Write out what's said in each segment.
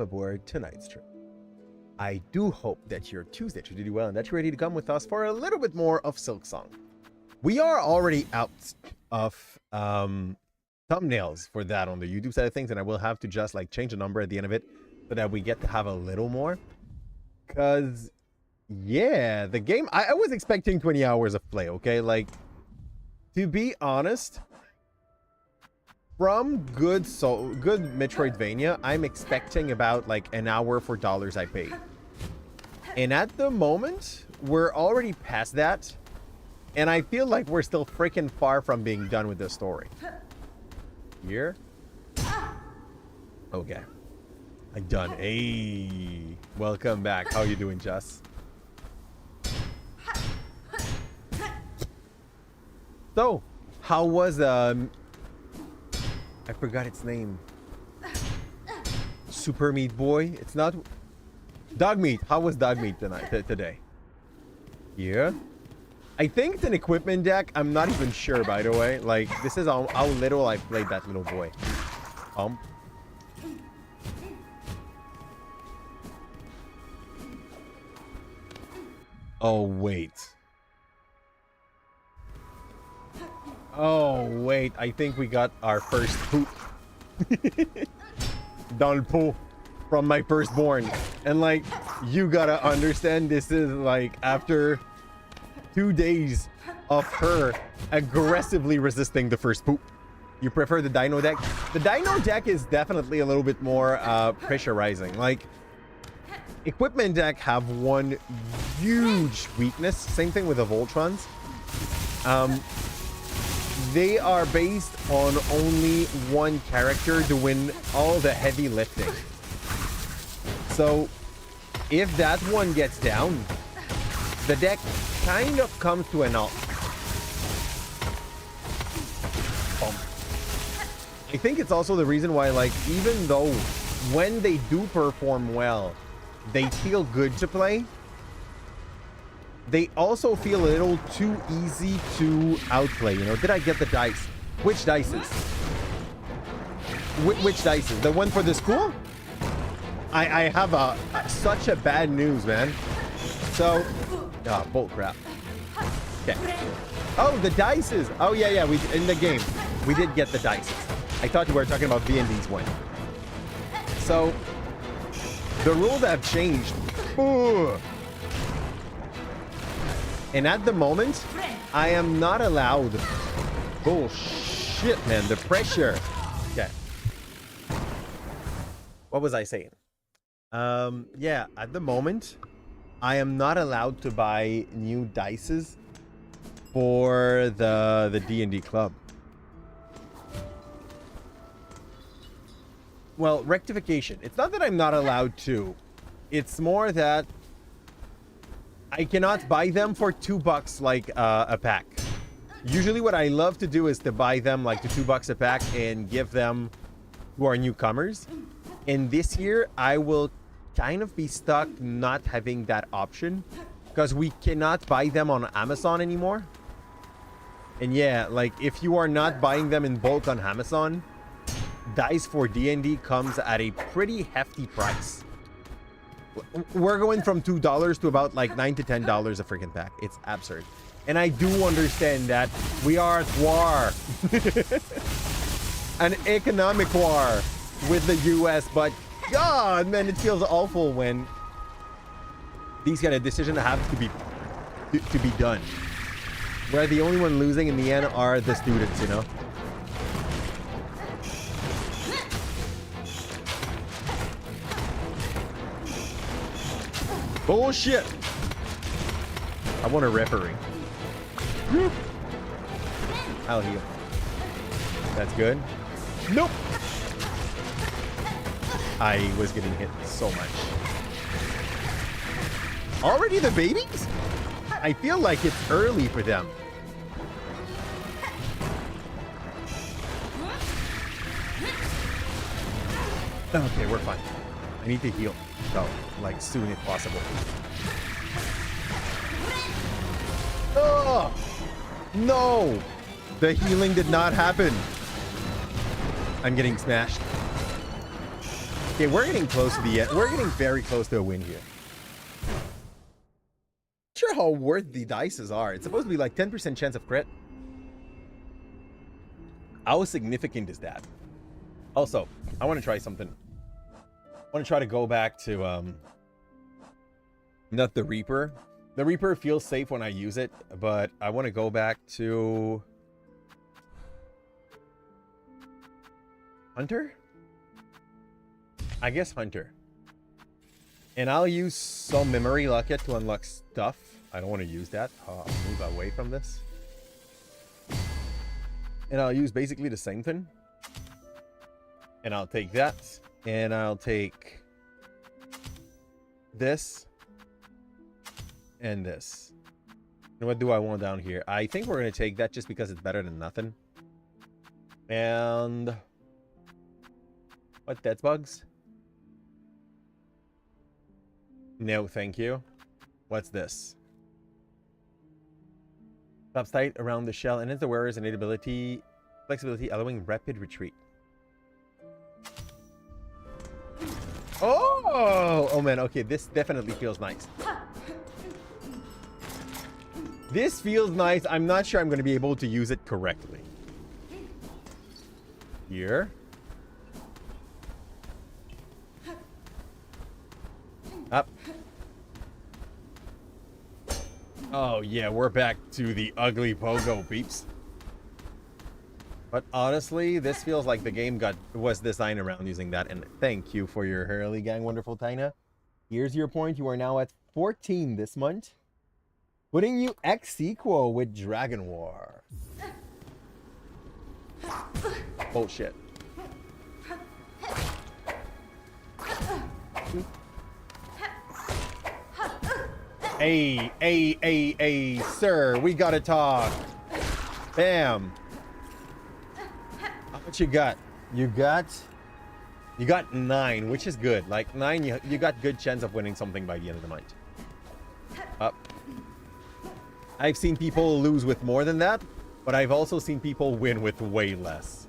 aboard tonight's trip. I do hope that your Tuesday treated you well and that you're ready to come with us for a little bit more of Silksong. We are already out of thumbnails for that on the YouTube side of things, and I will have to just like change the number at the end of it so that we get to have a little more. Because, yeah, the game, I was expecting 20 hours of play, okay? Like, to be honest, from good Metroidvania, I'm expecting about like an hour for dollars I paid. And at the moment, we're already past that. And I feel like we're still freaking far from being done with the story. Here? Okay. I'm done. Hey, welcome back. How you doing, Jess? So, how was I forgot its name. Super Meat Boy. It's not Dog Meat. How was Dog Meat today? Yeah. I think it's an equipment deck. I'm not even sure, by the way. Like, this is how little I played that little boy. Oh, wait. Oh, wait. I think we got our first poop. Dans le pot from my firstborn. And, like, you gotta understand, this is, like, after 2 days of her aggressively resisting the first poop. You prefer the Dino deck? The Dino deck is definitely a little bit more pressurizing. Like, equipment deck have one huge weakness. Same thing with the Voltrons. They are based on only one character doing all the heavy lifting. So if that one gets down, the deck kind of comes to an halt. I think it's also the reason why, like, even though when they do perform well, they feel good to play, they also feel a little too easy to outplay. You know, did I get the dice? Which dices? Which dices? The one for the school? I have such a bad news, man. So, bull crap. Okay. Oh, the dices. Oh yeah, we in the game we did get the dices. I thought you were talking about B&D's one. So, the rules have changed. Ooh. And at the moment, I am not allowed. Bullshit, man. The pressure. Okay. What was I saying? Yeah, at the moment, I am not allowed to buy new dices for the D&D club. Well, rectification. It's not that I'm not allowed to. It's more that I cannot buy them for $2 like a pack. Usually what I love to do is to buy them like the $2 a pack and give them to our newcomers. And this year I will kind of be stuck not having that option because we cannot buy them on Amazon anymore. And yeah, like if you are not buying them in bulk on Amazon, dice for D&D comes at a pretty hefty price. We're going from $2 to about like $9 to $10 a freaking pack. It's absurd. And I do understand that we are at war. An economic war with the US, but God, man, it feels awful when these kind of decisions have to be done. Where the only one losing in the end are the students, you know? Bullshit! I want a referee. I'll heal. That's good. Nope! I was getting hit so much. Already the babies? I feel like it's early for them. Okay, we're fine. I need to heal. So, like, soon if possible. Oh! No! The healing did not happen. I'm getting smashed. Okay, we're getting close to the end. We're getting very close to a win here. Not sure how worth the dices are. It's supposed to be like 10% chance of crit. How significant is that? Also, I want to try something. I want to try to go back to not the Reaper. The Reaper feels safe when I use it, but I want to go back to Hunter? I guess Hunter. And I'll use some memory locket to unlock stuff. I don't want to use that. I'll move away from this. And I'll use basically the same thing. And I'll take that. And I'll take this. And this. And what do I want down here? I think we're going to take that just because it's better than nothing. And what? Dead bugs? No, thank you. What's this? Stops tight around the shell and its the wearer's innate ability, flexibility, allowing rapid retreat. Oh man, okay, this definitely feels nice. This feels nice. I'm not sure I'm going to be able to use it correctly. Here. Up. Oh yeah, we're back to the ugly pogo, peeps. But honestly, this feels like the game was designed around using that. And thank you for your Hurley Gang, wonderful Tina. Here's your point. You are now at 14 this month. Putting you ex equal with Dragon War. Bullshit. Hey, sir, we gotta talk. Bam. How much you got? You got 9, which is good. Like 9, you got good chance of winning something by the end of the month. Up. I've seen people lose with more than that, but I've also seen people win with way less.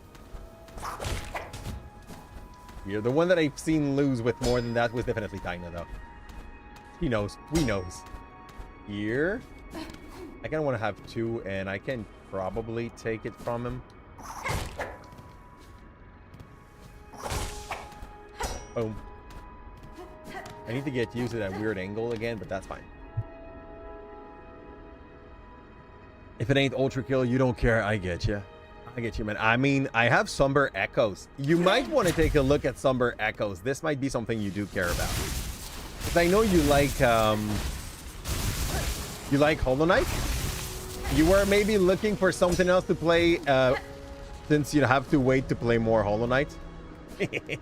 You're the one that I've seen lose with more than that was definitely Tina, though. He knows. We knows. Here. I kind of want to have 2, and I can probably take it from him. Boom. I need to get used to that weird angle again, but that's fine. If it ain't ultra kill, you don't care. I get you. I get you, man. I mean, I have Somber Echoes. You might want to take a look at Somber Echoes. This might be something you do care about. Because I know you like Hollow Knight. You were maybe looking for something else to play since you have to wait to play more Hollow Knight. Because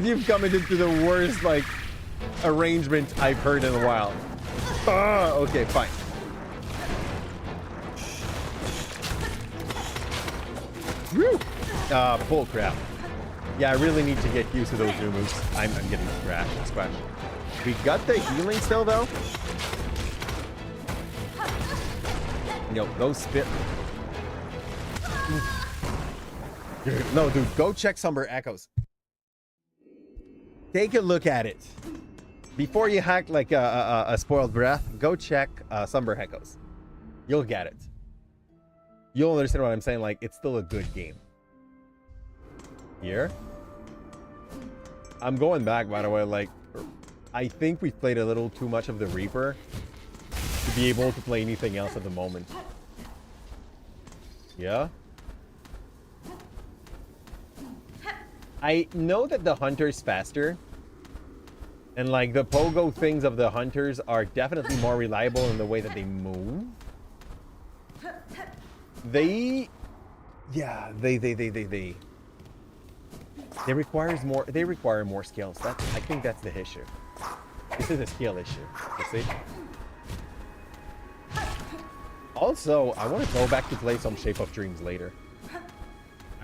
you've come into the worst like arrangement I've heard in a while. Okay, fine. Woo! Bull crap. Yeah, I really need to get used to those new moves. I'm getting scratched. We got the healing still, though. Yo, those spit. No, dude, go check Somber Echoes. Take a look at it. Before you hack like a spoiled breath, go check Somber Echoes. You'll get it. You'll understand what I'm saying. Like, it's still a good game. Here. I'm going back, by the way. Like, I think we've played a little too much of the Reaper to be able to play anything else at the moment. Yeah. I know that the Hunter's faster. And, like, the pogo things of the Hunters are definitely more reliable in the way that they move. They require more skills. I think that's the issue. This is a skill issue, you see? Also, I want to go back to play some Shape of Dreams later. I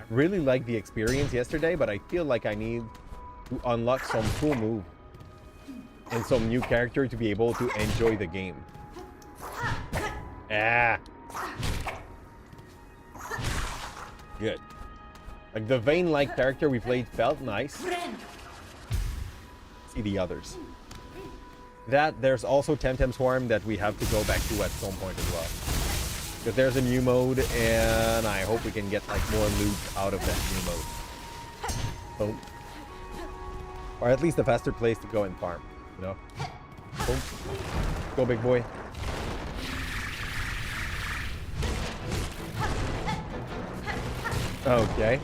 really liked the experience yesterday, but I feel like I need to unlock some cool move and some new character to be able to enjoy the game. Ah. Good. Like the vein-like character we played felt nice. See the others. That there's also Temtem Swarm that we have to go back to at some point as well. Because there's a new mode, and I hope we can get like more loot out of that new mode. Boom. Or at least a faster place to go and farm, you know? Boom. Go, big boy. Okay.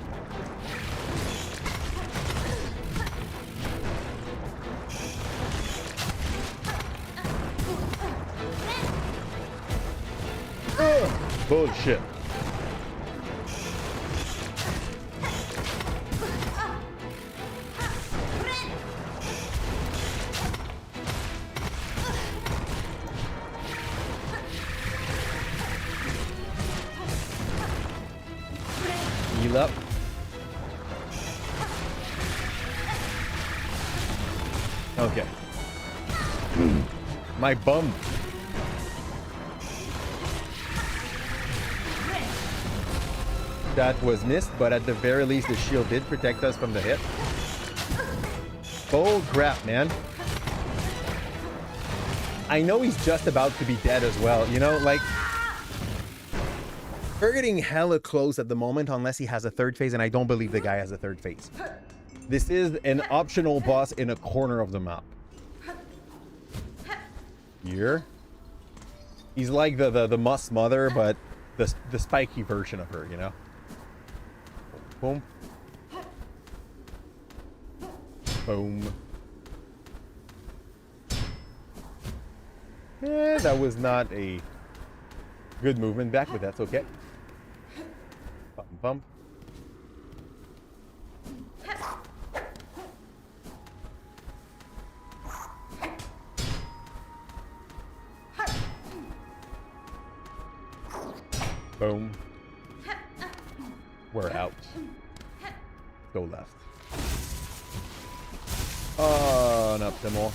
Bullshit. Heal up. Okay. My bum. That was missed, but at the very least the shield did protect us from the hit. Oh crap, man. I know he's just about to be dead as well, you know, like we're getting hella close at the moment unless he has a third phase, and I don't believe the guy has a third phase. This is an optional boss in a corner of the map. Here. He's like the Moss Mother, but the spiky version of her, you know? Boom. Boom. Yeah, that was not a good movement back, but that's okay. Bump, bump. Boom. We're out. Go left. Unoptimal.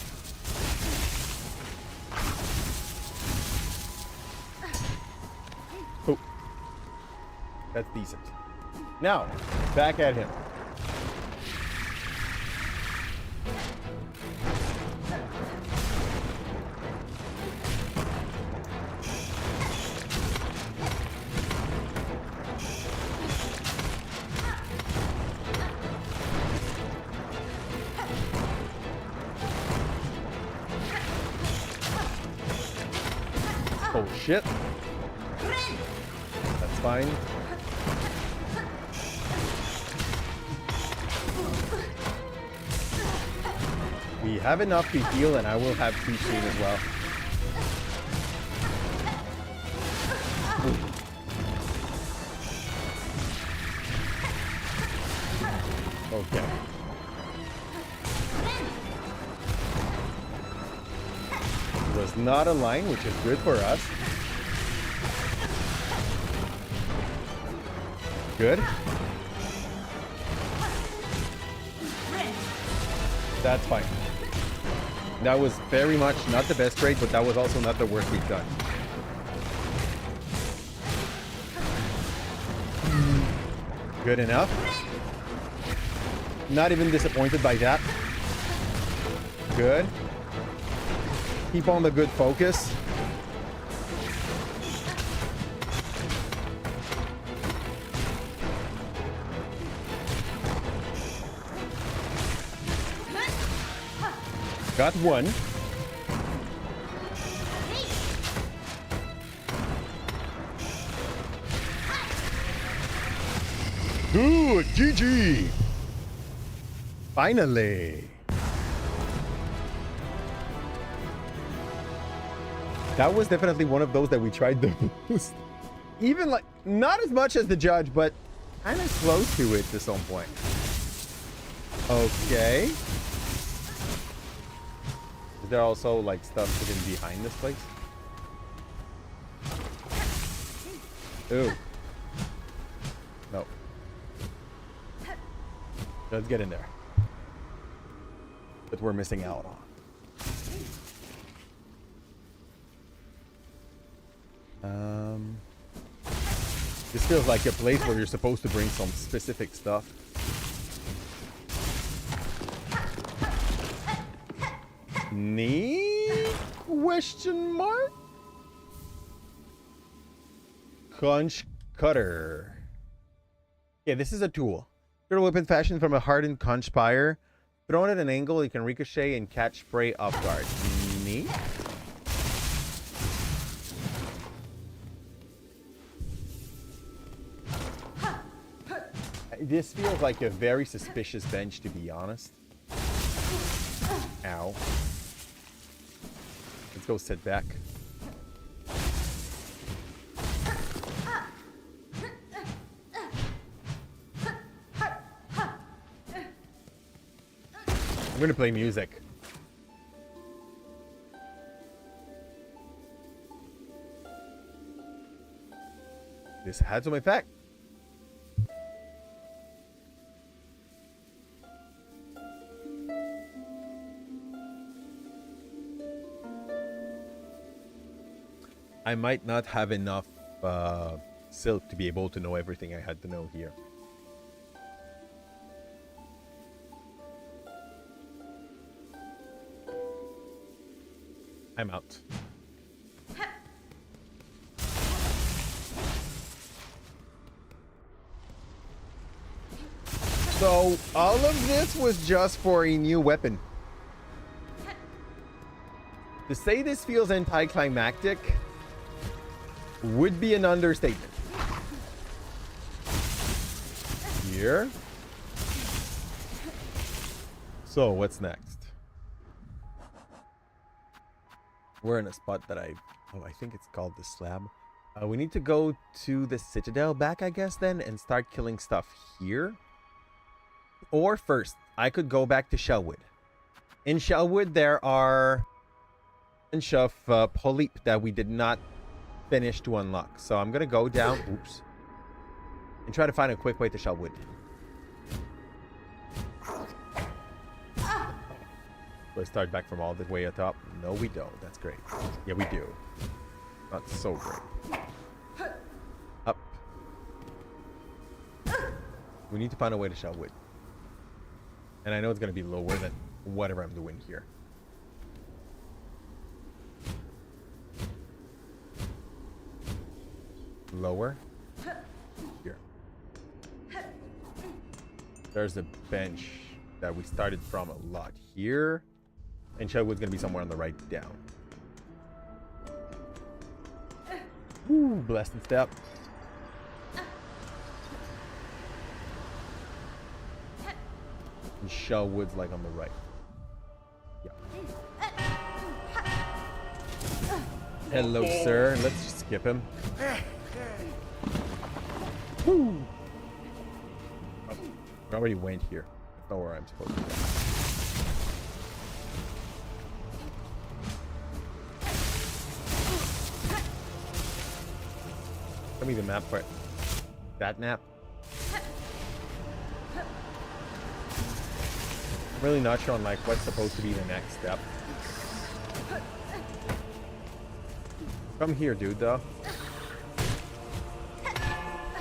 Oh. That's decent. Now, back at him. Oh shit. That's fine. We have enough to heal, and I will have too soon as well. Okay. It was not a line, which is good for us. Good. That's fine. That was very much not the best trade, but that was also not the worst we've done. Good enough. Not even disappointed by that. Good. Keep on the good focus. Got one. Good, GG. Finally. That was definitely one of those that we tried the most. Even like, not as much as the judge, but kind of close to it to some point. Okay. Is there also like stuff hidden behind this place? Ooh. No. Let's get in there. That we're missing out on. This feels like a place where you're supposed to bring some specific stuff. Need? Question mark? Conch cutter. Yeah, this is a tool. Turtle weapon fashioned from a hardened conch spire. Thrown at an angle, it can ricochet and catch prey off guard. Neat. This feels like a very suspicious bench, to be honest. Ow. Let's go sit back. I'm gonna play music. This had some effect. I might not have enough silk to be able to know everything I had to know here. I'm out. So all of this was just for a new weapon. To say this feels anticlimactic would be an understatement. Here. So what's next? We're in a spot that I think it's called the slab. We need to go to the citadel back, I guess, then, and start killing stuff here. Or first, I could go back to Shellwood. In Shellwood, there are a bunch of polyp that we did not finish to unlock. So I'm gonna go down, oops, and try to find a quick way to Shellwood. Do I start back from all the way atop? No, we don't. That's great. Yeah, we do. Not so great. Up. We need to find a way to Shellwood. And I know it's going to be lower than whatever I'm doing here. Lower. Here. There's a bench that we started from a lot here. And Shellwood's going to be somewhere on the right down. Ooh, blessed step. And Shellwood's like on the right. Yeah. Hello, sir. Let's just skip him. Woo. Oh, I already went here. That's not where I'm supposed to go. Show me the map for it. That map. I'm really not sure on like what's supposed to be the next step. Come here, dude, though.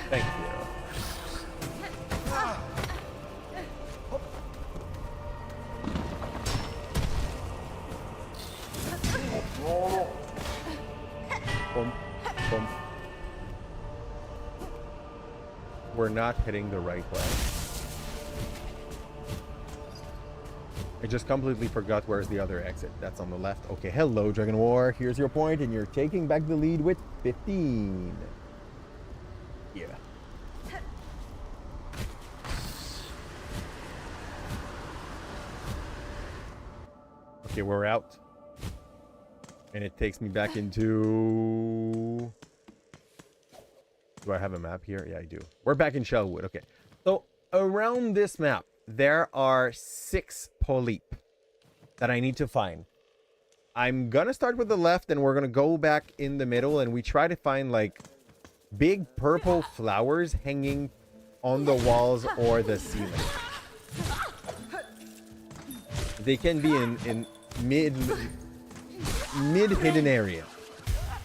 Thank you. Boom. Boom. We're not hitting the right way. I just completely forgot where's the other exit. That's on the left. Okay, hello, Dragon War. Here's your point, and you're taking back the lead with 15. Yeah. Okay, we're out. And it takes me back into... Do I have a map here? Yeah, I do. We're back in Shellwood. Okay. So around this map, there are 6 polyp that I need to find. I'm gonna start with the left, and we're gonna go back in the middle, and we try to find like big purple flowers hanging on the walls or the ceiling. They can be in mid hidden area.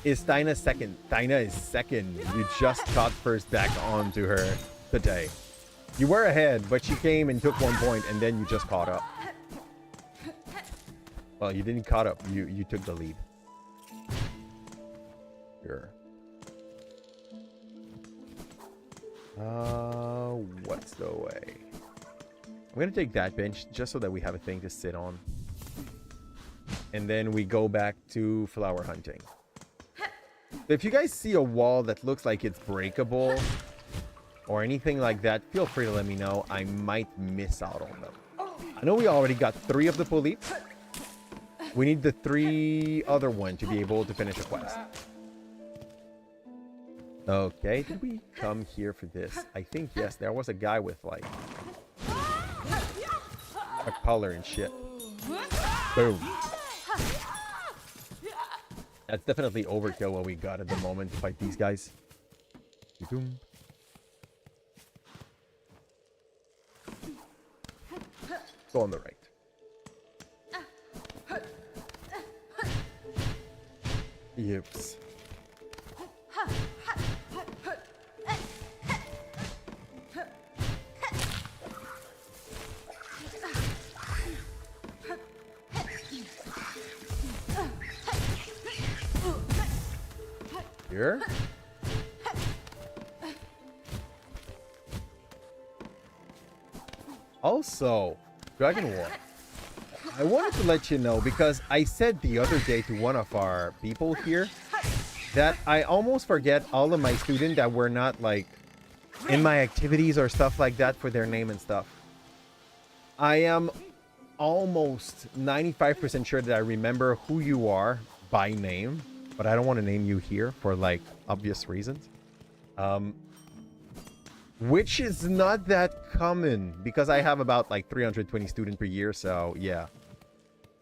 Is Tina second? Tina is second. You just caught first back onto her today. You were ahead, but she came and took 1 point, and then you just caught up. Well, you didn't caught up. You took the lead. Here. What's the way? I'm gonna take that bench just so that we have a thing to sit on. And then we go back to flower hunting. So if you guys see a wall that looks like it's breakable or anything like that, feel free to let me know. I might miss out on them. I know we already got 3 of the police. We need the 3 other one to be able to finish a quest. Okay, did we come here for this? I think yes, there was a guy with like a color and shit. Boom. That's definitely overkill what we got at the moment to fight these guys. Boom. Go on the right. Yips. Here. Also, Dragon War. I wanted to let you know because I said the other day to one of our people here that I almost forget all of my students that were not like in my activities or stuff like that for their name and stuff. I am almost 95% sure that I remember who you are by name, but I don't want to name you here for like obvious reasons. Which is not that common because I have about like 320 students per year. So yeah,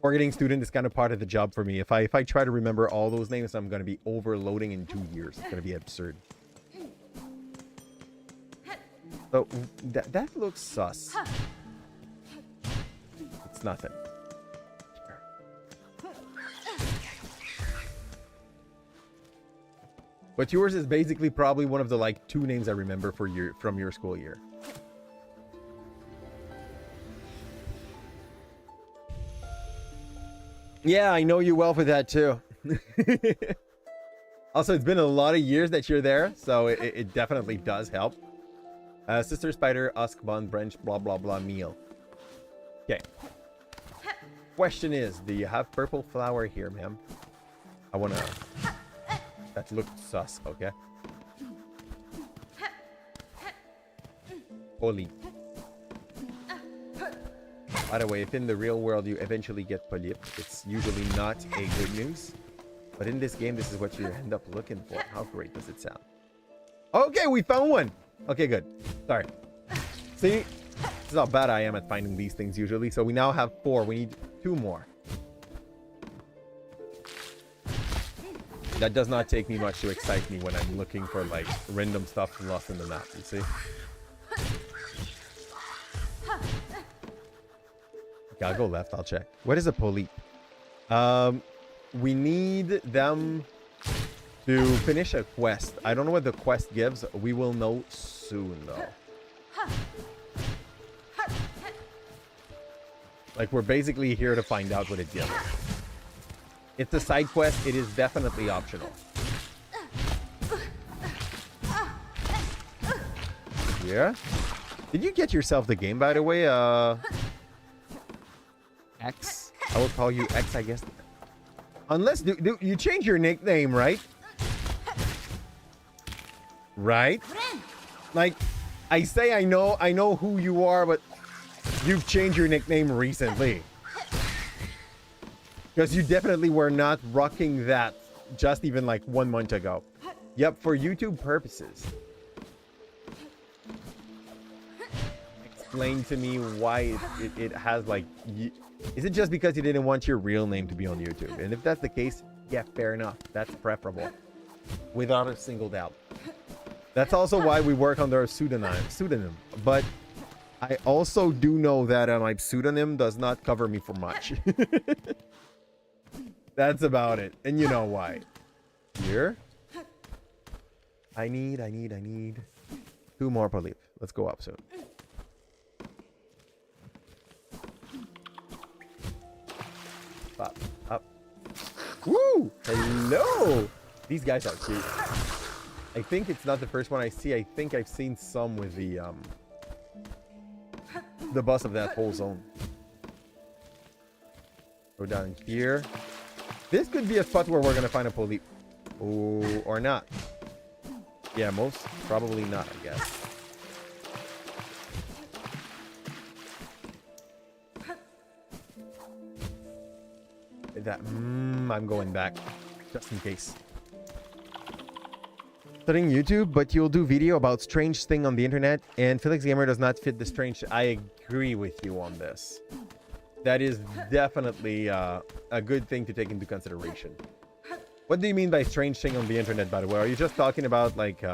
forgetting student is kind of part of the job for me. If I try to remember all those names, I'm going to be overloading in 2 years. It's going to be absurd. So that looks sus. It's nothing. But yours is basically probably one of the like 2 names I remember for from your school year. Yeah, I know you well for that too. Also, it's been a lot of years that you're there, so it definitely does help. Sister Spider, Usk, Bond, Branch, blah, blah, blah, meal. Okay. Question is, do you have purple flower here, ma'am? I want to... That looked sus, okay? Holy. By the way, if in the real world you eventually get polyp, it's usually not a good news. But in this game, this is what you end up looking for. How great does it sound? Okay, we found one! Okay, good. Sorry. See? This is how bad I am at finding these things usually. So we now have 4. We need 2 more. That does not take me much to excite me when I'm looking for like random stuff lost in the map, you see? Okay, I'll go left, I'll check. What is a polyp? We need them to finish a quest. I don't know what the quest gives. We will know soon though. Like we're basically here to find out what it gives. It's a side quest. It is definitely optional. Yeah. Did you get yourself the game, by the way? X. I will call you X, I guess. Unless you change your nickname, right? Right? Like, I say I know who you are, but you've changed your nickname recently. Because you definitely were not rocking that just even like 1 month ago. Yep, for YouTube purposes. Explain to me why it has like... Is it just because you didn't want your real name to be on YouTube? And if that's the case, yeah, fair enough. That's preferable. Without a single doubt. That's also why we work under a pseudonym. But I also do know that my pseudonym does not cover me for much. That's about it. And you know why. Here. I need 2 more polyp. Let's go up soon. Up. Woo! Hello! These guys are cute. I think it's not the first one I see. I think I've seen some with the boss of that whole zone. Go down here. This could be a spot where we're gonna find a polyp. Oh, or not. Yeah, most probably not, I guess. That I'm going back just in case. Studying YouTube, but you'll do video about strange thing on the internet, and Felix Gamer does not fit the strange. I agree with you on this. That is definitely a good thing to take into consideration. What do you mean by strange thing on the internet, by the way? Are you just talking about like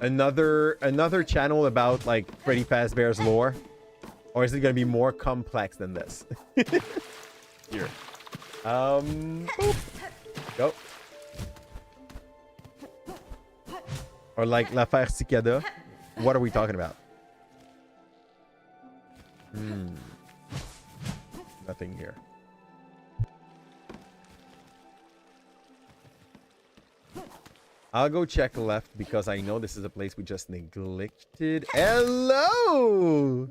another channel about like Freddy Fazbear's lore, or is it gonna be more complex than this? Here. Boop. Go. Or like l'affaire Cicada. What are we talking about? Nothing here. I'll go check left because I know this is a place we just neglected. Hello!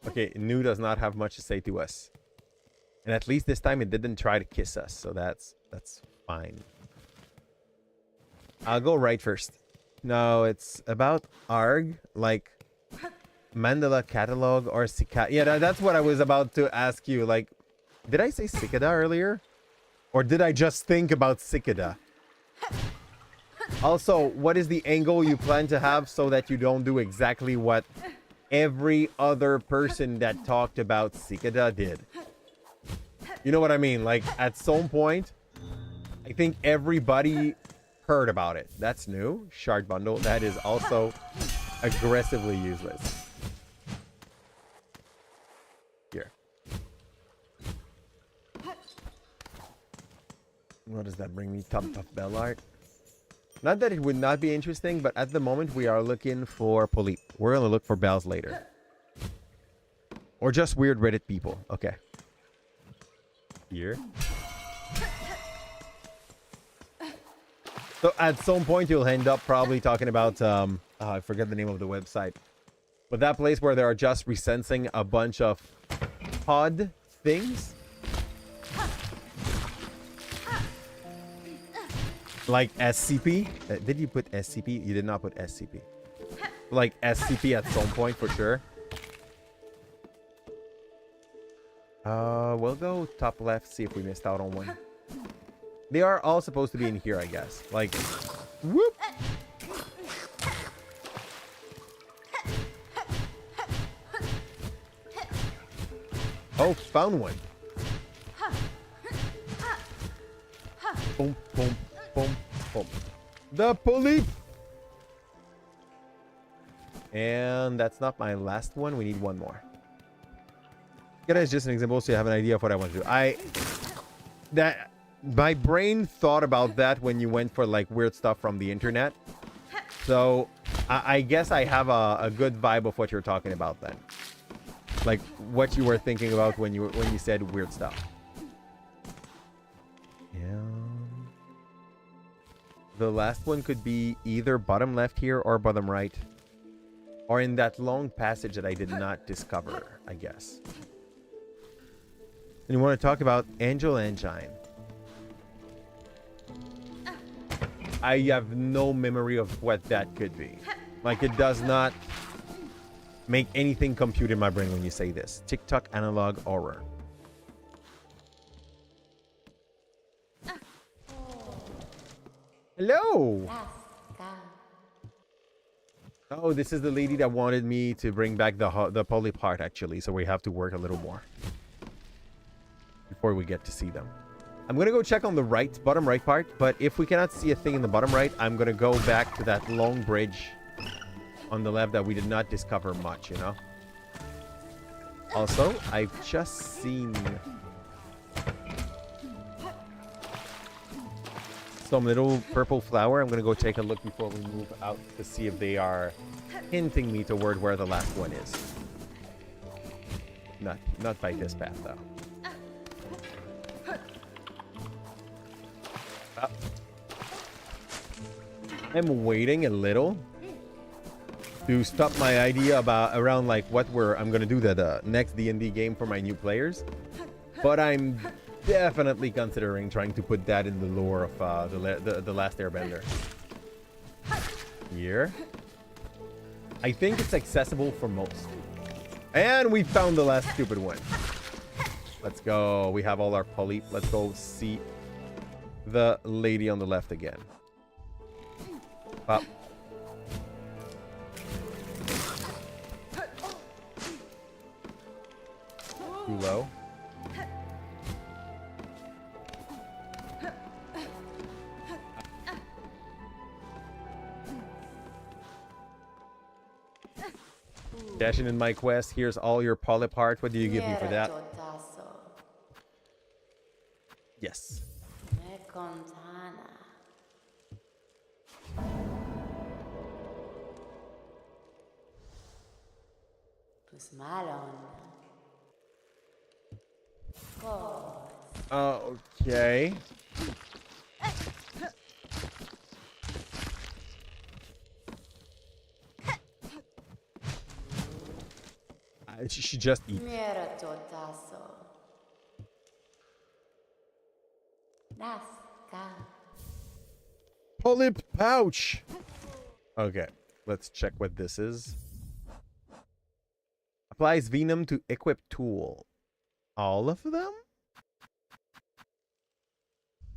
Okay, Nu does not have much to say to us. And at least this time it didn't try to kiss us, so that's fine. I'll go right first. No, it's about ARG, like Mandala Catalog or Cicada. Yeah, that's what I was about to ask you. Like, did I say Cicada earlier? Or did I just think about Cicada? Also, what is the angle you plan to have so that you don't do exactly what every other person that talked about Cicada did? You know what I mean? Like, at some point, I think everybody heard about it. That's new. Shard bundle. That is also aggressively useless. Here. What does that bring me? Top bell art. Not that it would not be interesting, but at the moment we are looking for polyp. We're gonna look for bells later. Or just weird Reddit people. Okay. Here. So at some point you'll end up probably talking about I forget the name of the website, but that place where they are just resensing a bunch of pod things, like SCP. Did you put SCP? You did not put SCP. Like SCP at some point for sure. We'll go top left, see if we missed out on one. They are all supposed to be in here, I guess. Like, whoop! Oh, found one. Boom, boom, boom, boom. The polyp! And that's not my last one. We need one more. That is just an example so you have an idea of what I want to do. My brain thought about that when you went for like weird stuff from the internet. So I guess I have a good vibe of what you're talking about then. Like what you were thinking about when you said weird stuff. Yeah. The last one could be either bottom left here or bottom right. Or in that long passage that I did not discover, I guess. And you want to talk about Angel Engine. I have no memory of what that could be. Like, it does not make anything compute in my brain when you say this. TikTok analog horror. Hello! Oh, this is the lady that wanted me to bring back the polyp heart, actually. So we have to work a little more before we get to see them. I'm going to go check on the bottom right part. But if we cannot see a thing in the bottom right, I'm going to go back to that long bridge on the left that we did not discover much, you know? Also, I've just seen some little purple flower. I'm gonna go take a look before we move out to see if they are hinting me toward where the last one is. Not by this path though. I'm waiting a little to stop my idea about around like I'm gonna do the next D&D game for my new players, but I'm definitely considering trying to put that in the lore of the Last Airbender. Here, I think it's accessible for most, and we found the last stupid one. Let's go. We have all our polyp. Let's go see the lady on the left again. Up. Too low. Dashing in my quest. Here's all your polyp heart. What do you give me for that? Yes. Okay. She just eats. Polyp pouch. Okay, let's check what this is. Applies venom to equip tool. All of them?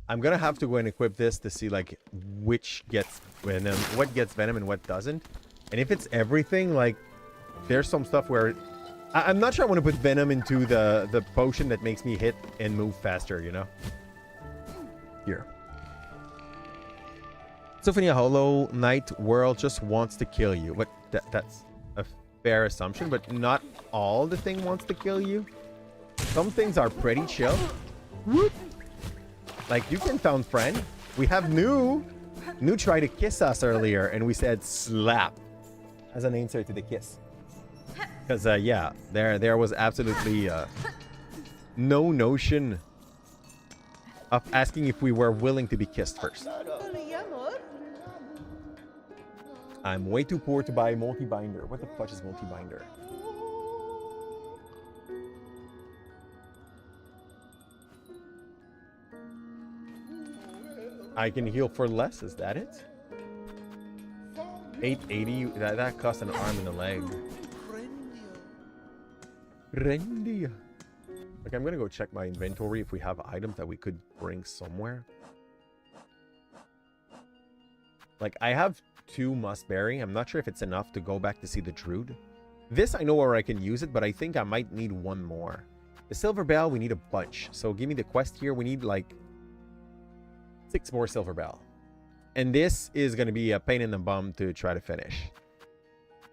I'm gonna have to go and equip this to see like which gets venom, what gets venom and what doesn't. And if it's everything, like there's some stuff where I'm not sure I want to put venom into the potion that makes me hit and move faster, you know? Here. Sophia Hollow Knight World just wants to kill you. What? That's a fair assumption, but not all the thing wants to kill you. Some things are pretty chill. Whoop. Like, you can found friend. We have new tried to kiss us earlier, and we said slap as an answer to the kiss. Because, yeah, there was absolutely no notion of asking if we were willing to be kissed first. I'm way too poor to buy multi-binder. What the fuck is multi-binder? I can heal for less, is that it? 880, that costs an arm and a leg. Rendy. Okay, I'm gonna go check my inventory if we have items that we could bring somewhere. Like, I have 2 muskberry. I'm not sure if it's enough to go back to see the Druid. This, I know where I can use it, but I think I might need 1 more. The silver bell, we need a bunch. So give me the quest here. We need, like, 6 more silver bell. And this is going to be a pain in the bum to try to finish.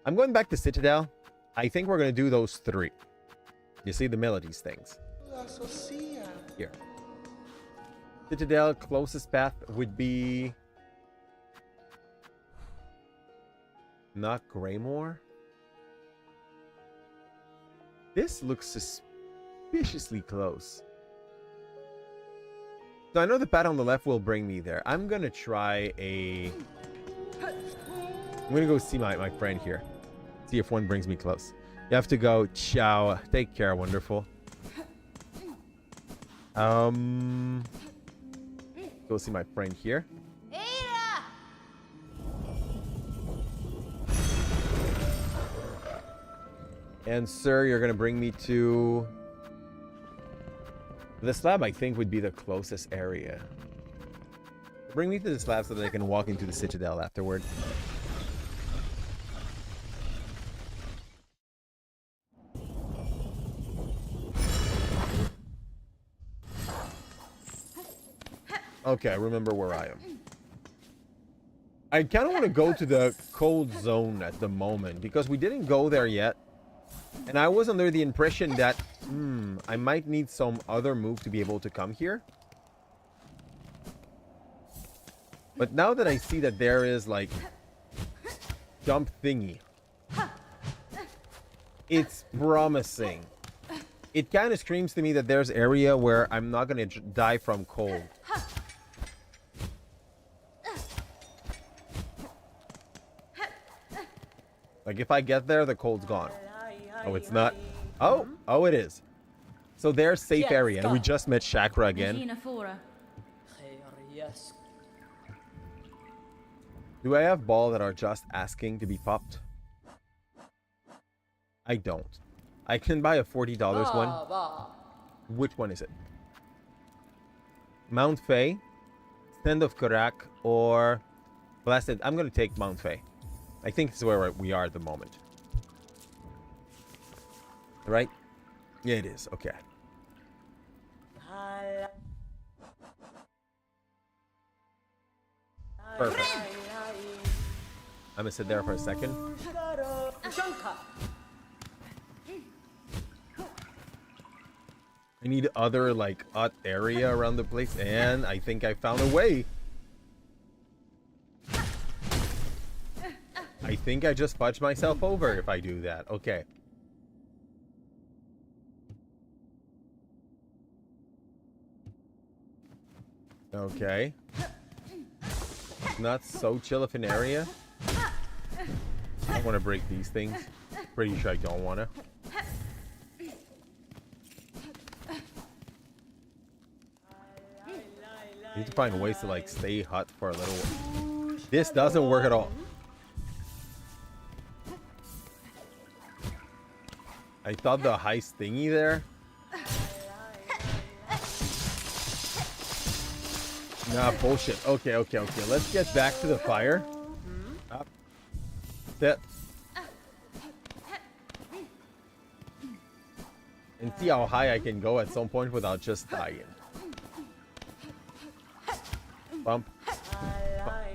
I'm going back to Citadel. I think we're going to do those 3. You see the melodies things. Here. Citadel, closest path would be... not Greymore. This looks suspiciously close. So I know the path on the left will bring me there. I'm gonna try a... I'm gonna go see my friend here. See if one brings me close. You have to go. Ciao. Take care, wonderful. Go see my friend here. And sir, you're gonna bring me to the slab. I think would be the closest area. Bring me to the slab so that I can walk into the Citadel afterward. Okay, I remember where I am. I kind of want to go to the cold zone at the moment because we didn't go there yet. And I was under the impression that, I might need some other move to be able to come here. But now that I see that there is, like, jump thingy, it's promising. It kind of screams to me that there's area where I'm not going to die from cold. Like, if I get there, the cold's gone. Oh, it's not. Oh, it is. So there's safe area, and we just met Chakra again. Do I have balls that are just asking to be popped? I don't. I can buy a $40 one. Which one is it? Mount Fay, Stand of Karak, or Blasted. I'm going to take Mount Fay. I think this is where we are at the moment. Right? Yeah, it is. Okay. Perfect. I'm going to sit there for a second. I need other, like, odd area around the place, and I think I found a way. I think I just fudged myself over if I do that. Okay. Okay. Not so chill of an area. I don't want to break these things. Pretty sure I don't want to. I need to find ways to, like, stay hot for a little while. This doesn't work at all. I thought the heist thingy there. Nah, bullshit. Okay. Let's get back to the fire. Up. Sit. And see how high I can go at some point without just dying. Bump.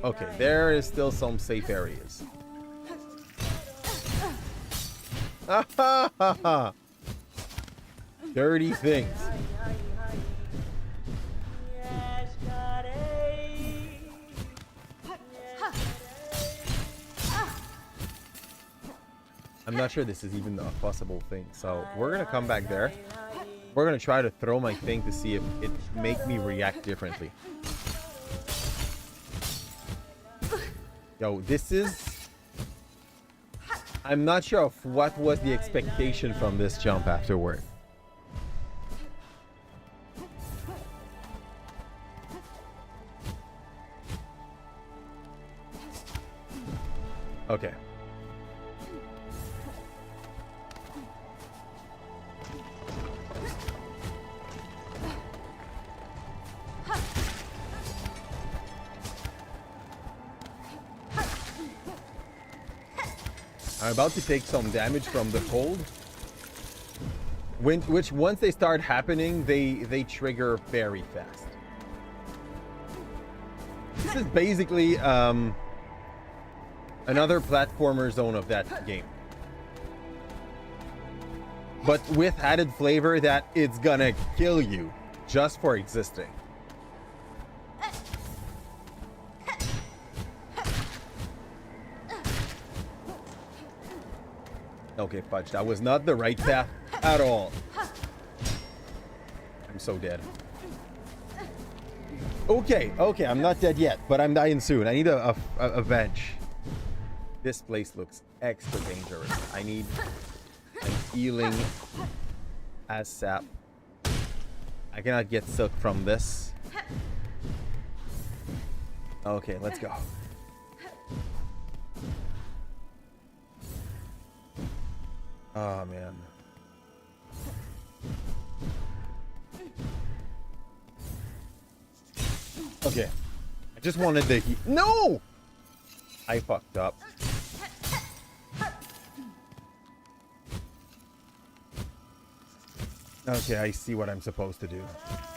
Okay, there is still some safe areas. Dirty things. I'm not sure this is even a possible thing, so we're gonna come back there. We're gonna try to throw my thing to see if it make me react differently. Yo, this is... I'm not sure of what was the expectation from this jump afterward. Okay. I'm about to take some damage from the cold, which once they start happening, they trigger very fast. This is basically another platformer zone of that game, but with added flavor that it's gonna kill you just for existing. Okay, fudge. That was not the right path at all. I'm so dead. Okay, I'm not dead yet, but I'm dying soon. I need a veg. This place looks extra dangerous. I need healing as sap. I cannot get silk from this. Okay, let's go. Oh, man. Okay. I just wanted the heat. No! I fucked up. Okay, I see what I'm supposed to do.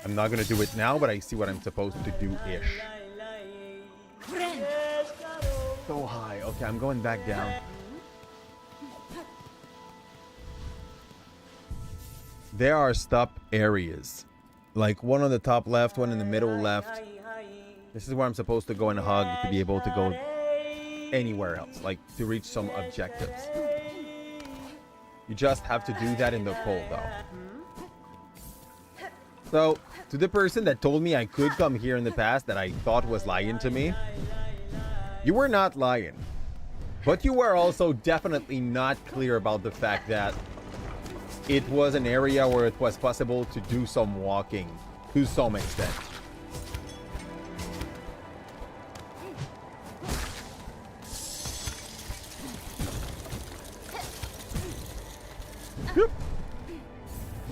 I'm not gonna do it now, but I see what I'm supposed to do-ish. So high. Okay, I'm going back down. there are stop areas. Like one on the top left, one in the middle left. This is where I'm supposed to go and hug to be able to go anywhere else, like to reach some objectives. You just have to do that in the cold though. So, to the person that told me I could come here in the past that I thought was lying to me, you were not lying. But you were also definitely not clear about the fact that it was an area where it was possible to do some walking to some extent.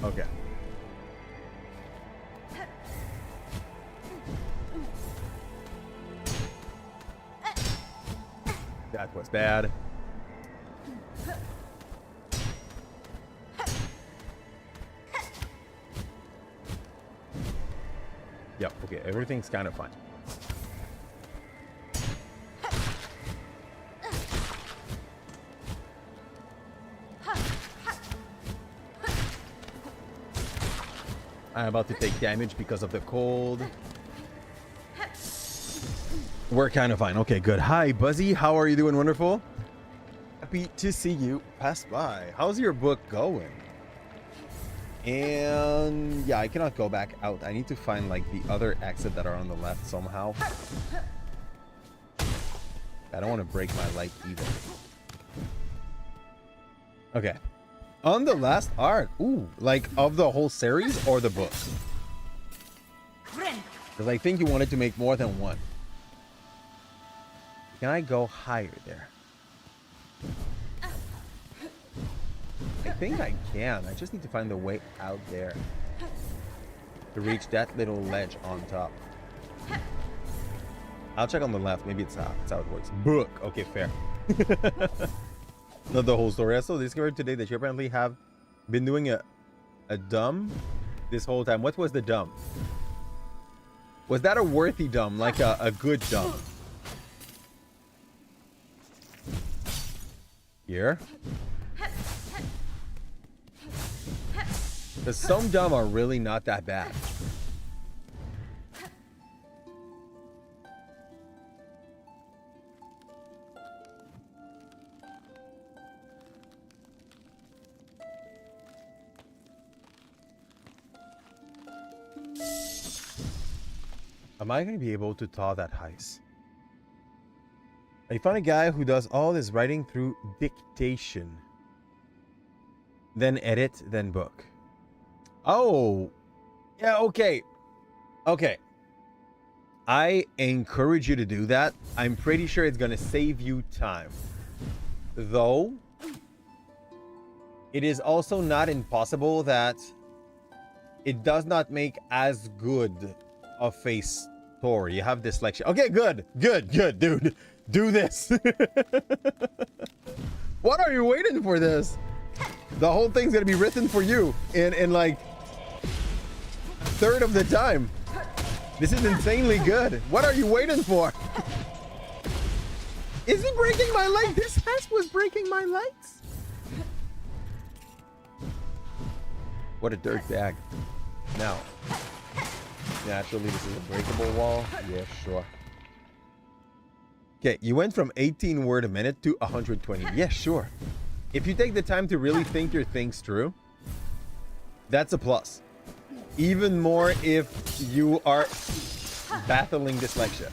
Okay. That was bad. Yep, okay, everything's kind of fine. I'm about to take damage because of the cold. We're kind of fine. Okay, good. Hi, Buzzy. How are you doing? Wonderful. Happy to see you pass by. How's your book going? And yeah, I cannot go back out. I need to find like the other exit that are on the left somehow. I don't want to break my light either. Okay. On the last art. Ooh, like of the whole series or the book? Because I think you wanted to make more than one. Can I go higher there? I think I can. I just need to find the way out there to reach that little ledge on top. I'll check on the left. Maybe it's how it works. Book. Okay, fair. Not the whole story. I also discovered today that you apparently have been doing a dumb this whole time. What was the dumb? Was that a worthy dumb? Like a good dumb? Here? Because some dumb are really not that bad. Am I going to be able to thaw that heist? I found a guy who does all his writing through dictation. Then edit, then book. Oh, yeah, okay. Okay. I encourage you to do that. I'm pretty sure it's going to save you time. Though, it is also not impossible that it does not make as good of a story. You have dyslexia. Okay, good, dude. Do this. What are you waiting for this? The whole thing's gonna be written for you in like a third of the time. This is insanely good. What are you waiting for? Is he breaking my light? This ass was breaking my lights. What a dirt bag. Now, naturally, this is a breakable wall. Yeah, sure. Okay, you went from 18 word a minute to 120. Yeah, sure. If you take the time to really think your things through, that's a plus. Even more if you are battling dyslexia.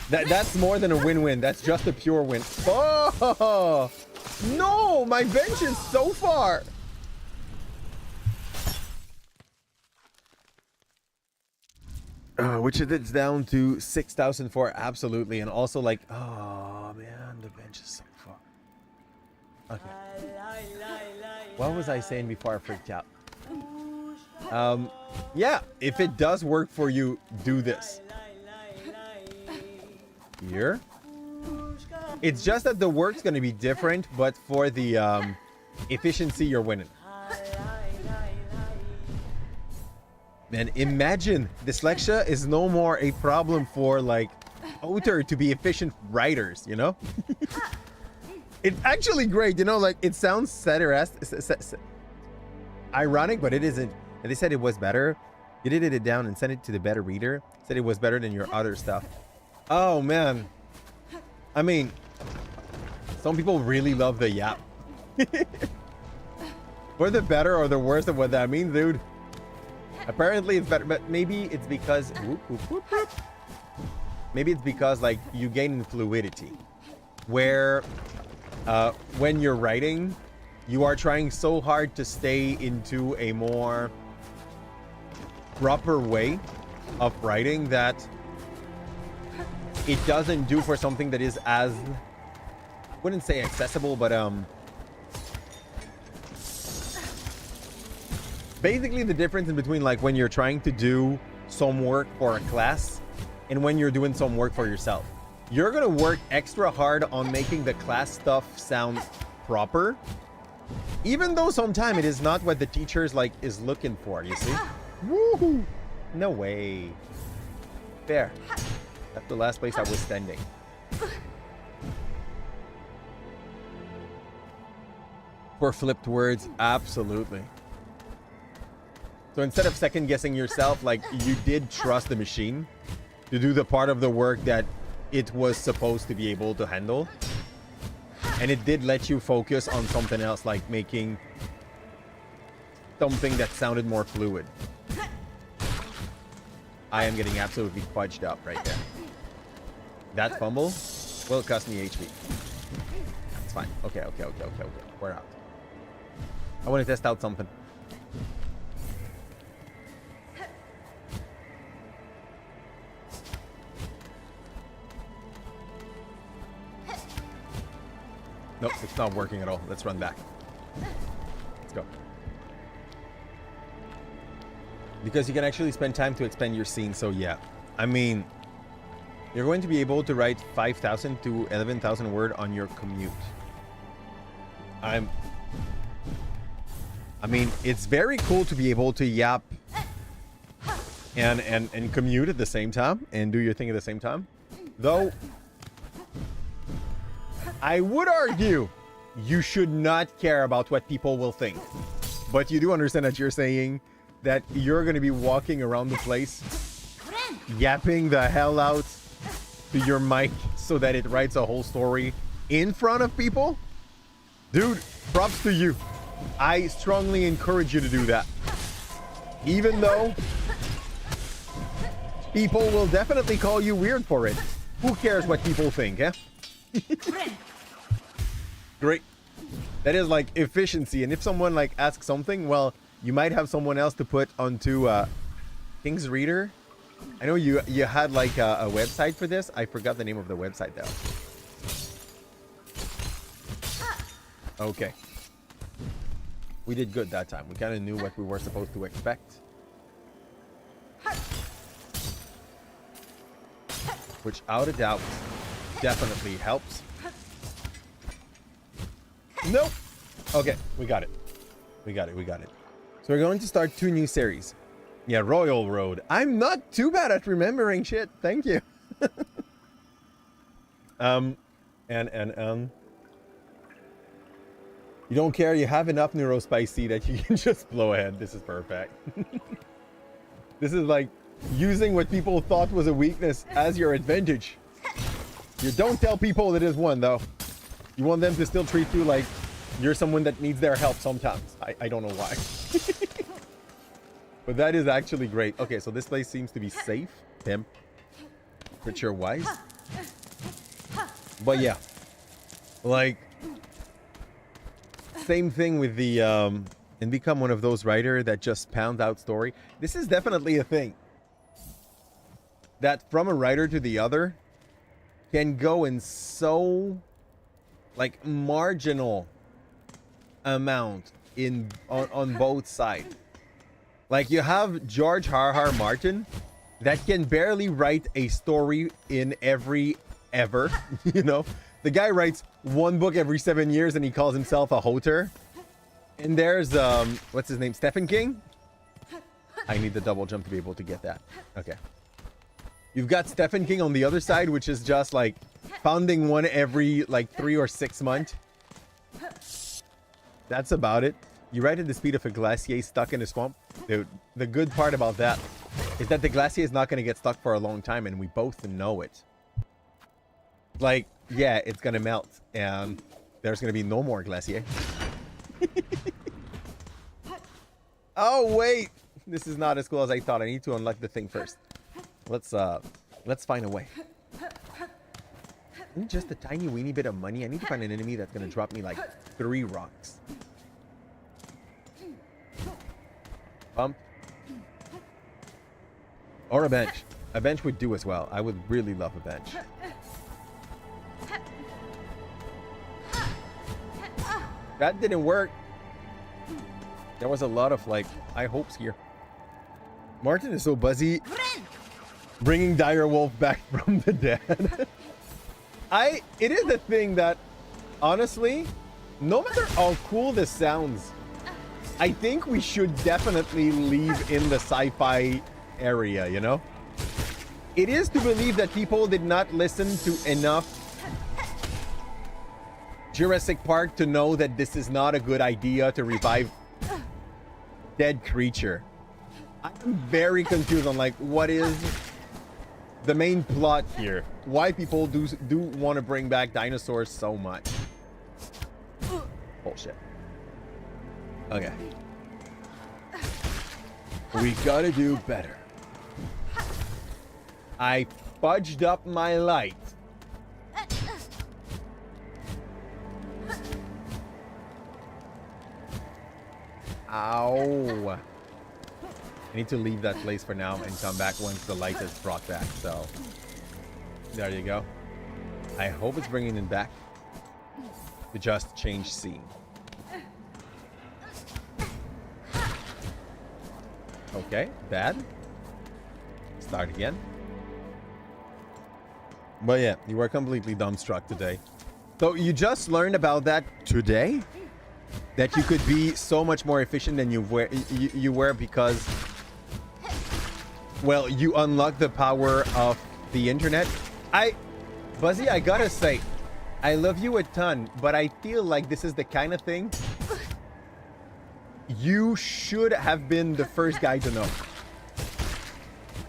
That's more than a win-win. That's just a pure win. Oh no! My bench is so far. Which it's down to 6,004, absolutely, and also like, oh man, the bench is so far. Okay. What was I saying before I freaked out? Yeah, if it does work for you, do this. Here. It's just that the work's gonna be different, but for the efficiency, you're winning. Man, imagine dyslexia is no more a problem for like author to be efficient writers, you know? It's actually great, you know, like it sounds ironic, but it isn't. And they said it was better. You did it down and sent it to the beta reader. Said it was better than your other stuff. Oh man. I mean, some people really love the yap. For the better or the worse of what that means, dude. Apparently it's better, but maybe it's because whoop, whoop, whoop, whoop. Maybe it's because like you gain fluidity, where when you're writing, you are trying so hard to stay into a more proper way of writing that it doesn't do for something that is as, I wouldn't say accessible, but basically the difference in between like when you're trying to do some work for a class and when you're doing some work for yourself. You're gonna work extra hard on making the class stuff sound proper, even though sometimes it is not what the teacher's like is looking for, you see? Woohoo! No way. There. That's the last place I was standing. For flipped words, absolutely. So instead of second guessing yourself, like you did trust the machine to do the part of the work that it was supposed to be able to handle. And it did let you focus on something else, like making something that sounded more fluid. I am getting absolutely fudged up right there. That fumble will cost me HP. It's fine. Okay. We're out. I want to test out something. Nope, it's not working at all. Let's run back. Let's go. Because you can actually spend time to expand your scene, so yeah. I mean, you're going to be able to write 5,000 to 11,000 word on your commute. I mean, it's very cool to be able to yap and commute at the same time and do your thing at the same time. Though, I would argue you should not care about what people will think. But you do understand that you're saying that you're going to be walking around the place yapping the hell out to your mic so that it writes a whole story in front of people? Dude, props to you. I strongly encourage you to do that. Even though people will definitely call you weird for it. Who cares what people think, eh? Great. That is like efficiency. And if someone like asks something, well, you might have someone else to put onto King's Reader. I know you had like a website for this. I forgot the name of the website though. Okay. We did good that time. We kind of knew what we were supposed to expect. Which, out of doubt, definitely helps. Nope. Okay, we got it. We got it. So we're going to start 2 new series. Yeah, Royal Road. I'm not too bad at remembering shit. Thank you. You don't care. You have enough neurospicy that you can just blow ahead. This is perfect. This is like using what people thought was a weakness as your advantage. You don't tell people it is one, though. You want them to still treat you like you're someone that needs their help sometimes. I don't know why. But that is actually great. Okay, so this place seems to be safe, temperature-wise. But yeah, like, same thing with the, and become one of those writers that just pounds out story. This is definitely a thing. That from a writer to the other can go in so, like, marginal amount in on both sides. Like, you have George R.R. Martin that can barely write a story in ever, you know? The guy writes 1 book every 7 years and he calls himself a hoter. And there's, what's his name? Stephen King? I need the double jump to be able to get that. Okay. You've got Stephen King on the other side, which is just like founding one every like 3 or 6 months. That's about it. You ride at the speed of a glacier stuck in a swamp. Dude, the good part about that is that the glacier is not going to get stuck for a long time, and we both know it. Like, yeah, it's going to melt, and there's going to be no more glacier. Oh, wait. This is not as cool as I thought. I need to unlock the thing first. Let's find a way. Just a tiny weeny bit of money. I need to find an enemy that's going to drop me like 3 rocks. Pump. Or a bench. A bench would do as well. I would really love a bench. That didn't work. There was a lot of like high hopes here. Martin is so buzzy. Bringing Dire Wolf back from the dead. It is a thing that, honestly, no matter how cool this sounds, I think we should definitely leave in the sci-fi area, you know? It is to believe that people did not listen to enough Jurassic Park to know that this is not a good idea to revive dead creature. I'm very confused on like what is the main plot here. Why people do want to bring back dinosaurs so much. Bullshit. Okay. We gotta do better. I fudged up my light. Ow. I need to leave that place for now and come back once the light is brought back. So, there you go. I hope it's bringing it back to just change scene. Okay, bad. Start again. But yeah, you were completely dumbstruck today. So you just learned about that today? That you could be so much more efficient than you were because, well, you unlocked the power of the internet. Buzzy, I gotta say, I love you a ton, but I feel like this is the kind of thing you should have been the first guy to know.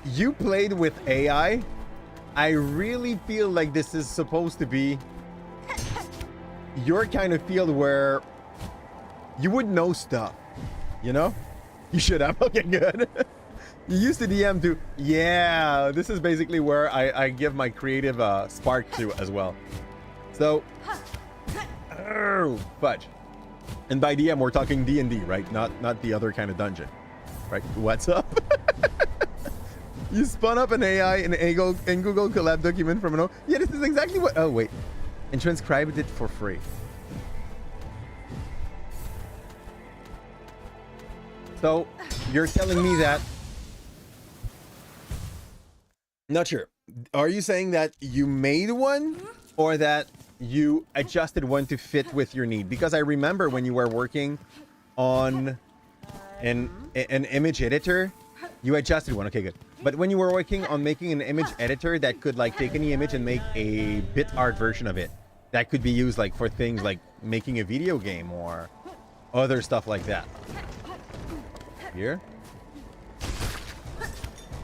You played with AI. I really feel like this is supposed to be your kind of field where you would know stuff, you know? You should have. Okay, good. You used to DM to, yeah, this is basically where I give my creative spark to as well. So, fudge. And by DM, we're talking D&D, right? Not the other kind of dungeon, right? What's up? You spun up an AI in Google Collab document from an... Yeah, this is exactly what... Oh, wait. And transcribed it for free. So, you're telling me that... Not sure. Are you saying that you made one? Or that you adjusted one to fit with your need? Because I remember when you were working on an image editor, you adjusted one. Okay, good. But when you were working on making an image editor that could like take any image and make a bit art version of it, that could be used like for things like making a video game or other stuff like that. Here.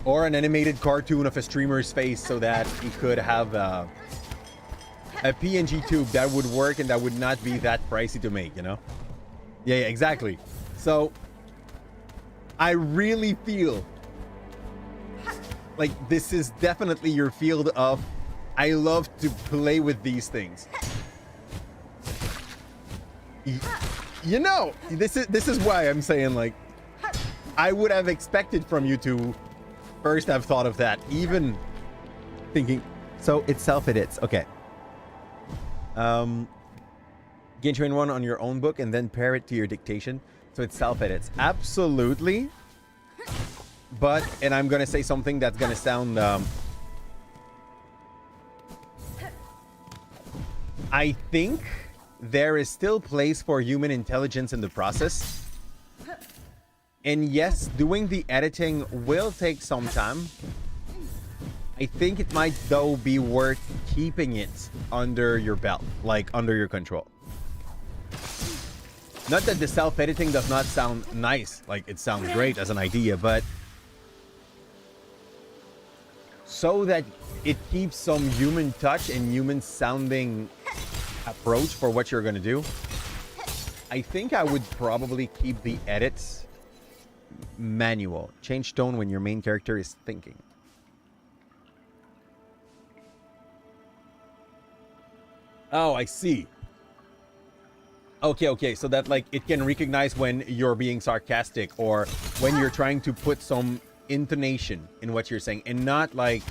Or an animated cartoon of a streamer's face so that he could have a PNG tube that would work and that would not be that pricey to make, you know? Yeah, exactly. So I really feel like this is definitely your field of I love to play with these things. You know, this is why I'm saying like I would have expected from you to first have thought of that, even thinking. So it self-edits. Okay. Gain train one on your own book and then pair it to your dictation. So it self-edits. Absolutely. But, and I'm going to say something that's going to sound... I think there is still place for human intelligence in the process. And yes, doing the editing will take some time. I think it might, though, be worth keeping it under your belt, like under your control. Not that the self-editing does not sound nice, like it sounds great as an idea, but so that it keeps some human touch and human sounding approach for what you're gonna do, I think I would probably keep the edits manual. Change tone when your main character is thinking. Oh, I see. Okay, so that like it can recognize when you're being sarcastic or when you're trying to put some intonation in what you're saying and not like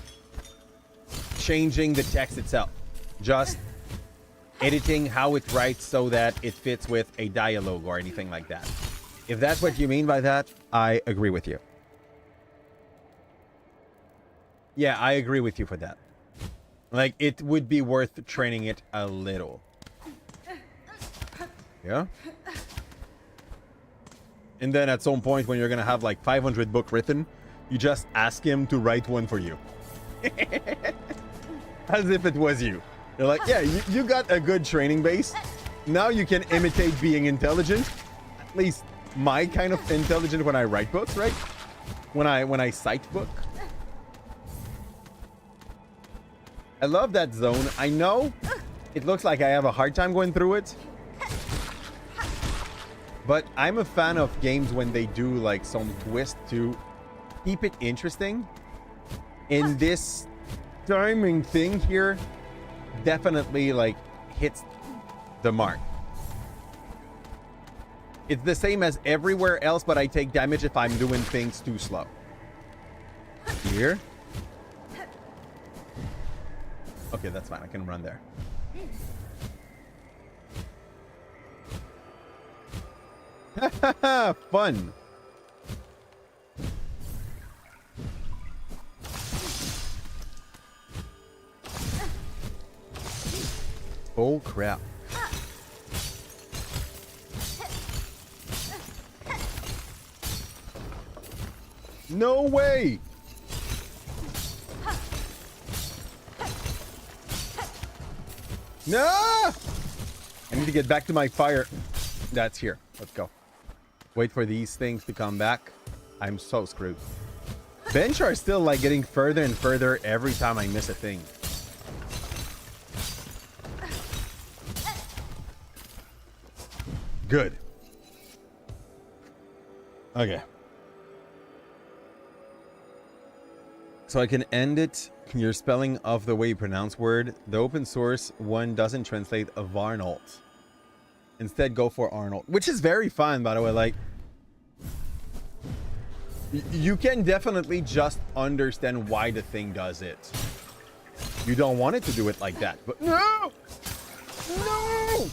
changing the text itself, just editing how it writes so that it fits with a dialogue or anything like that. If that's what you mean by that, I agree with you. Yeah, I agree with you for that. Like, it would be worth training it a little. Yeah? And then at some point when you're gonna have like 500 books written, you just ask him to write one for you. As if it was you. You're like, yeah, you got a good training base. Now you can imitate being intelligent. At least my kind of intelligent when I write books, right? When I cite book. I love that zone. I know it looks like I have a hard time going through it. But I'm a fan of games when they do like some twist to keep it interesting. And this timing thing here definitely like hits the mark. It's the same as everywhere else, but I take damage if I'm doing things too slow. Here. Okay, that's fine. I can run there. Fun. Oh crap. No way. No! I need to get back to my fire. That's here. Let's go. Wait for these things to come back. I'm so screwed. Bench are still like getting further and further every time I miss a thing. Good. Okay. So I can end it. Your spelling of the way you pronounce word. The open source one doesn't translate a Varnold. Instead, go for Arnold, which is very fun, by the way. Like, you can definitely just understand why the thing does it. You don't want it to do it like that, but no! No!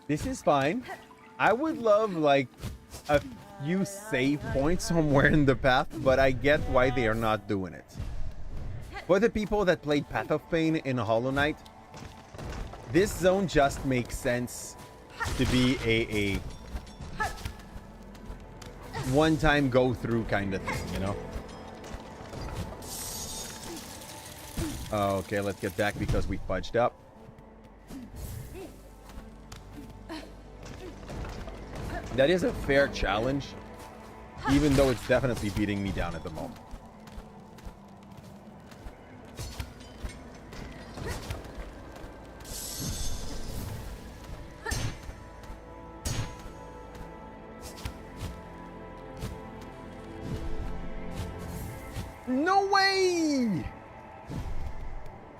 This is fine. I would love like a few save points somewhere in the path, but I get why they are not doing it. For the people that played Path of Pain in Hollow Knight, this zone just makes sense to be a one-time go-through kind of thing, you know? Okay, let's get back because we fudged up. That is a fair challenge, even though it's definitely beating me down at the moment. No way!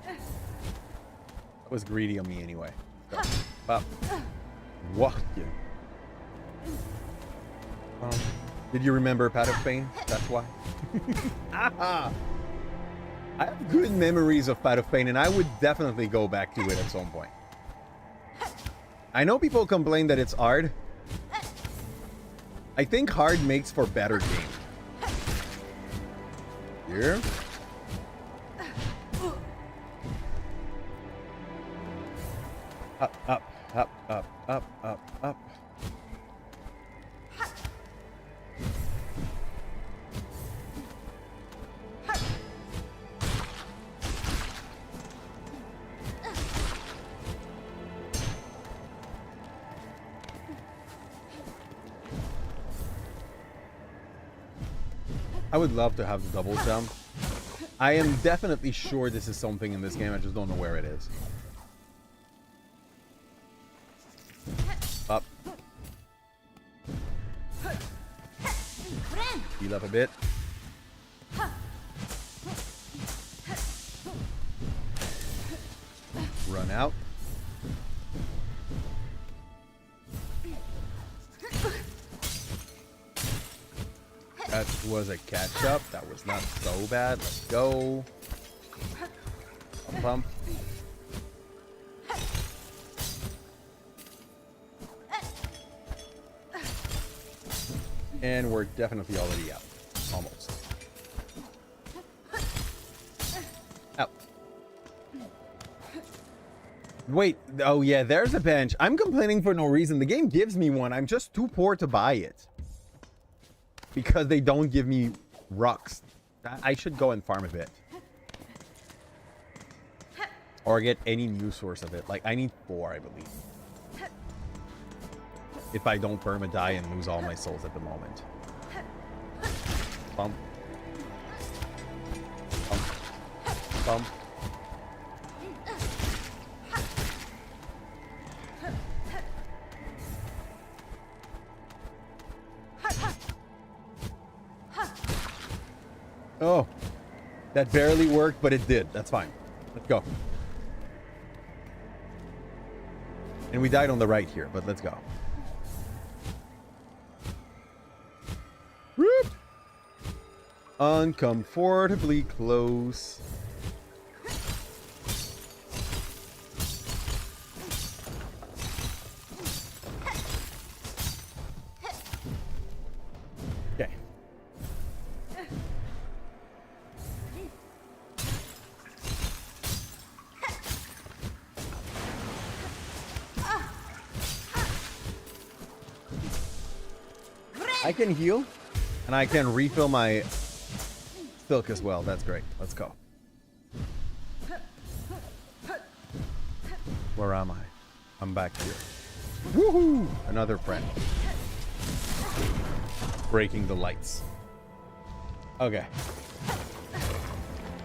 That was greedy on me anyway. Up. What? Did you remember Path of Pain? That's why. I have good memories of Path of Pain, and I would definitely go back to it at some point. I know people complain that it's hard. I think hard makes for better game. Here. Up, up, up, up, up, up, up. I would love to have the double jump. I am definitely sure this is something in this game. I just don't know where it is. Up. Heal up a bit. Run out. That was a catch up. That was not so bad. Let's go. Pump, pump. And we're definitely already out. Almost. Out. Wait. Oh, yeah, there's a bench. I'm complaining for no reason. The game gives me one. I'm just too poor to buy it. Because they don't give me rocks. I should go and farm a bit. Or get any new source of it. Like, I need 4, I believe. If I don't perma-die and lose all my souls at the moment. Bump. Bump. Bump. Oh. That barely worked, but it did. That's fine. Let's go. And we died on the right here, but let's go. Whoop. Uncomfortably close. Okay. I can heal, and I can refill my silk as well. That's great. Let's go. Where am I? I'm back here. Woohoo! Another friend. Breaking the lights. Okay.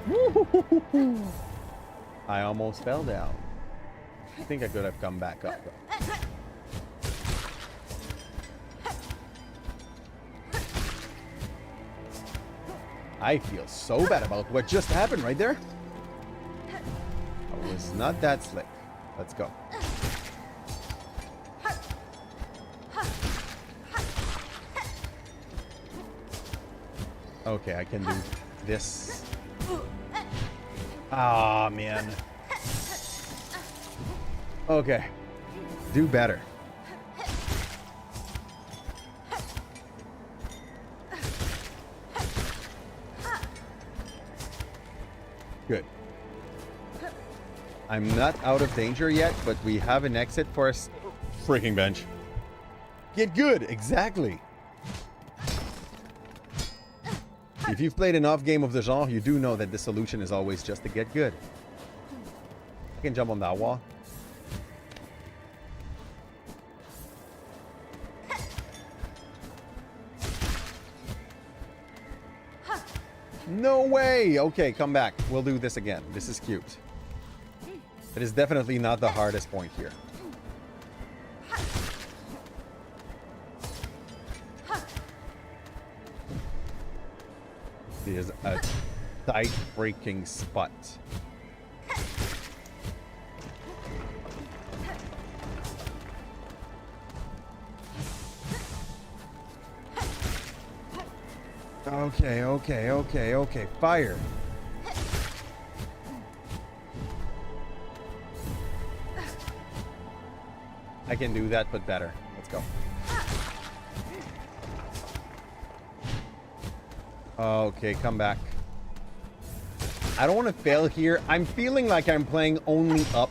Woo-hoo-hoo-hoo. I almost fell down. I think I could have come back up, though. I feel so bad about what just happened right there. I was not that slick. Let's go. Okay, I can do this. Ah, man. Okay. Do better. Good. I'm not out of danger yet, but we have an exit for a freaking bench. Get good, exactly. If you've played enough game of the genre, you do know that the solution is always just to get good. I can jump on that wall. No way! Okay, come back. We'll do this again. This is cute. It is definitely not the hardest point here. It is a tight breaking spot. Okay. Fire. I can do that, but better. Let's go. Okay, come back. I don't want to fail here. I'm feeling like I'm playing only up.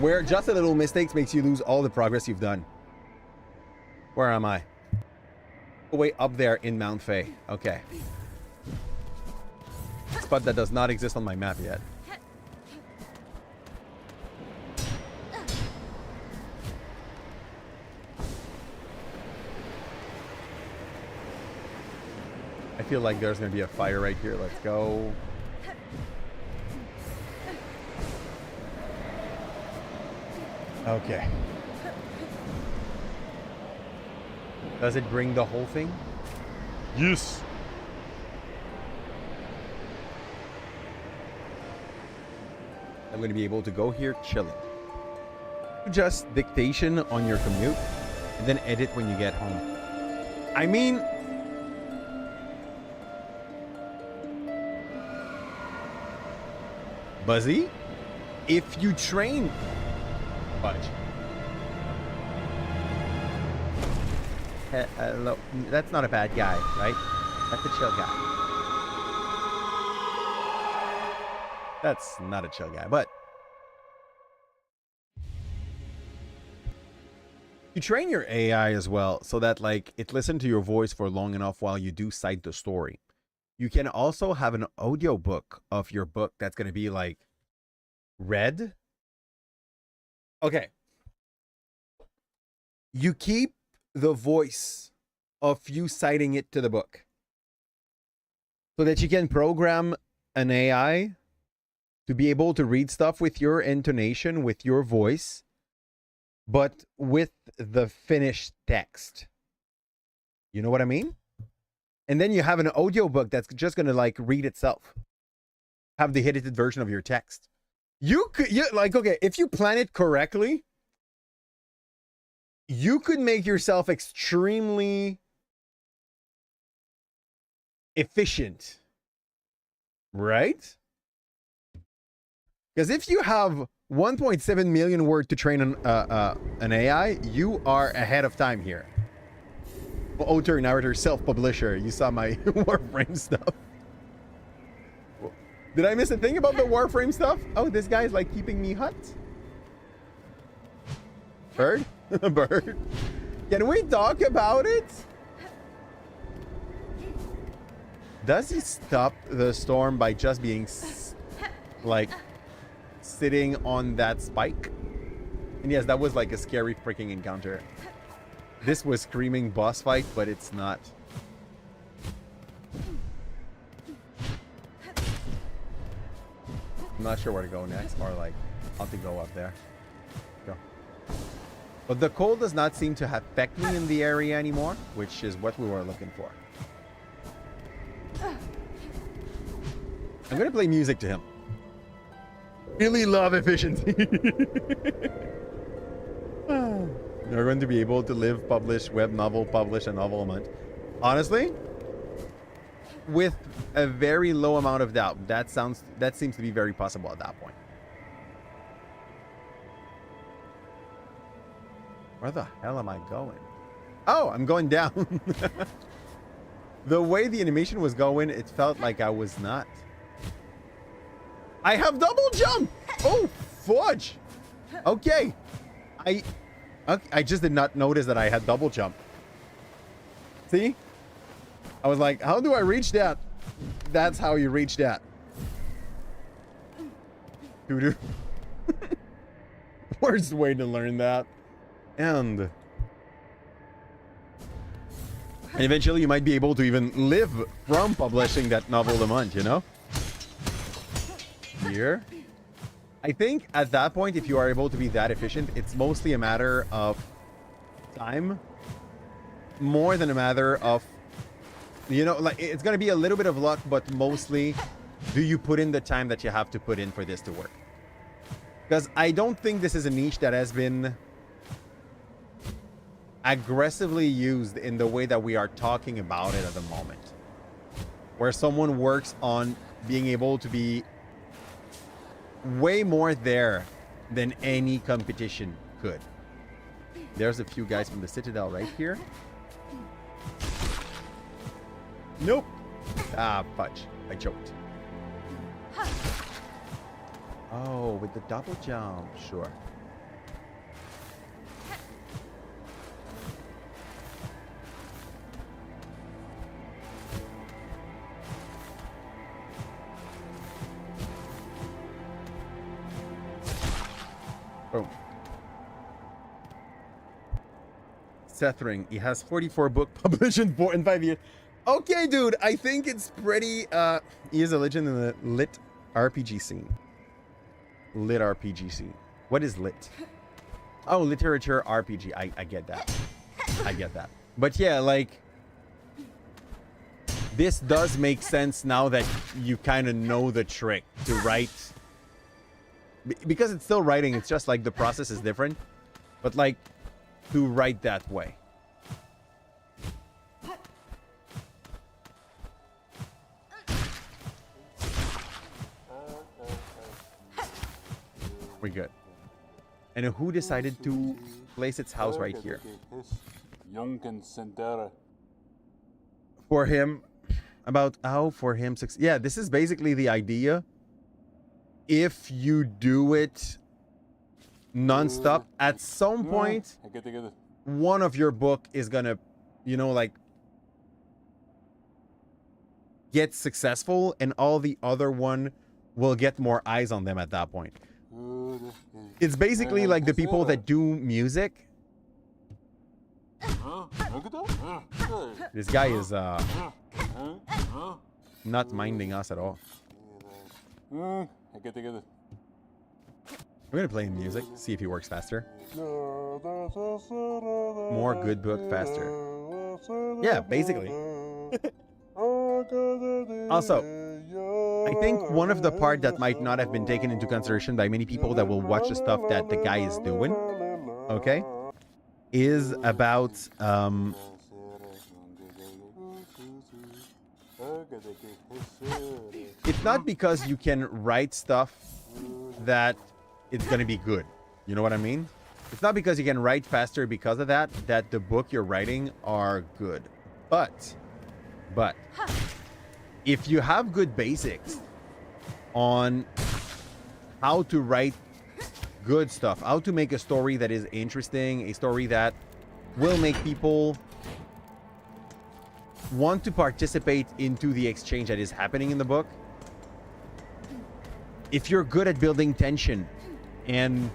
Where just a little mistake makes you lose all the progress you've done. Where am I? Oh, wait, up there in Mount Fay. Okay. Spot that does not exist on my map yet. I feel like there's going to be a fire right here. Let's go. Okay. Does it bring the whole thing? Yes. I'm going to be able to go here chilling. Just dictation on your commute and then edit when you get home. I mean, Buzzy, if you train Fudge. Hello. That's not a bad guy, right? That's a chill guy. That's not a chill guy, but you train your AI as well so that like it listens to your voice for long enough while you do cite the story. You can also have an audio book of your book that's going to be like read. Okay. You keep the voice of you citing it to the book so that you can program an AI to be able to read stuff with your intonation, with your voice, but with the finished text. You know what I mean? And then you have an audiobook that's just going to like read itself. Have the edited version of your text. You could, like, okay, if you plan it correctly, you could make yourself extremely efficient, right? Because if you have 1.7 million words to train an AI, you are ahead of time here. Author, narrator, self-publisher. You saw my Warframe stuff. Did I miss a thing about the Warframe stuff? Oh, this guy's like keeping me hot. Bird? Bird? Can we talk about it? Does he stop the storm by just being like sitting on that spike? And yes, that was like a scary freaking encounter. This was screaming boss fight, but it's not. I'm not sure where to go next, or like, I'll have to go up there. Go. But the cold does not seem to affect me in the area anymore, which is what we were looking for. I'm gonna play music to him. Really love efficiency. You're going to be able to live, publish, web novel, publish a novel a month. Honestly, with a very low amount of doubt, that seems to be very possible at that point. Where the hell am I going? Oh, I'm going down. The way the animation was going, it felt like I was not. I have double jump. Oh, fudge. Okay. I just did not notice that I had double jump. See? I was like, how do I reach that? That's how you reach that. Doo-doo. Worst way to learn that. And eventually you might be able to even live from publishing that novel a month, you know? Here. I think at that point, if you are able to be that efficient, it's mostly a matter of time more than a matter of, you know, like it's going to be a little bit of luck, but mostly do you put in the time that you have to put in for this to work? Because I don't think this is a niche that has been aggressively used in the way that we are talking about it at the moment, where someone works on being able to be way more there than any competition could. There's a few guys from the Citadel right here. Nope. Ah, fudge. I choked. Oh, with the double jump. Sure. Boom. Sethring, he has 44 books published in 5 years. Okay, dude, I think it's pretty, he is a legend in the lit RPG scene. Lit RPG scene. What is lit? Oh, literature RPG. I get that. I get that. But yeah, like, this does make sense now that you kind of know the trick to write. Because it's still writing, it's just like the process is different. But like, to write that way. We're good. And who decided to place its house right here? For him, for him, yeah, this is basically the idea. If you do it non-stop, at some point, one of your book is gonna, you know, like, get successful, and all the other one will get more eyes on them at that point. It's basically like the people that do music. This guy is not minding us at all. We're gonna play him music, see if he works faster. More good book faster. Yeah, basically. Also, I think one of the part that might not have been taken into consideration by many people that will watch the stuff that the guy is doing, okay, is about it's not because you can write stuff that it's gonna be good. You know what I mean? It's not because you can write faster because of that the book you're writing are good. But if you have good basics on how to write good stuff, how to make a story that is interesting, a story that will make people want to participate into the exchange that is happening in the book. If you're good at building tension and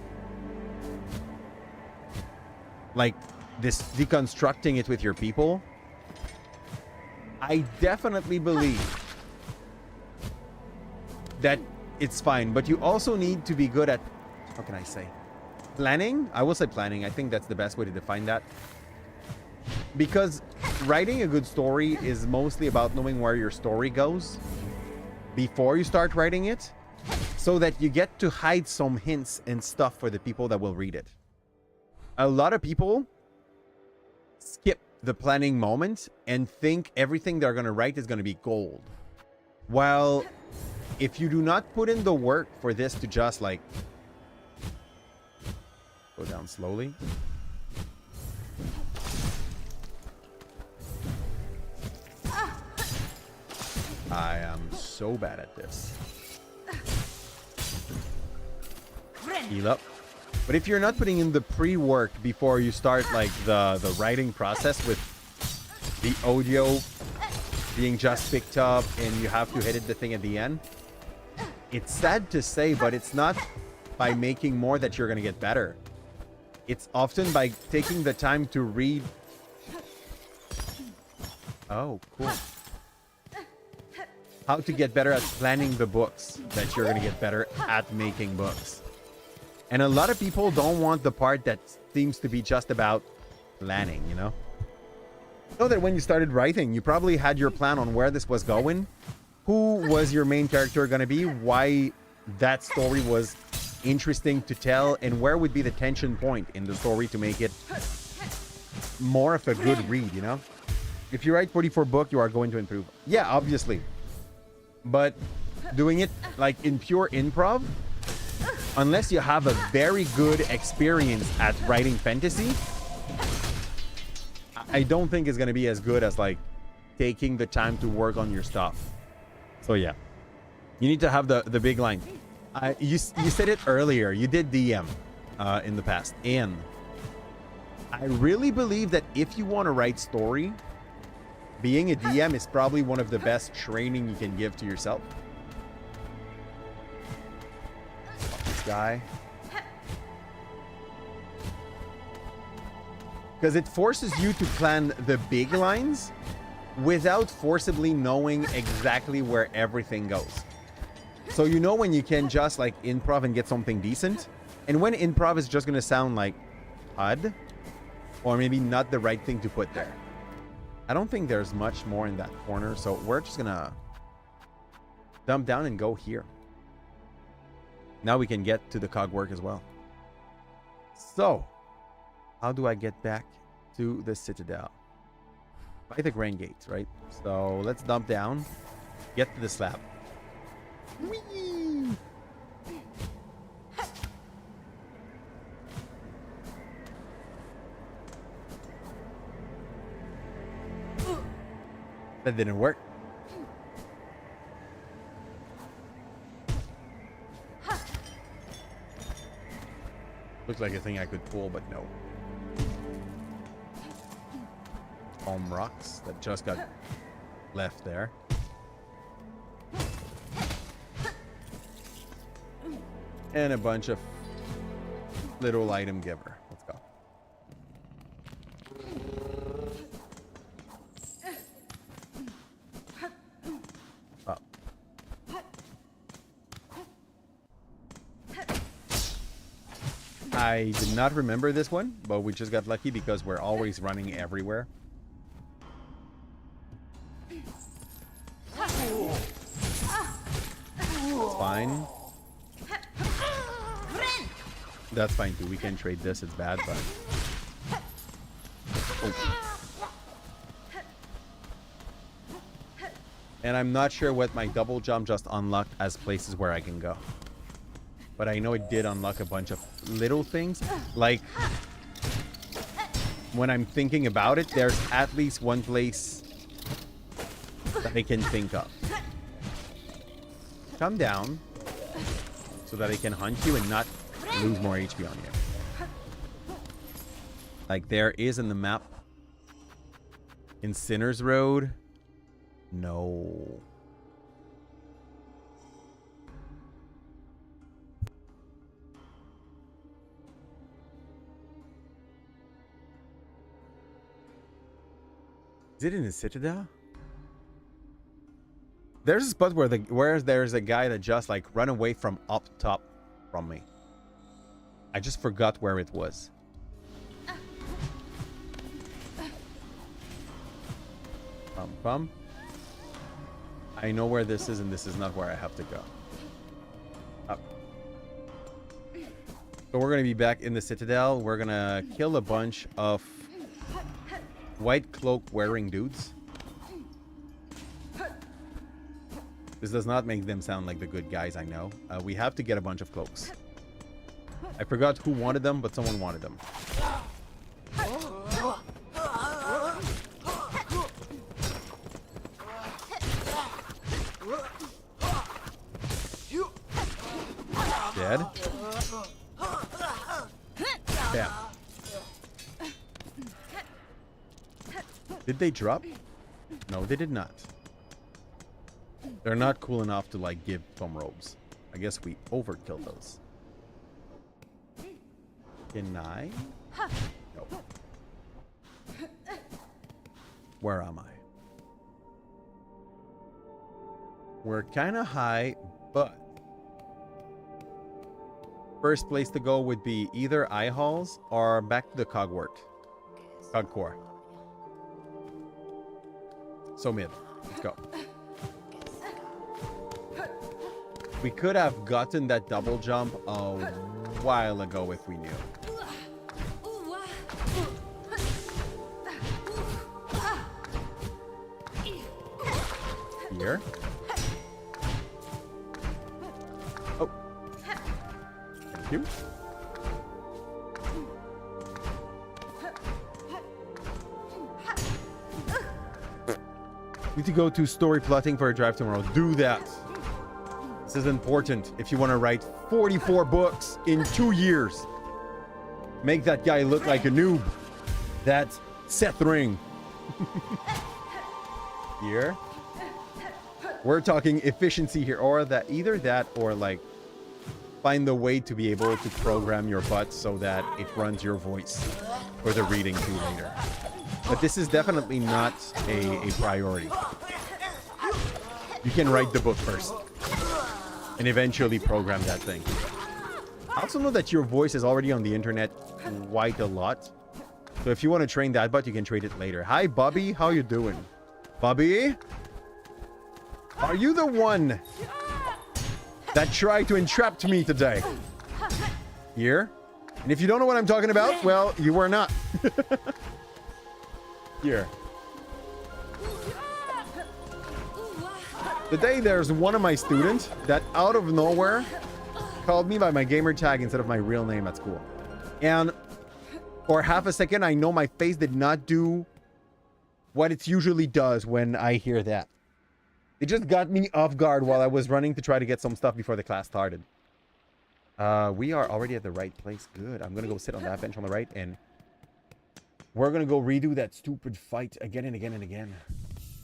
like this, deconstructing it with your people, I definitely believe that it's fine. But you also need to be good at, how can I say, planning? I will say planning. I think that's the best way to define that. Because writing a good story is mostly about knowing where your story goes before you start writing it, so that you get to hide some hints and stuff for the people that will read it. A lot of people skip the planning moment and think everything they're going to write is going to be gold. While if you do not put in the work for this to just like go down slowly. I am so bad at this. Heal up. But if you're not putting in the pre-work before you start like the writing process with the audio being just picked up and you have to edit the thing at the end, it's sad to say, but it's not by making more that you're going to get better. It's often by taking the time to read. Oh, cool. How to get better at planning the books that you're going to get better at making books. And a lot of people don't want the part that seems to be just about planning, you know? Know that when you started writing, you probably had your plan on where this was going, who was your main character going to be, why that story was interesting to tell, and where would be the tension point in the story to make it more of a good read, you know? If you write 44 book, you are going to improve. Yeah, obviously. But doing it like in pure improv, unless you have a very good experience at writing fantasy, I don't think it's going to be as good as like taking the time to work on your stuff. So yeah, you need to have the big line. You said it earlier. You did DM in the past. And I really believe that if you want to write story, being a DM is probably one of the best training you can give to yourself. This guy. Because it forces you to plan the big lines without forcibly knowing exactly where everything goes. So you know when you can just like improv and get something decent, and when improv is just gonna sound like odd, or maybe not the right thing to put there. I don't think there's much more in that corner, so we're just gonna dump down and go here. Now we can get to the cog work as well. So, how do I get back to the Citadel? By the grain gates, right? So let's dump down, get to the slab. Whee! That didn't work. Looks like a thing I could pull, but no. Rocks that just got left there. And a bunch of little item giver. Let's go. Up. I did not remember this one, but we just got lucky because we're always running everywhere. That's fine. That's fine too. We can trade this. It's bad, but... Oh. And I'm not sure what my double jump just unlocked as places where I can go. But I know it did unlock a bunch of little things. Like, when I'm thinking about it, there's at least one place that I can think of. Come down so that I can hunt you and not lose more HP on you. Like there is in the map. In Sinner's Road. No. Is it in the Citadel? There's a spot where there's a guy that just like run away from up top from me. I just forgot where it was. Bum. I know where this is, and this is not where I have to go. Up. So we're gonna be back in the Citadel. We're gonna kill a bunch of white cloak wearing dudes. This does not make them sound like the good guys, I know. We have to get a bunch of cloaks. I forgot who wanted them, but someone wanted them. Dead. Damn. Did they drop? No, they did not. They're not cool enough to like give foam robes. I guess we overkill those. Can I? No. Where am I? We're kind of high, but first place to go would be either eye halls or back to the cog core. So mid. Let's go. We could have gotten that double jump a while ago if we knew. Here. Oh. Thank you. Need to go to story plotting for a drive tomorrow. Do that. This is important if you want to write 44 books in 2 years. Make that guy look like a noob. That's Seth Ring. Here. We're talking efficiency here, or that either that or like find the way to be able to program your butt so that it runs your voice for the reading to later. but this is definitely not a priority. You can write the book first and eventually program that thing. I also know that your voice is already on the internet quite a lot. So if you want to train that bot, you can trade it later. Hi, Bobby. How you doing? Bobby? Are you the one that tried to entrap me today? Here? And if you don't know what I'm talking about, well, you were not. Here. Today, there's one of my students that out of nowhere called me by my gamer tag instead of my real name at school. And for half a second, I know my face did not do what it usually does when I hear that. It just got me off guard while I was running to try to get some stuff before the class started. We are already at the right place. Good. I'm going to go sit on that bench on the right, and we're going to go redo that stupid fight again and again and again.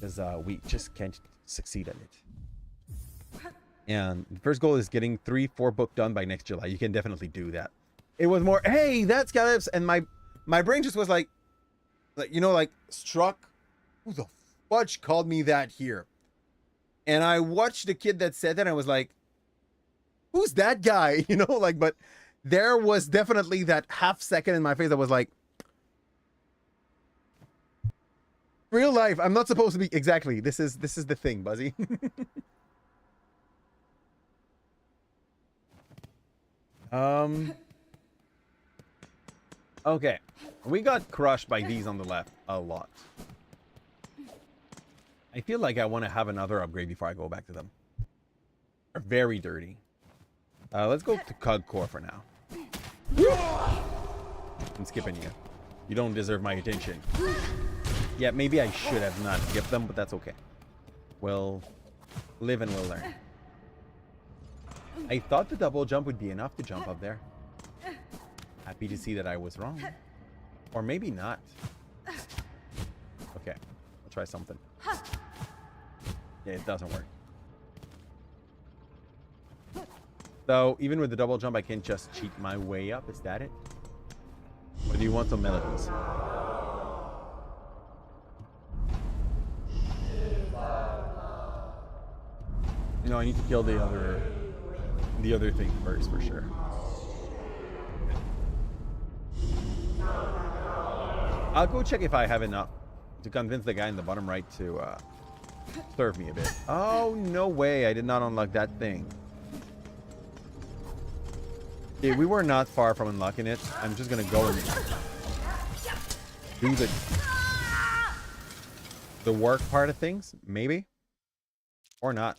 Because we just can't succeed at it. And the first goal is getting 3-4 book done by next July. You can definitely do that. It was more, hey, that's Calipze, and my brain just was like you know, like struck. Who the fudge called me that here? And I watched the kid that said that, and I was like, who's that guy? You know, like, but there was definitely that half second in my face that was like, real life, I'm not supposed to be exactly. This is the thing, Buzzy. Okay. We got crushed by these on the left a lot. I feel like I want to have another upgrade before I go back to them. They're very dirty. Let's go to Cog Core for now. I'm skipping you. You don't deserve my attention. Yeah, maybe I should have not skipped them, but that's okay. We'll live and we'll learn. I thought the double jump would be enough to jump up there. Happy to see that I was wrong. Or maybe not. Okay, I'll try something. Yeah, it doesn't work. So, even with the double jump, I can just cheat my way up. Is that it? Or do you want some melodies? No, I need to kill the other thing first, for sure. I'll go check if I have enough to convince the guy in the bottom right to serve me a bit. Oh, no way. I did not unlock that thing. Okay, we were not far from unlocking it. I'm just going to go and do the work part of things, maybe. Or not.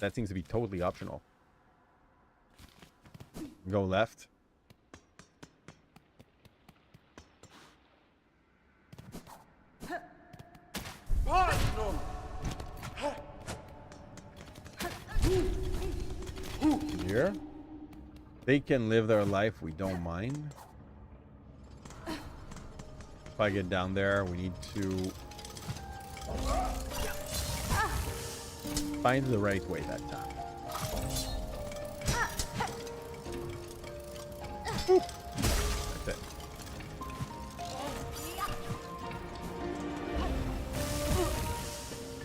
That seems to be totally optional. Go left. Here. They can live their life. We don't mind. If I get down there, we need to find the right way that time. Whew. That's it.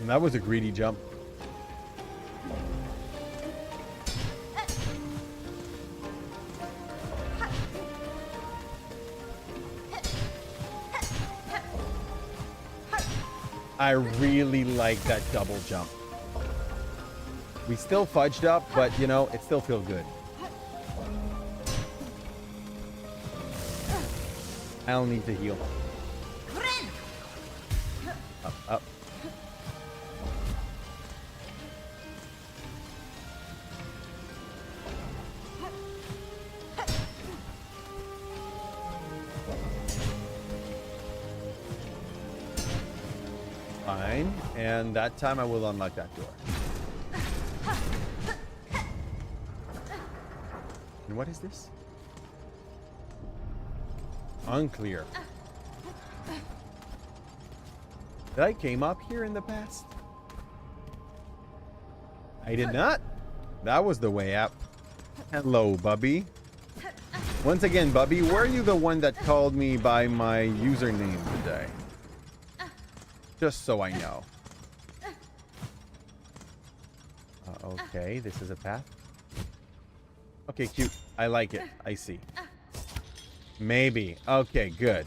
And that was a greedy jump. I really like that double jump. We still fudged up, but you know, it still feels good. I'll need to heal. Up, up. Fine, and that time I will unlock that door. And what is this? Unclear. Did I came up here in the past? I did not. That was the way up. Hello, Bubby. Once again, Bubby, were you the one that called me by my username today? Just so I know. Okay, this is a path. Okay, cute. I like it. I see. Maybe. Okay, good.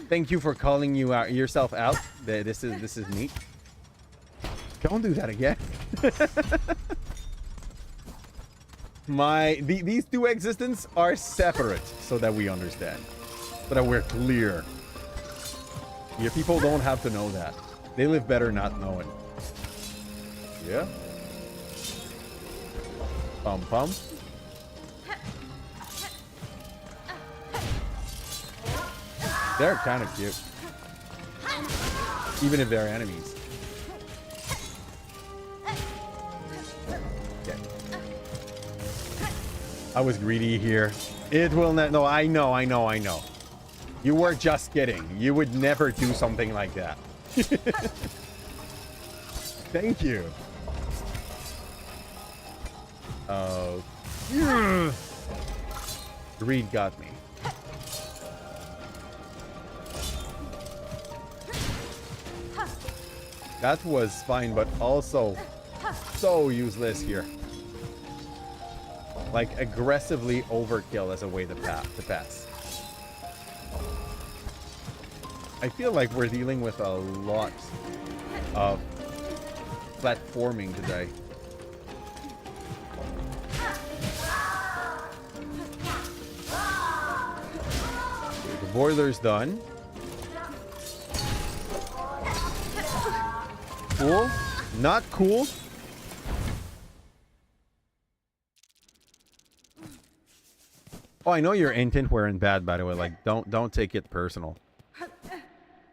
Thank you for calling yourself out. This is neat. Don't do that again. These two existences are separate, so that we understand, so that we're clear. Your people don't have to know that. They live better not knowing. Yeah. Pum pum. They're kind of cute, even if they're enemies. Okay. I was greedy here. It will not. No, I know. You were just kidding. You would never do something like that. Thank you. Oh. Greed got me. That was fine, but also so useless here. Like aggressively overkill as a way to pass. I feel like we're dealing with a lot of platforming today. The boiler's done. Cool. Not cool. Oh, I know your intent weren't bad, by the way. Like, don't take it personal.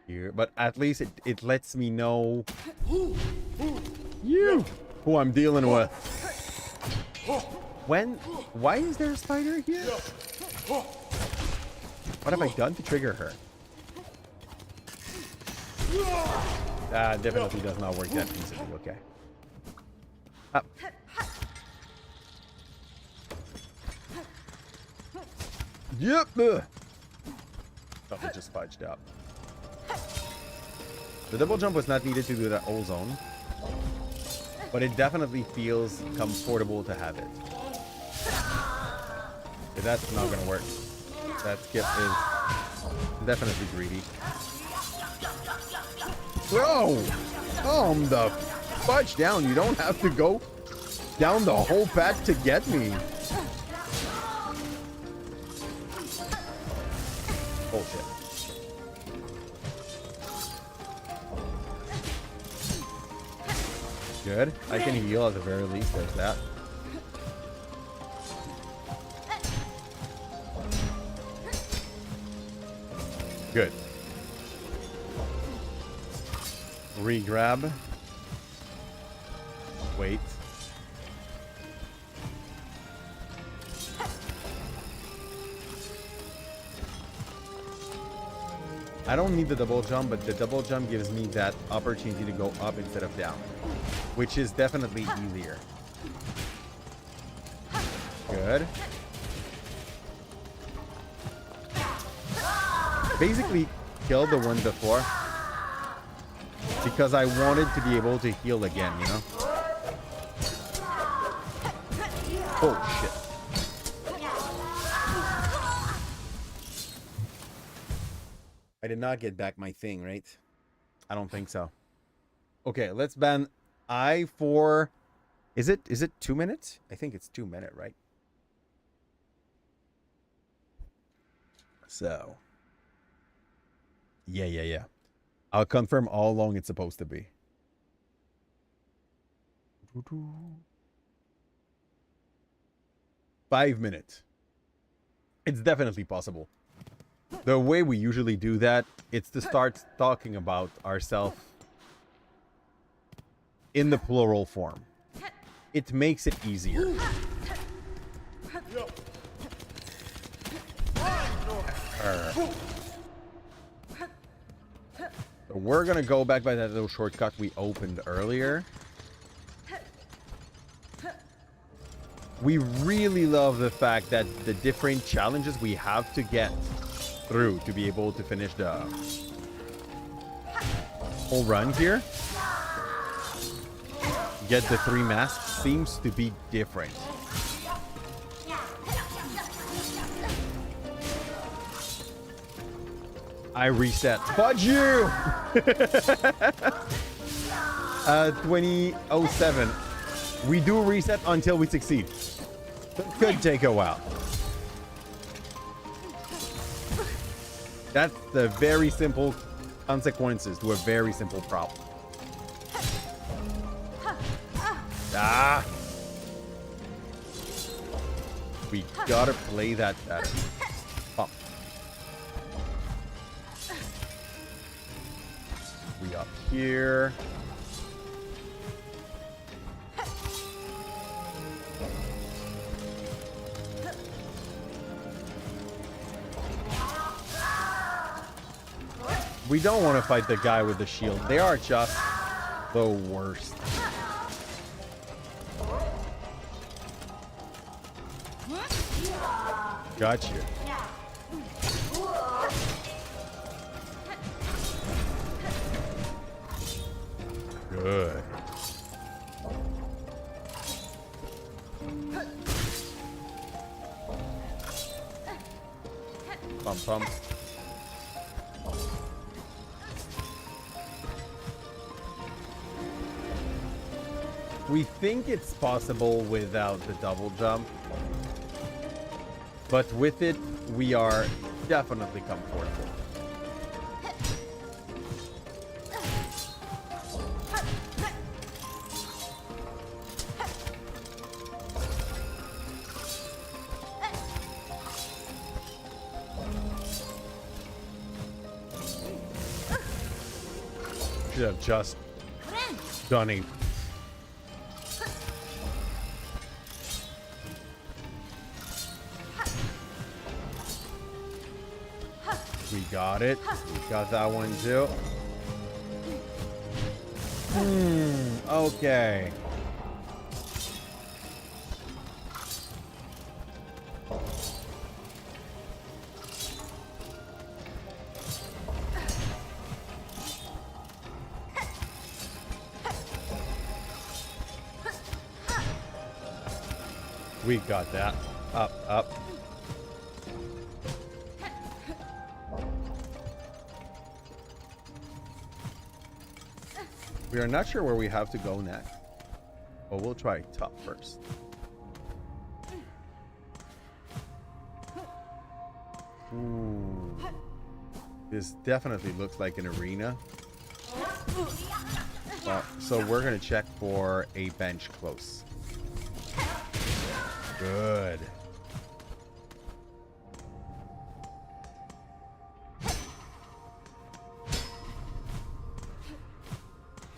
Here, but at least it lets me know who I'm dealing with. Why is there a spider here? What have I done to trigger her? That definitely does not work that easily. Okay. Up. Yep. Something just fudged up. The double jump was not needed to do that old zone, but it definitely feels comfortable to have it. If that's not gonna work. That skip is definitely greedy. Bro! The fudge down. You don't have to go down the whole path to get me. Bullshit. Good. I can heal at the very least. There's that. Good. Re-grab. Wait. I don't need the double jump, but the double jump gives me that opportunity to go up instead of down, which is definitely easier. Good. Basically killed the one before because I wanted to be able to heal again, you know? Oh, shit. I did not get back my thing, right? I don't think so. Okay, let's ban I for... Is it 2 minutes? I think it's 2 minutes, right? So... Yeah. I'll confirm how long it's supposed to be. 5 minutes. It's definitely possible. The way we usually do that, it's to start talking about ourselves in the plural form. It makes it easier. So we're gonna go back by that little shortcut we opened earlier. We really love the fact that the different challenges we have to get through to be able to finish the whole run here, get the 3 masks seems to be different. I reset. Fudge you! 2007. We do reset until we succeed. It could take a while. That's the very simple consequences to a very simple problem. Ah! We gotta play that better. Pump. We up here. We don't want to fight the guy with the shield. They are just the worst. Got you. Good. Pump, pump. We think it's possible without the double jump, but with it, we are definitely comfortable. Should have just done a We got it. We got that one too. Okay. We got that. Up, up. We are not sure where we have to go next, but we'll try top first. Ooh. This definitely looks like an arena. So we're going to check for a bench close. Good.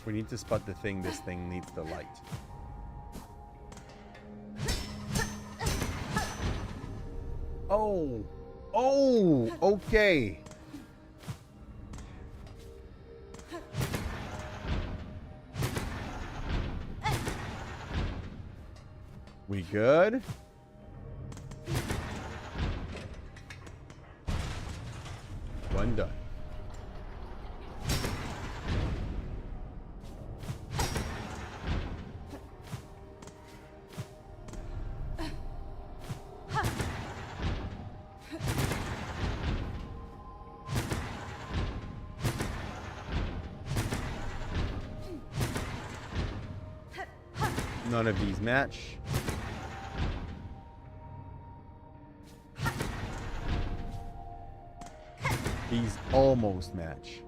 We need to spot the thing. This thing needs the light. Oh. Oh, okay. We good? One done. None of these match. These almost match.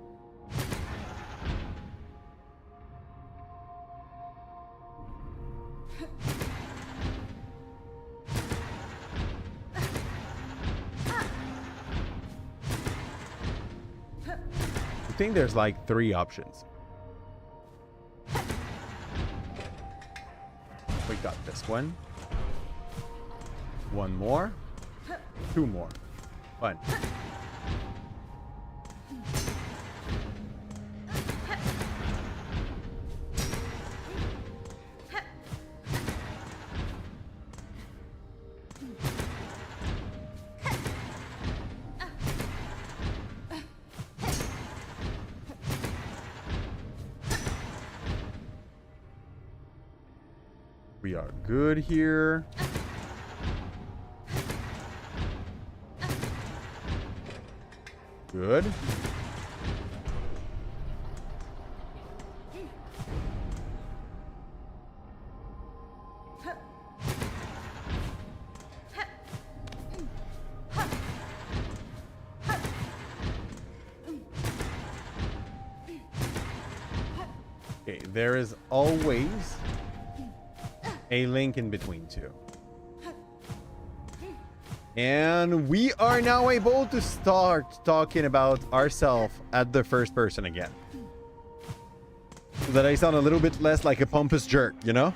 I think there's like 3 options. We got this one. One more. 2 more. 1. We are good here. Good. Okay, there is always a link in between two. And we are now able to start talking about ourselves at the first person again. So that I sound a little bit less like a pompous jerk, you know?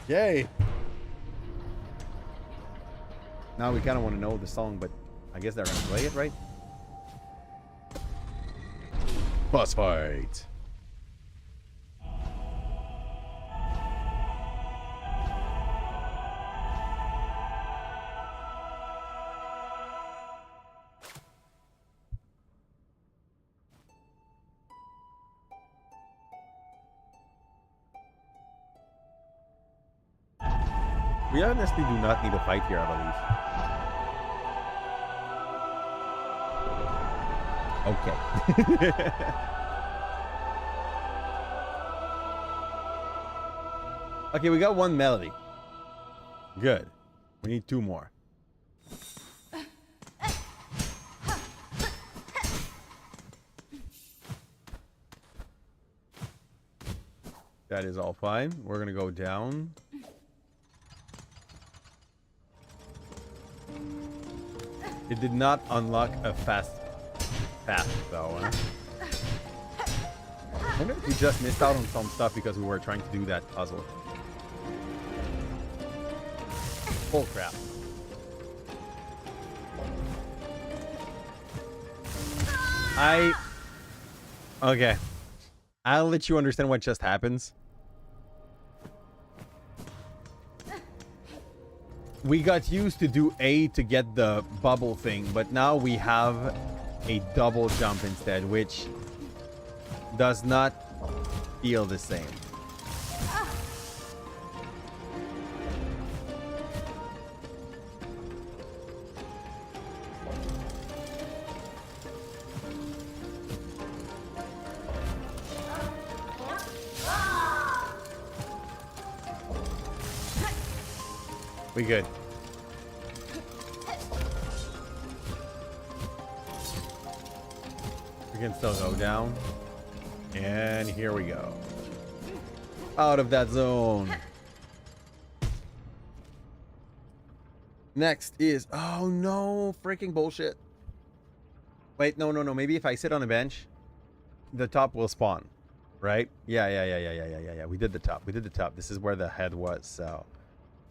Yay! Now we kind of want to know the song, but I guess they're going to play it, right? Boss fight! We honestly do not need a fight here, I believe. Okay. Okay, we got one melody. Good. We need two more. That is all fine. We're gonna go down. It did not unlock a fast path, though. Huh? I wonder if we just missed out on some stuff because we were trying to do that puzzle. Oh, crap. Okay. I'll let you understand what just happens. We got used to do A to get the bubble thing, but now we have a double jump instead, which does not feel the same. We good. We can still go down. And here we go. Out of that zone. Next is... Oh, no. Freaking bullshit. Wait, no. Maybe if I sit on a bench, the top will spawn. Right? Yeah. We did the top. This is where the head was, so...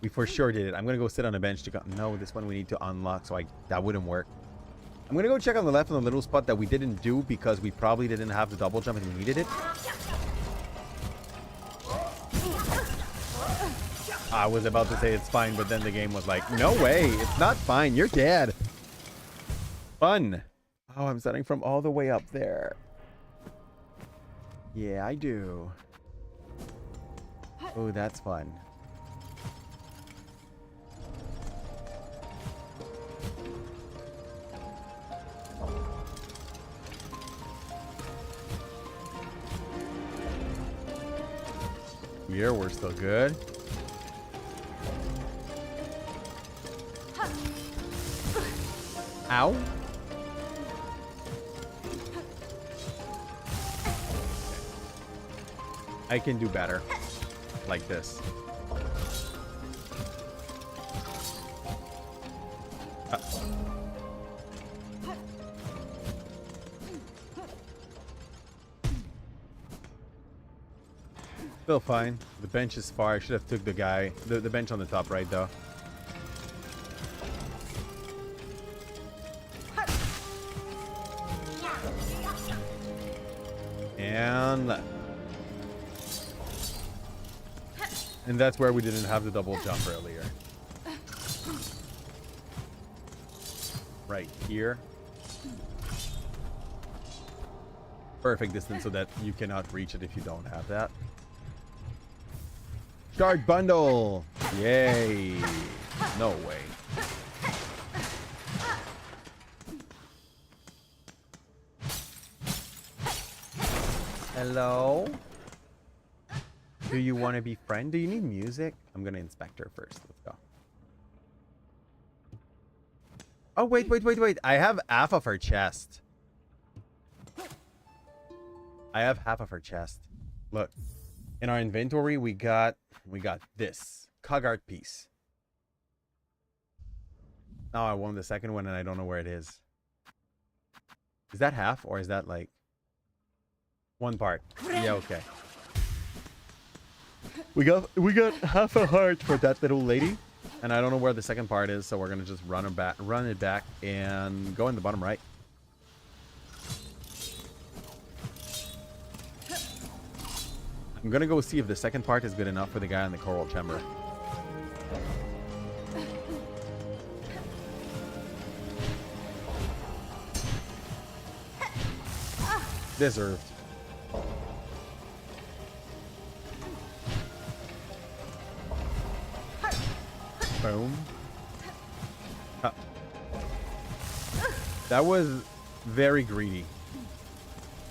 We for sure did it. I'm going to go sit on a bench to go... No, this one we need to unlock, so that wouldn't work. I'm going to go check on the left on the little spot that we didn't do because we probably didn't have the double jump and we needed it. I was about to say it's fine, but then the game was like, no way, it's not fine. You're dead. Fun. Oh, I'm starting from all the way up there. Yeah, I do. Oh, that's fun. Here, we're still good. Ow. I can do better. Like this. Still fine. The bench is far. I should have took the guy. The bench on the top right, though. And that's where we didn't have the double jump earlier. Right here. Perfect distance so that you cannot reach it if you don't have that. Shard bundle. Yay. No way. Hello? Do you want to be friend? Do you need music? I'm going to inspect her first. Let's go. Oh, wait. I have half of her chest. I have half of her chest. Look. In our inventory, we got this. Cog art piece. Now I won the second one and I don't know where it is. Is that half or is that like one part? Yeah, okay. We got half a heart for that little lady. And I don't know where the second part is, so we're gonna just run it back and go in the bottom right. I'm gonna go see if the second part is good enough for the guy in the coral chamber. Deserved. Boom. Ah. That was very greedy.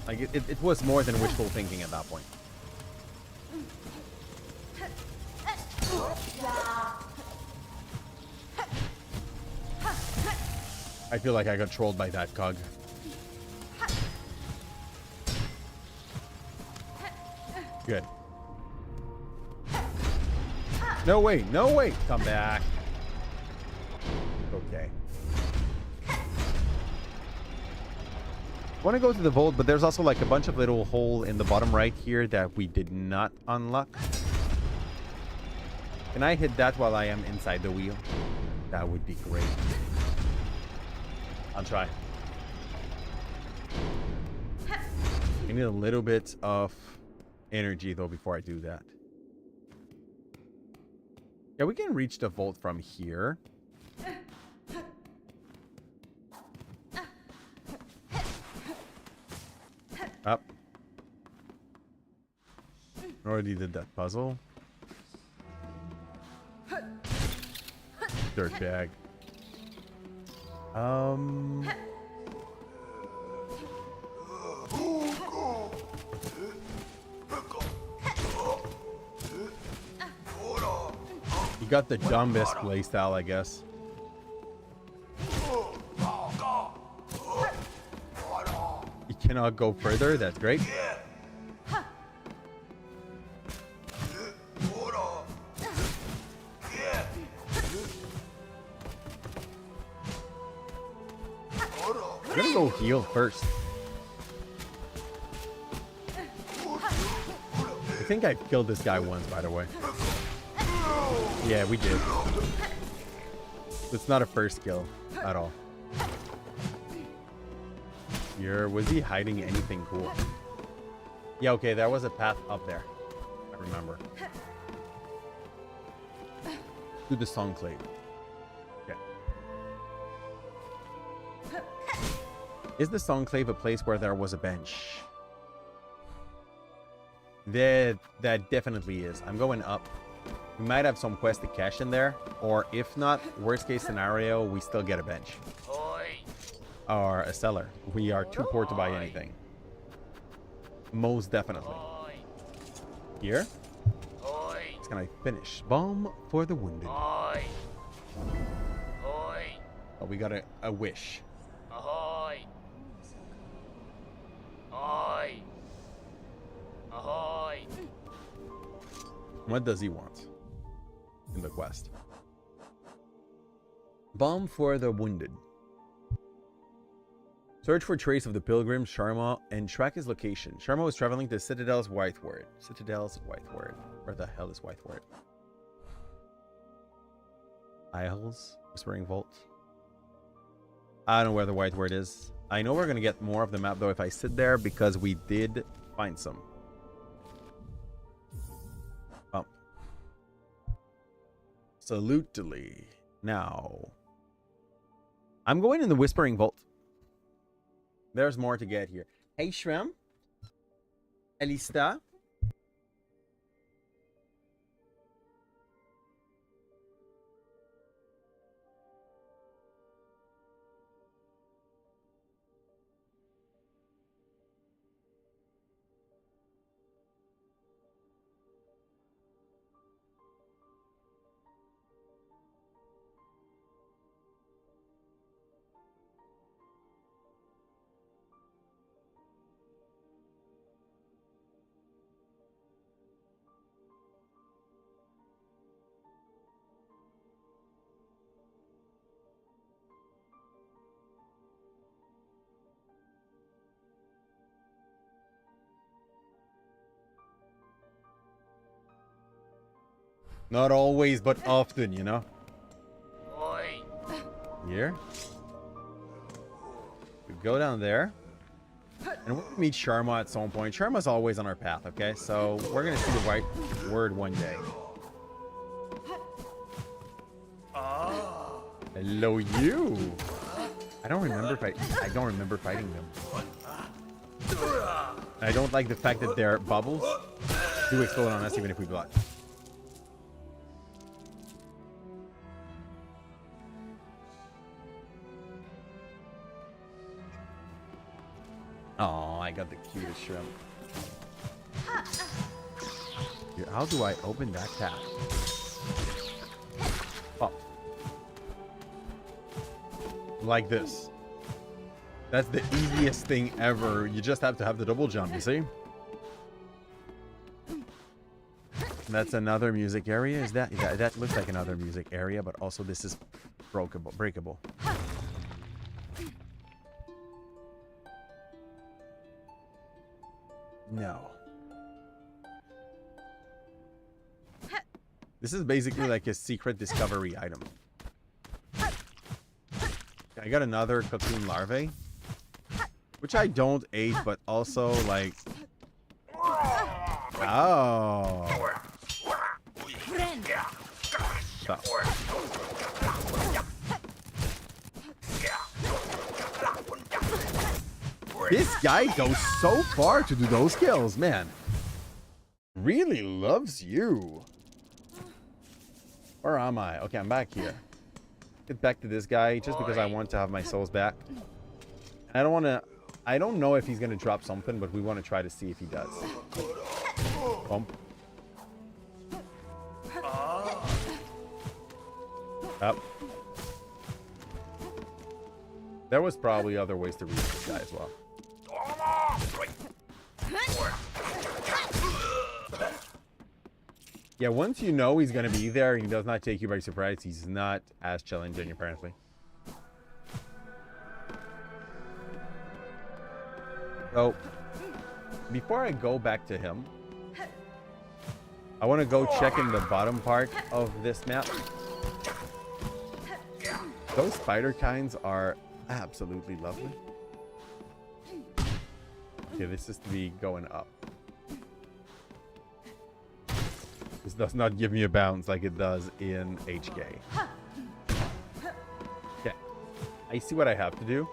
Like it was more than wishful thinking at that point. I feel like I got trolled by that cog. Good. No way, no way. Come back. Okay. I want to go to the vault, but there's also like a bunch of little hole in the bottom right here that we did not unlock. Can I hit that while I am inside the wheel? That would be great. I'll try. I need a little bit of energy though before I do that. Yeah, we can reach the vault from here. Up. Already did that puzzle. Dirtbag. You got the dumbest playstyle, I guess. You cannot go further. That's great. I'm gonna go heal first. I think I killed this guy once, by the way. Yeah, we did. It's not a first kill at all. Was he hiding anything cool? Yeah, okay, there was a path up there. I remember. To the Songclave. Okay. Is the Songclave a place where there was a bench? That definitely is. I'm going up. We might have some quest to cash in there, or if not, worst case scenario, we still get a bench. Or a cellar. We are too poor to buy anything. Most definitely. Here? It's gonna finish. Balm for the wounded. Oh, we got a wish. What does he want in the quest? Balm for the wounded. Search for trace of the pilgrim Sharma and track his location. Sharma was traveling to Citadel's Whiteward. Citadel's Whiteward. Where the hell is Whiteward? Isles? Whispering Vault? I don't know where the Whiteward is. I know we're going to get more of the map though if I sit there because we did find some. Oh. Salutely. Now. I'm going in the Whispering Vault. There's more to get here. Hey, Shrem. Alista. Not always, but often, you know? Here. We go down there. And we'll meet Sharma at some point. Sharma's always on our path, okay? So we're going to see the right word one day. Hello, you. I don't remember fighting them. I don't like the fact that their bubbles do explode on us even if we block. Oh, I got the cutest shrimp. Here, how do I open that tab? Oh. Like this. That's the easiest thing ever. You just have to have the double jump, you see? That's another music area. That looks like another music area, but also this is breakable. No. This is basically like a secret discovery item. I got another cocoon larvae, which I don't eat, but also like... Oh. So. This guy goes so far to do those kills, man. Really loves you. Where am I? Okay, I'm back here. Get back to this guy just because I want to have my souls back. I don't know if he's going to drop something, but we want to try to see if he does. Bump. Up. There was probably other ways to reach this guy as well. Yeah, once you know he's going to be there, he does not take you by surprise. He's not as challenging, apparently. So, before I go back to him, I want to go check in the bottom part of this map. Those spider kinds are absolutely lovely. Okay, this is to be going up. This does not give me a bounce like it does in HK. Okay, I see what I have to do.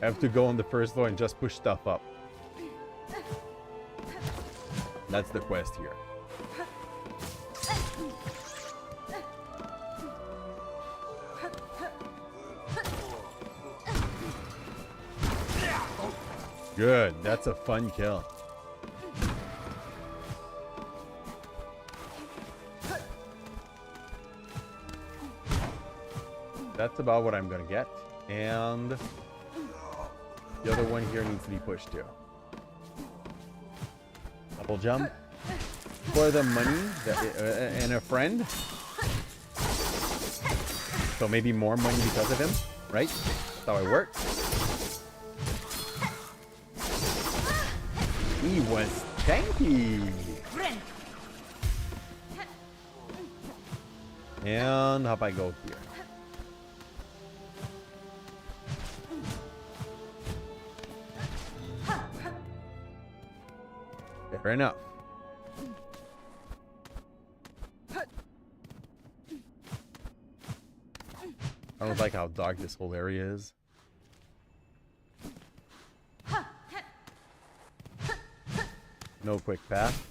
I have to go on the first floor and just push stuff up. That's the quest here. Good, that's a fun kill. That's about what I'm gonna get. And the other one here needs to be pushed too. Double jump. For the money and a friend. So maybe more money because of him, right? That's how it works. He was tanky. And how I go here? Fair enough. I don't like how dark this whole area is. No quick path.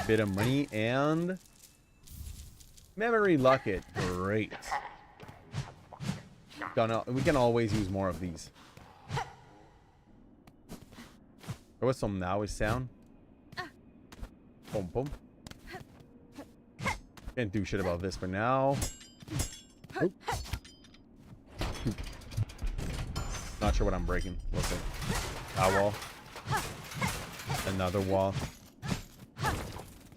Bit of money and memory locket. Great. We can always use more of these. There was some nowish sound. Boom, boom. Can't do shit about this for now. Oop. Not sure what I'm breaking. We'll see. That wall. Another wall.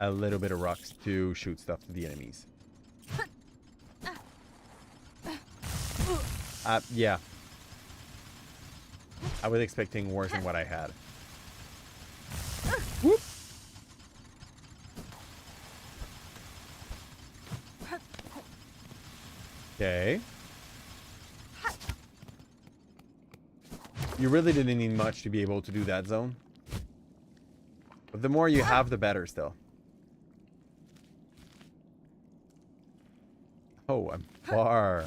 A little bit of rocks to shoot stuff to the enemies. Yeah. I was expecting worse than what I had. Whoop. Okay. You really didn't need much to be able to do that zone. But the more you have, the better still. Oh, I'm far.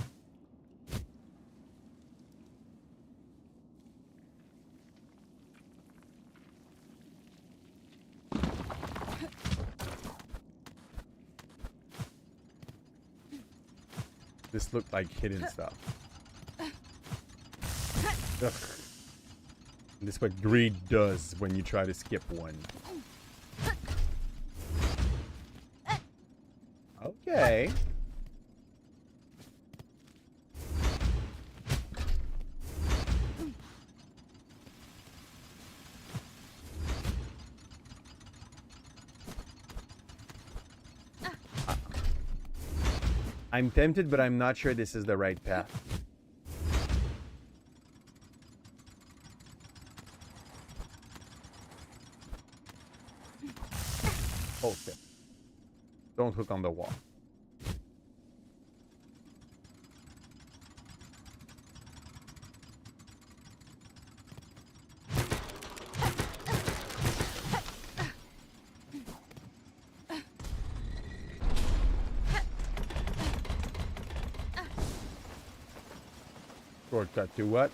This looked like hidden stuff. Ugh. This is what greed does when you try to skip one. Okay. I'm tempted, but I'm not sure this is the right path. Okay. Don't hook on the wall. Shortcut to what?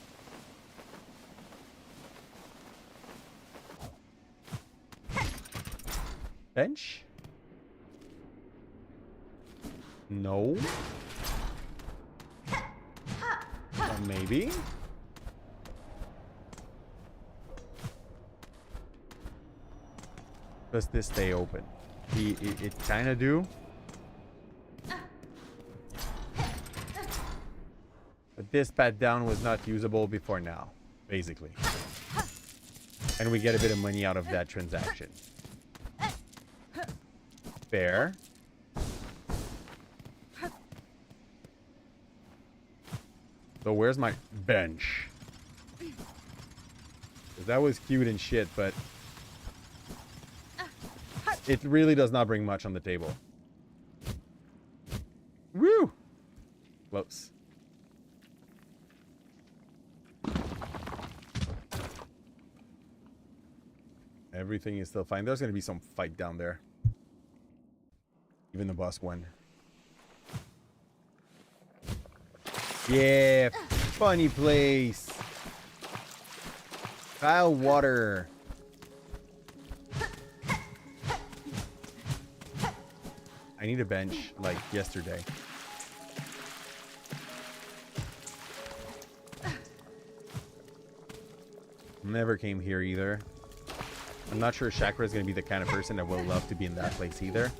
Bench? No. Maybe. Does this stay open? It kind of do. But this pat down was not usable before now, basically. And we get a bit of money out of that transaction. Fair. So where's my bench? 'Cause that was cute and shit, but it really does not bring much on the table. Woo! Close. Everything is still fine. There's going to be some fight down there. Even the boss won. Yeah, funny place. Foul water. I need a bench like yesterday. Never came here either. I'm not sure Chakra is going to be the kind of person that will love to be in that place either.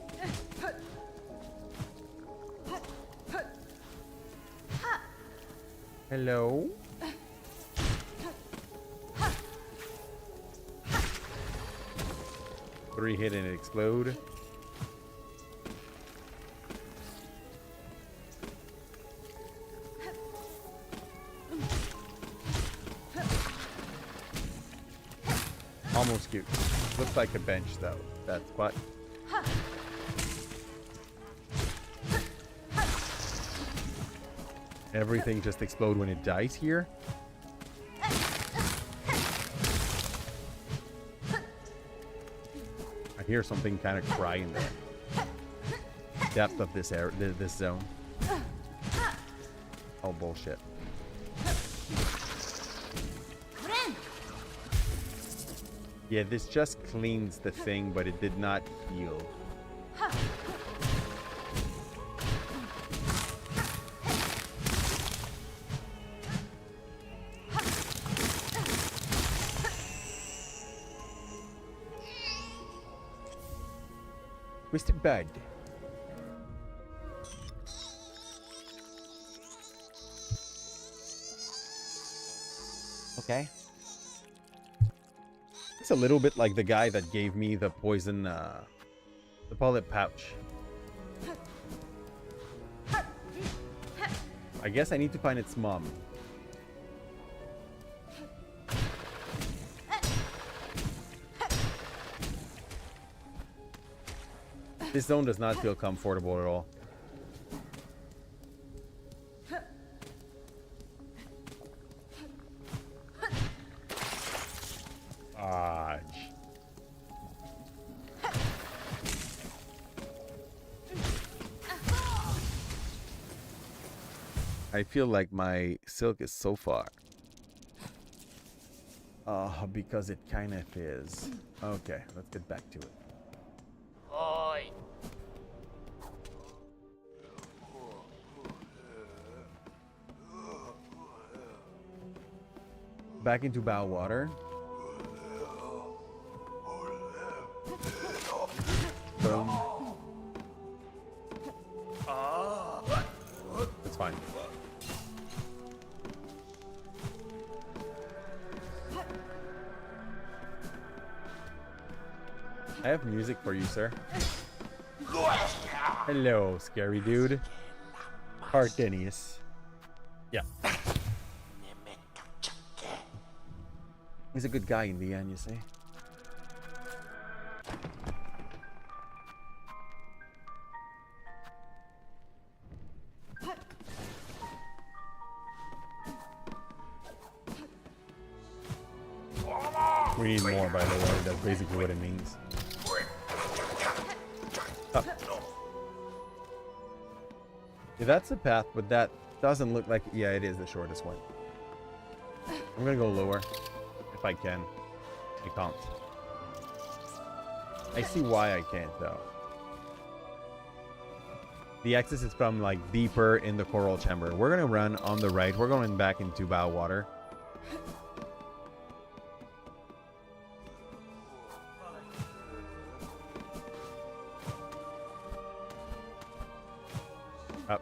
Hello? Three hit and it explode. Almost cute. Looks like a bench though. That's what. Everything just explode when it dies here. I hear something kind of cry in there. Depth of this area, this zone. Oh bullshit. Yeah, this just cleans the thing, but it did not heal. Twisted Bud. Okay. It's a little bit like the guy that gave me the poison, the bullet pouch. I guess I need to find its mom. This zone does not feel comfortable at all. I feel like my silk is so far. Because it kind of is. Okay, let's get back to it. Oi. Back into bow water. Boom. That's fine. I have music for you, sir. Hello, scary dude. Hardenius. Yeah. He's a good guy in the end, you see. We need more, by the way. That's basically what it means. Up. Yeah, that's the path, but that doesn't look like... Yeah, it is the shortest one. I'm gonna go lower. If I can. I can't. I see why I can't, though. The access is from, like, deeper in the coral chamber. We're gonna run on the right. We're going back into bow water. Up.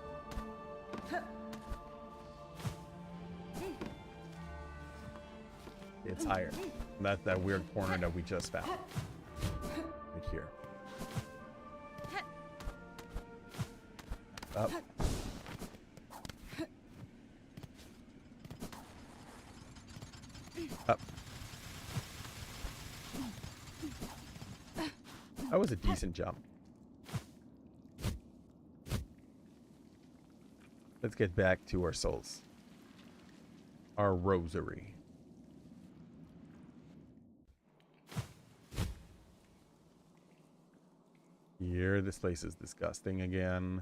It's higher. That's that weird corner that we just found. Right here. Up. Up. That was a decent jump. Let's get back to our souls. Our rosary. Here, this place is disgusting again.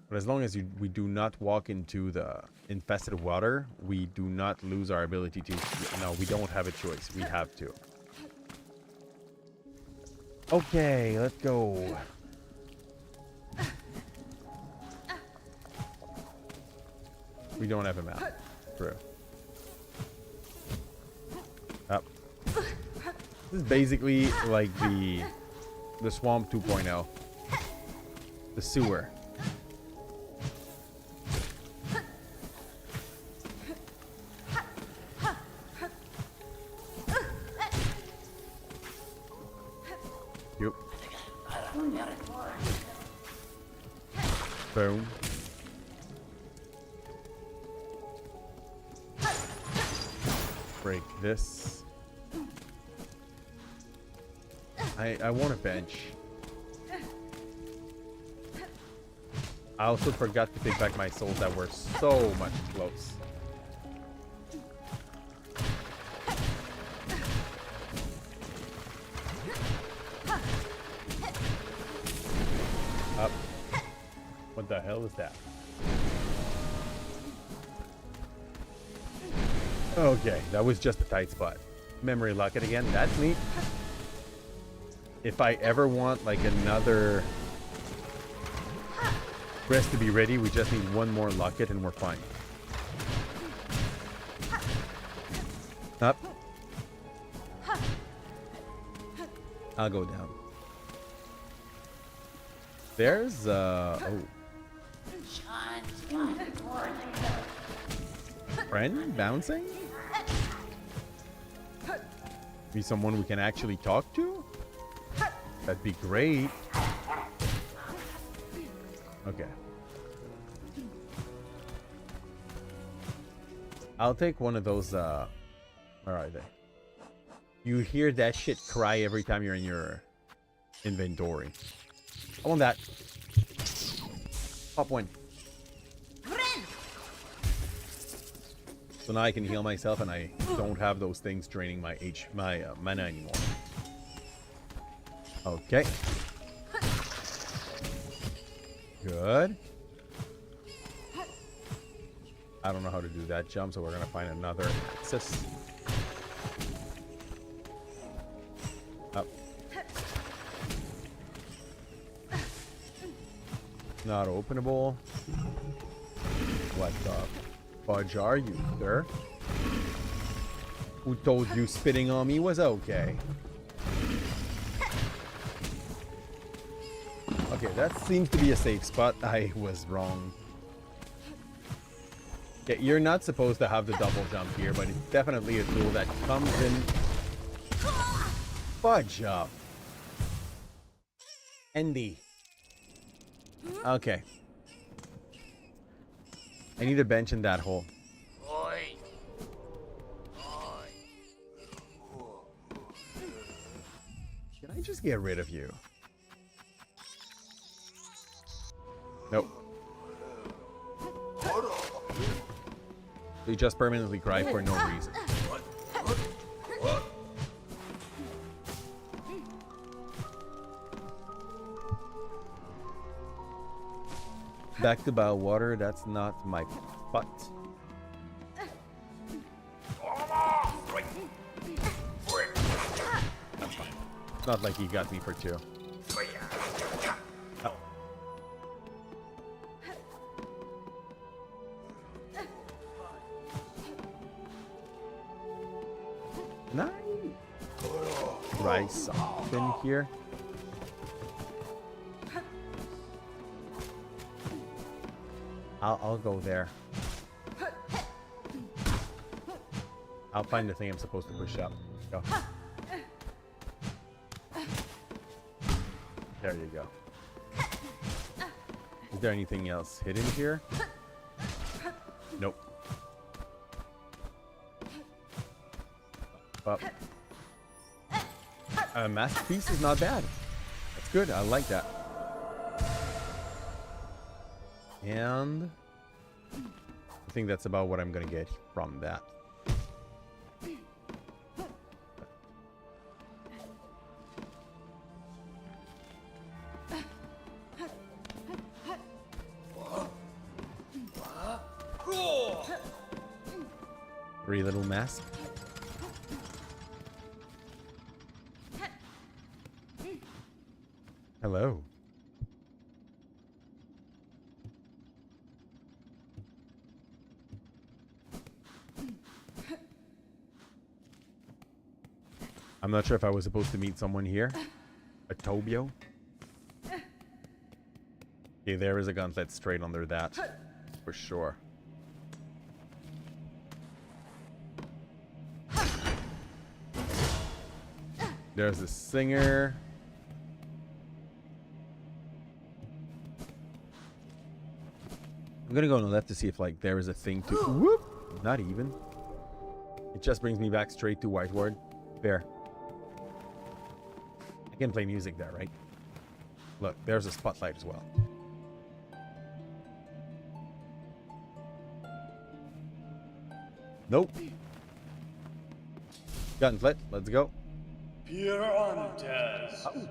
But as long as we do not walk into the infested water, we do not lose our ability to... No, we don't have a choice. We have to. Okay, let's go. We don't have a map. True. Up. This is basically like the swamp 2.0. The sewer. Yep. Boom. Break this. I want a bench. I also forgot to take back my souls that were so much close. Up. What the hell is that? Okay, that was just a tight spot. Memory locket again. That's neat. If I ever want like another rest to be ready, we just need one more locket and we're fine. Up. I'll go down. There's oh. Friend bouncing? Be someone we can actually talk to? That'd be great. Okay. I'll take one of those, where are they? You hear that shit cry every time you're in your inventory. I want that. Pop one. So now I can heal myself and I don't have those things draining my mana anymore. Okay. Good. I don't know how to do that jump, so we're gonna find another axis. Up. Not openable. What the fudge are you, sir? Who told you spitting on me was okay? Okay, that seems to be a safe spot. I was wrong. Yeah, you're not supposed to have the double jump here, but it's definitely a tool that comes in. Fudge up. Andy. Okay. I need a bench in that hole. Oi. Can I just get rid of you? Nope. You just permanently cry for no reason. Back to bow water, that's not my butt. That's fine. It's not like he got me for two. Oh. Can I try something here? I'll go there. I'll find the thing I'm supposed to push up. Go. There you go. Is there anything else hidden here? Nope. Up. A masterpiece is not bad. That's good. I like that. And I think that's about what I'm gonna get from that. Three little masks. Hello. I'm not sure if I was supposed to meet someone here. A Tobio. Okay, there is a gauntlet straight under that. For sure. There's the singer. I'm gonna go on the left to see if like there is a thing to whoop. Not even. It just brings me back straight to Whiteward. Fair. I can play music there, right? Look, there's a spotlight as well. Nope. Gauntlet, let's go.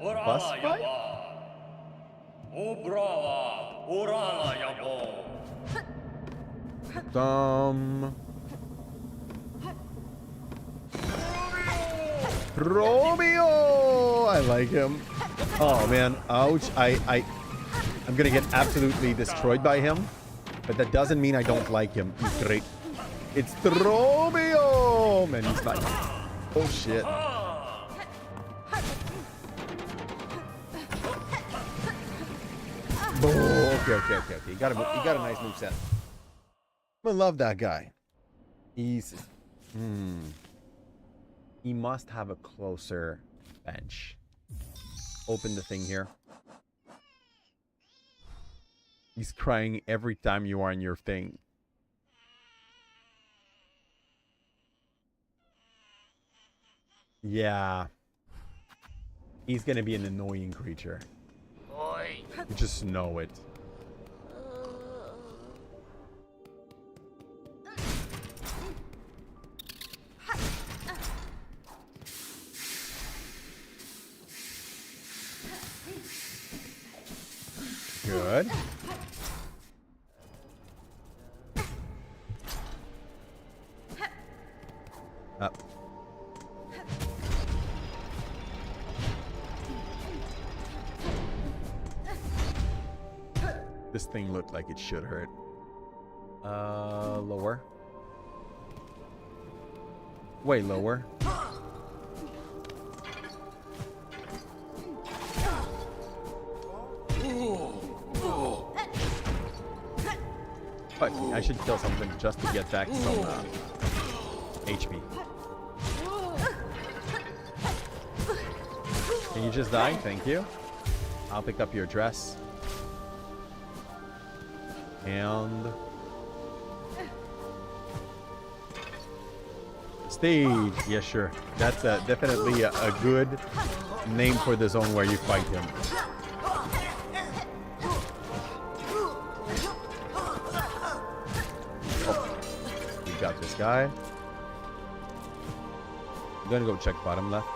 Bus fight? Romeo! I like him. Oh man, ouch. I'm gonna get absolutely destroyed by him. But that doesn't mean I don't like him. He's great. It's Romeo! Man, he's like, oh shit. Oh, okay. He got a nice moveset. I love that guy. He's he must have a closer bench. Open the thing here. He's crying every time you are on your thing. Yeah. He's gonna be an annoying creature. Oi. You just know it. Good. This thing looked like it should hurt. Lower. Way lower. But I should kill something just to get back some HP. Can you just die? Thank you. I'll pick up your dress. And stage. Yeah, sure. That's definitely a good name for the zone where you fight him. Oh, we got this guy. I'm gonna go check bottom left.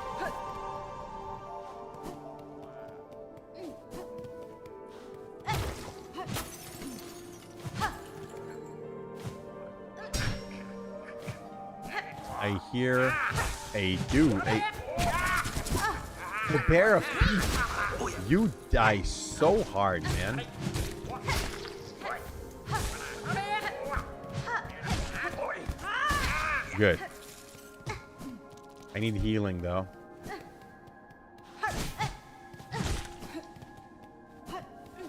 I hear a dude, a bear of peace. You die so hard, man. Good. I need healing, though.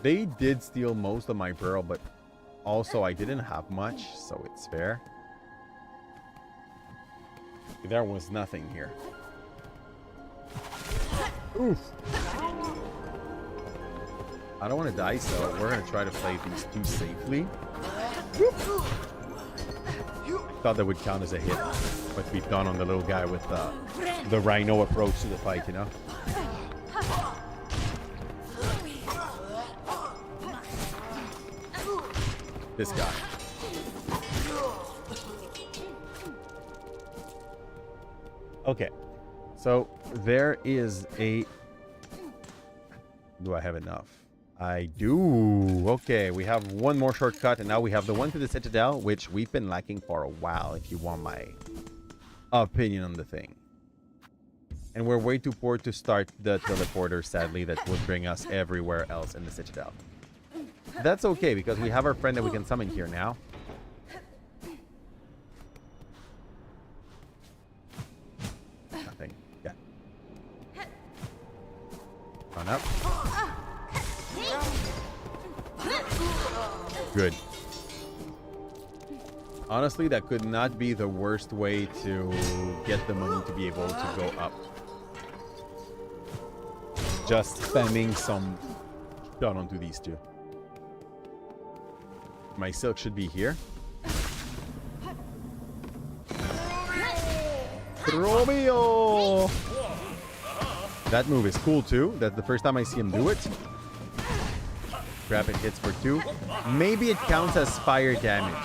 They did steal most of my pearl, but also I didn't have much, so it's fair. There was nothing here. Oof. I don't want to die, so we're going to try to play these two safely. Thought that would count as a hit. What we've done on the little guy with the rhino approach to the fight, you know? This guy. Okay, so there is a... Do I have enough? I do. Okay, we have one more shortcut, and now we have the one to the Citadel, which we've been lacking for a while, if you want my opinion on the thing. And we're way too poor to start the teleporter, sadly, that would bring us everywhere else in the Citadel. That's okay, because we have our friend that we can summon here now. Nothing. Yeah. Run up. Good. Honestly, that could not be the worst way to get the money to be able to go up. Just spamming some shot onto these two. My silk should be here. Romeo! That move is cool too. That's the first time I see him do it. Grab it, hits for 2. Maybe it counts as fire damage.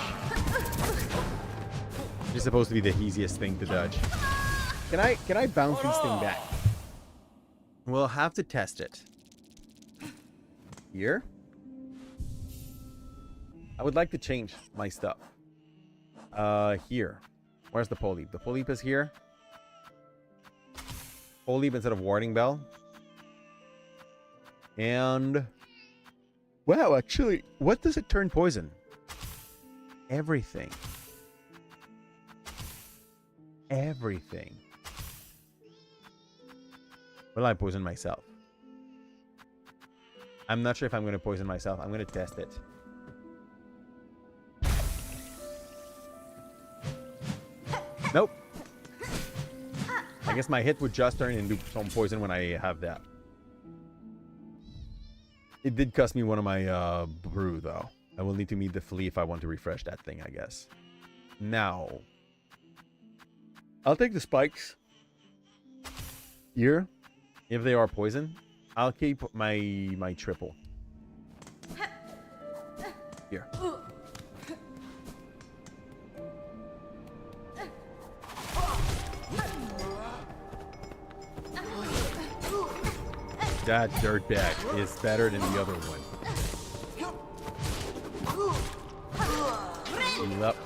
It's supposed to be the easiest thing to dodge. Can I bounce this thing back? We'll have to test it. Here. I would like to change my stuff. Here. Where's the pole leap? The pole leap is here. Pole leap instead of warding bell. And... wow, actually, what does it turn poison? Everything. Everything. Will I poison myself? I'm not sure if I'm going to poison myself. I'm going to test it. Nope. I guess my hit would just turn into some poison when I have that. It did cost me one of my brew, though. I will need to meet the flea if I want to refresh that thing, I guess. Now, I'll take the spikes here. If they are poison, I'll keep my triple. Here. That dirtbag is better than the other one. Heal up.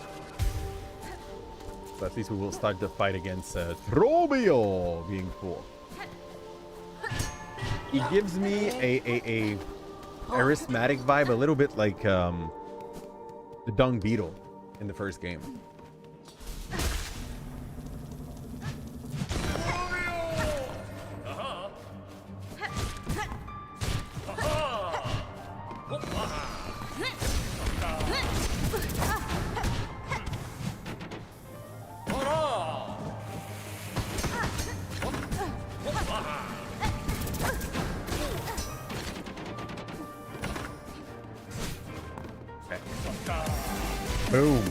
So at least we will start the fight against Romeo being full. He gives me a charismatic vibe, a little bit like the dung beetle in the first game. Boom.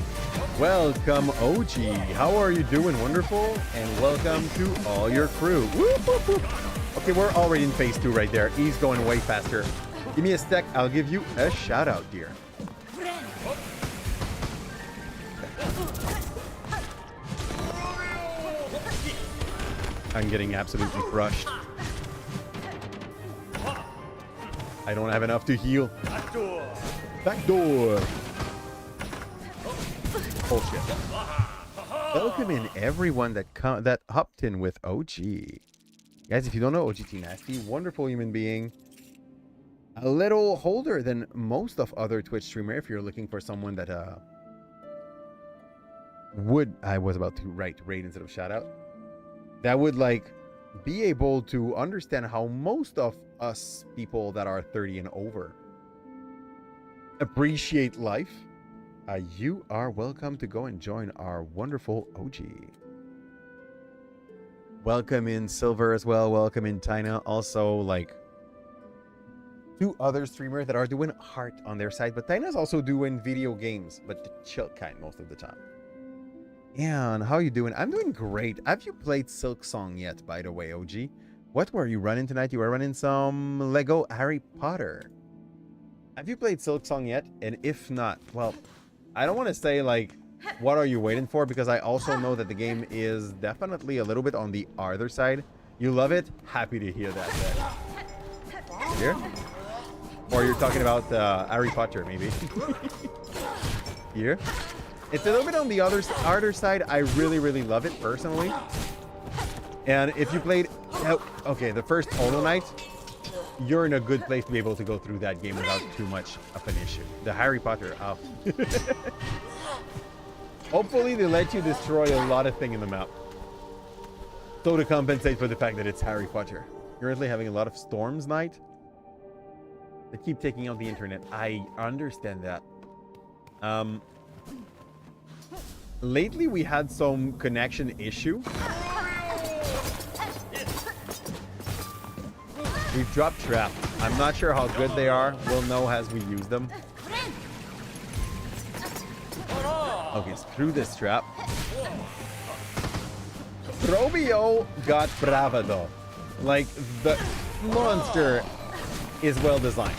Welcome, OG. How are you doing? Wonderful. And welcome to all your crew. Whoop, whoop, whoop. Okay, we're already in phase 2 right there. He's going way faster. Give me a sec. I'll give you a shout out, dear. I'm getting absolutely crushed. I don't have enough to heal. Backdoor. Bullshit. Welcome in everyone that hopped in with OG. Guys, if you don't know OG T Nasty, wonderful human being. A little older than most of other Twitch streamers if you're looking for someone that I was about to write raid instead of shout out. That would like be able to understand how most of us people that are 30 and over appreciate life. You are welcome to go and join our wonderful OG. Welcome in Silver as well. Welcome in Tina. Also, like 2 other streamers that are doing heart on their side, but Tina's also doing video games, but the chill kind most of the time. And how you doing? I'm doing great. Have you played Silk Song yet, by the way, OG? What were you running tonight? You were running some Lego Harry Potter. Have you played Silk Song yet? And if not, well, I don't want to say like, what are you waiting for? Because I also know that the game is definitely a little bit on the harder side. You love it? Happy to hear that. Here? Or you're talking about Harry Potter, maybe. Here? It's a little bit on the harder side. I really, really love it personally. And if you played, okay, the first Hollow Knight, you're in a good place to be able to go through that game without too much of an issue. The Harry Potter, oh. Hopefully they let you destroy a lot of things in the map. So to compensate for the fact that it's Harry Potter. Currently having a lot of storms night. They keep taking out the internet. I understand that. Lately we had some connection issue. We've dropped traps. I'm not sure how good they are. We'll know as we use them. Okay, screw this trap. Robio got bravado. Like, the monster is well designed.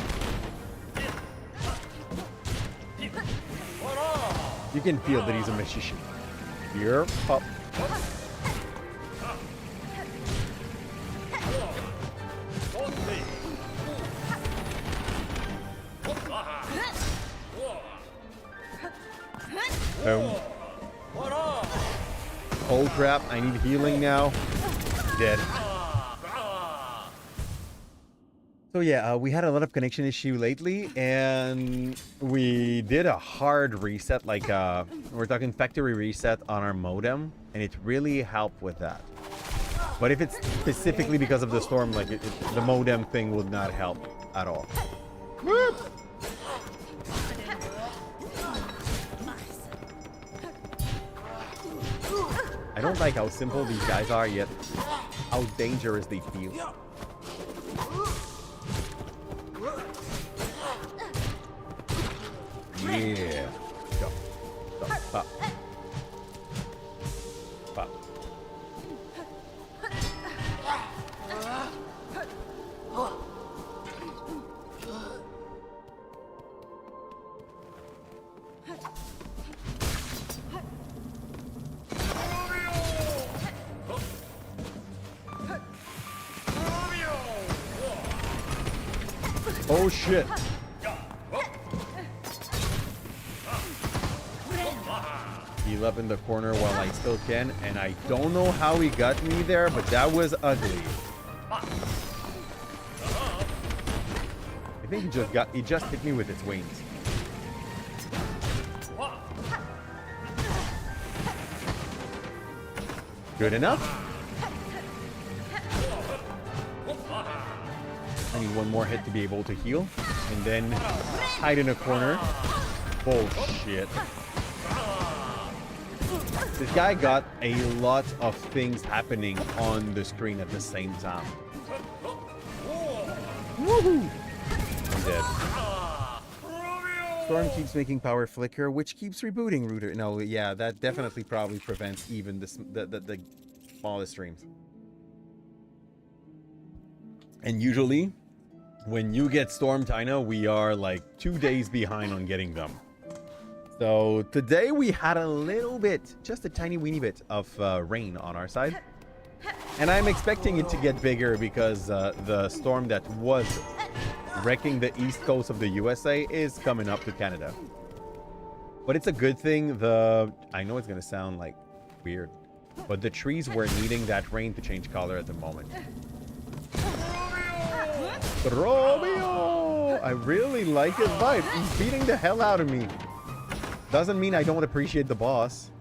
You can feel that he's a magician. Here, pop. Boom. Cold trap. I need healing now. Dead. So yeah, we had a lot of connection issue lately, and we did a hard reset, like we're talking factory reset on our modem, and it really helped with that. But if it's specifically because of the storm, like the modem thing would not help at all. Whoop! I don't like how simple these guys are, yet how dangerous they feel. Yeah. Go. Go. Pop. Pop. Oh shit. Heal up in the corner while I still can, and I don't know how he got me there, but that was ugly. I think he just hit me with its wings. Good enough. I need one more hit to be able to heal. And then hide in a corner. Bullshit. This guy got a lot of things happening on the screen at the same time. Woohoo! I'm dead. Storm keeps making power flicker, which keeps rebooting router. No, yeah, that definitely probably prevents even the smallest streams. And usually, when you get stormed, I know we are like 2 days behind on getting them. So today we had a little bit, just a tiny weeny bit of rain on our side. And I'm expecting it to get bigger because the storm that was wrecking the east coast of the USA is coming up to Canada. But it's a good thing. I know it's going to sound like weird, but the trees were needing that rain to change color at the moment. Romeo! I really like his vibe. He's beating the hell out of me. Doesn't mean I don't appreciate the boss.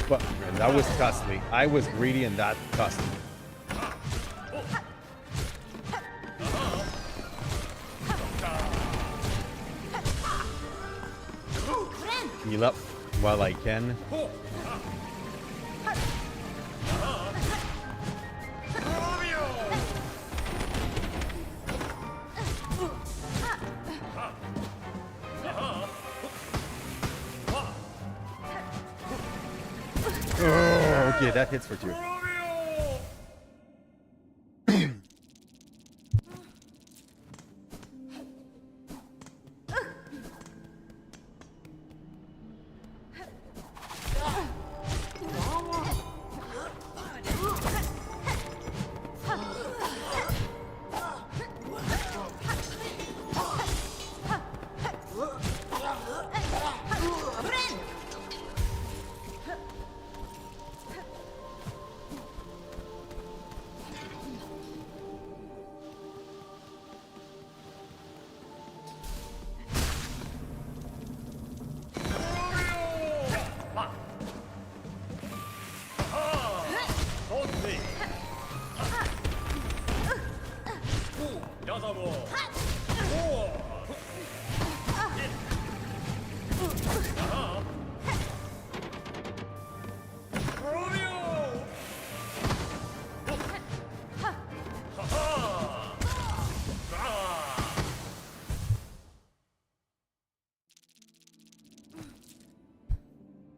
But that was costly. I was greedy and that cost me. Heal up while I can. Oh, okay, that hits for 2.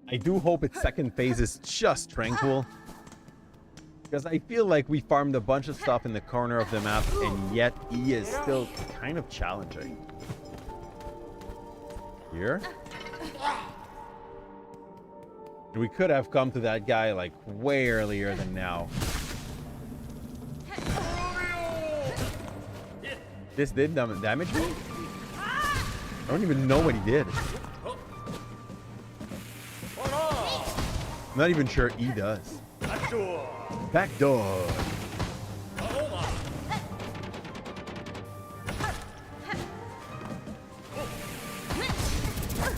I do hope its second phase is just tranquil, because I feel like we farmed a bunch of stuff in the corner of the map, and yet E is still kind of challenging. Here? We could have come to that guy like way earlier than now. This did damage me? I don't even know what he did. I'm not even sure E does. Backdoor.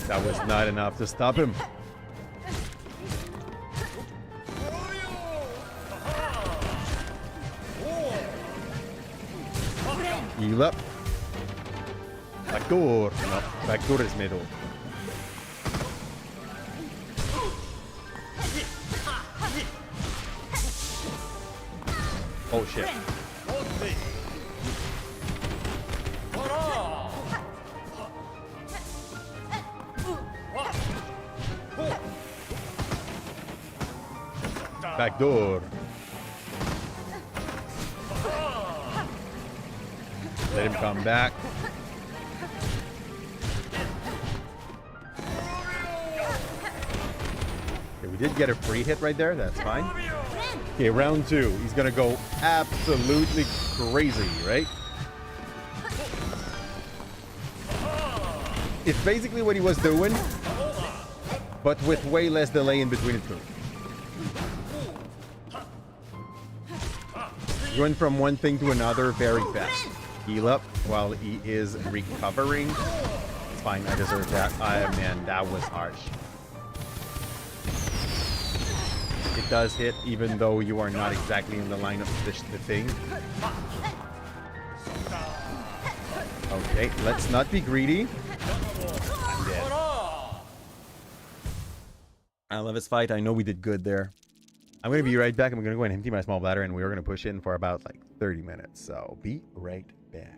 That was not enough to stop him. Heal up. Backdoor. No, backdoor is middle. Oh shit. Backdoor. Let him come back. We did get a free hit right there. That's fine. Okay, round 2. He's going to go absolutely crazy, right? It's basically what he was doing, but with way less delay in between its moves. Going from one thing to another very fast. Heal up while he is recovering. It's fine, I deserve that. Man, that was harsh. It does hit even though you are not exactly in the line of the thing. Okay, let's not be greedy. I'm dead. I love his fight. I know we did good there. I'm going to be right back. I'm going to go and empty my small bladder, and we're going to push in for about like 30 minutes. So be right back.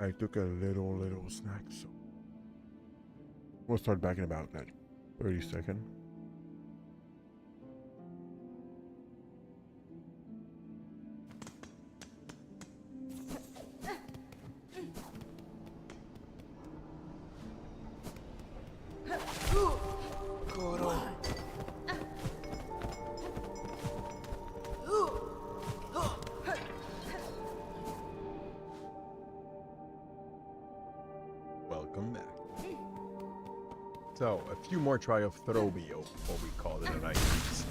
I took a little snack, so we'll start back in about that 30 seconds. Welcome back. So, a few more try of Throbio, what we call it in ITs.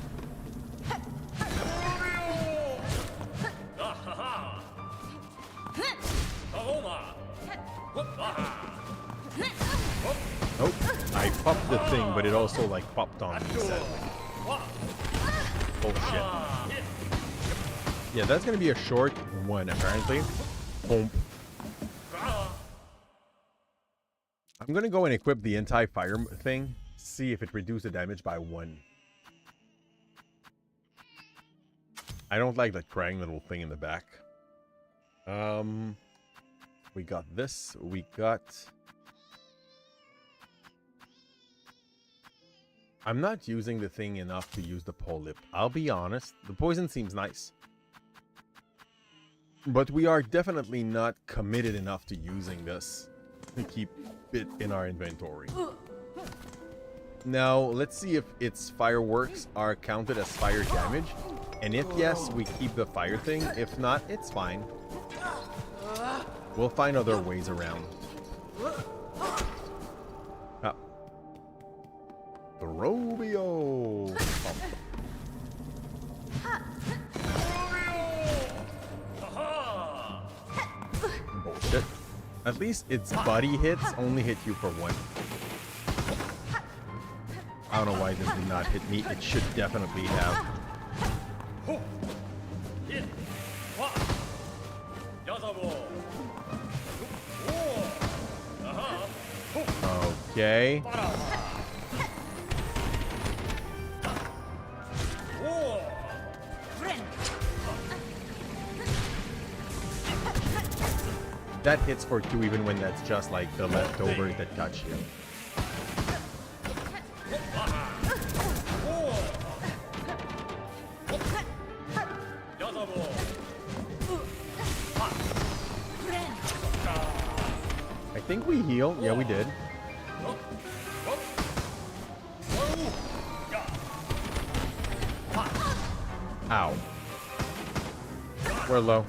Nope, I popped the thing, but it also like popped on me, sadly. Bullshit. Yeah, that's gonna be a short one, apparently. Boom. I'm gonna go and equip the anti-fire thing, see if it reduces the damage by 1. I don't like that crying little thing in the back. We got this. We got... I'm not using the thing enough to use the polyp. I'll be honest, the poison seems nice. But we are definitely not committed enough to using this to keep it in our inventory. Now, let's see if its fireworks are counted as fire damage. And if yes, we keep the fire thing. If not, it's fine. We'll find other ways around. Ah. Throbio! Bullshit. At least its body hits only hit you for 1. I don't know why this did not hit me. It should definitely have. Okay. That hits for 2 even when that's just like the leftovers that touch you. I think we heal. Yeah, we did. Ow. We're low.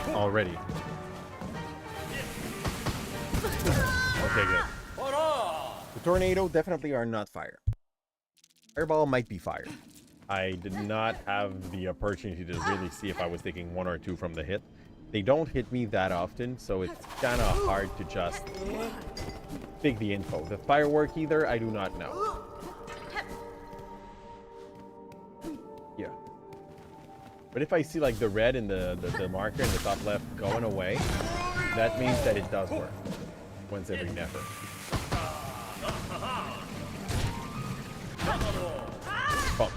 Already. Okay, good. The tornado definitely are not fire. Fireball might be fire. I did not have the opportunity to really see if I was taking 1 or 2 from the hit. They don't hit me that often, so it's kind of hard to just take the info. The firework either, I do not know. Yeah. But if I see like the red in the marker in the top left going away, that means that it does work. Once every never. Bump.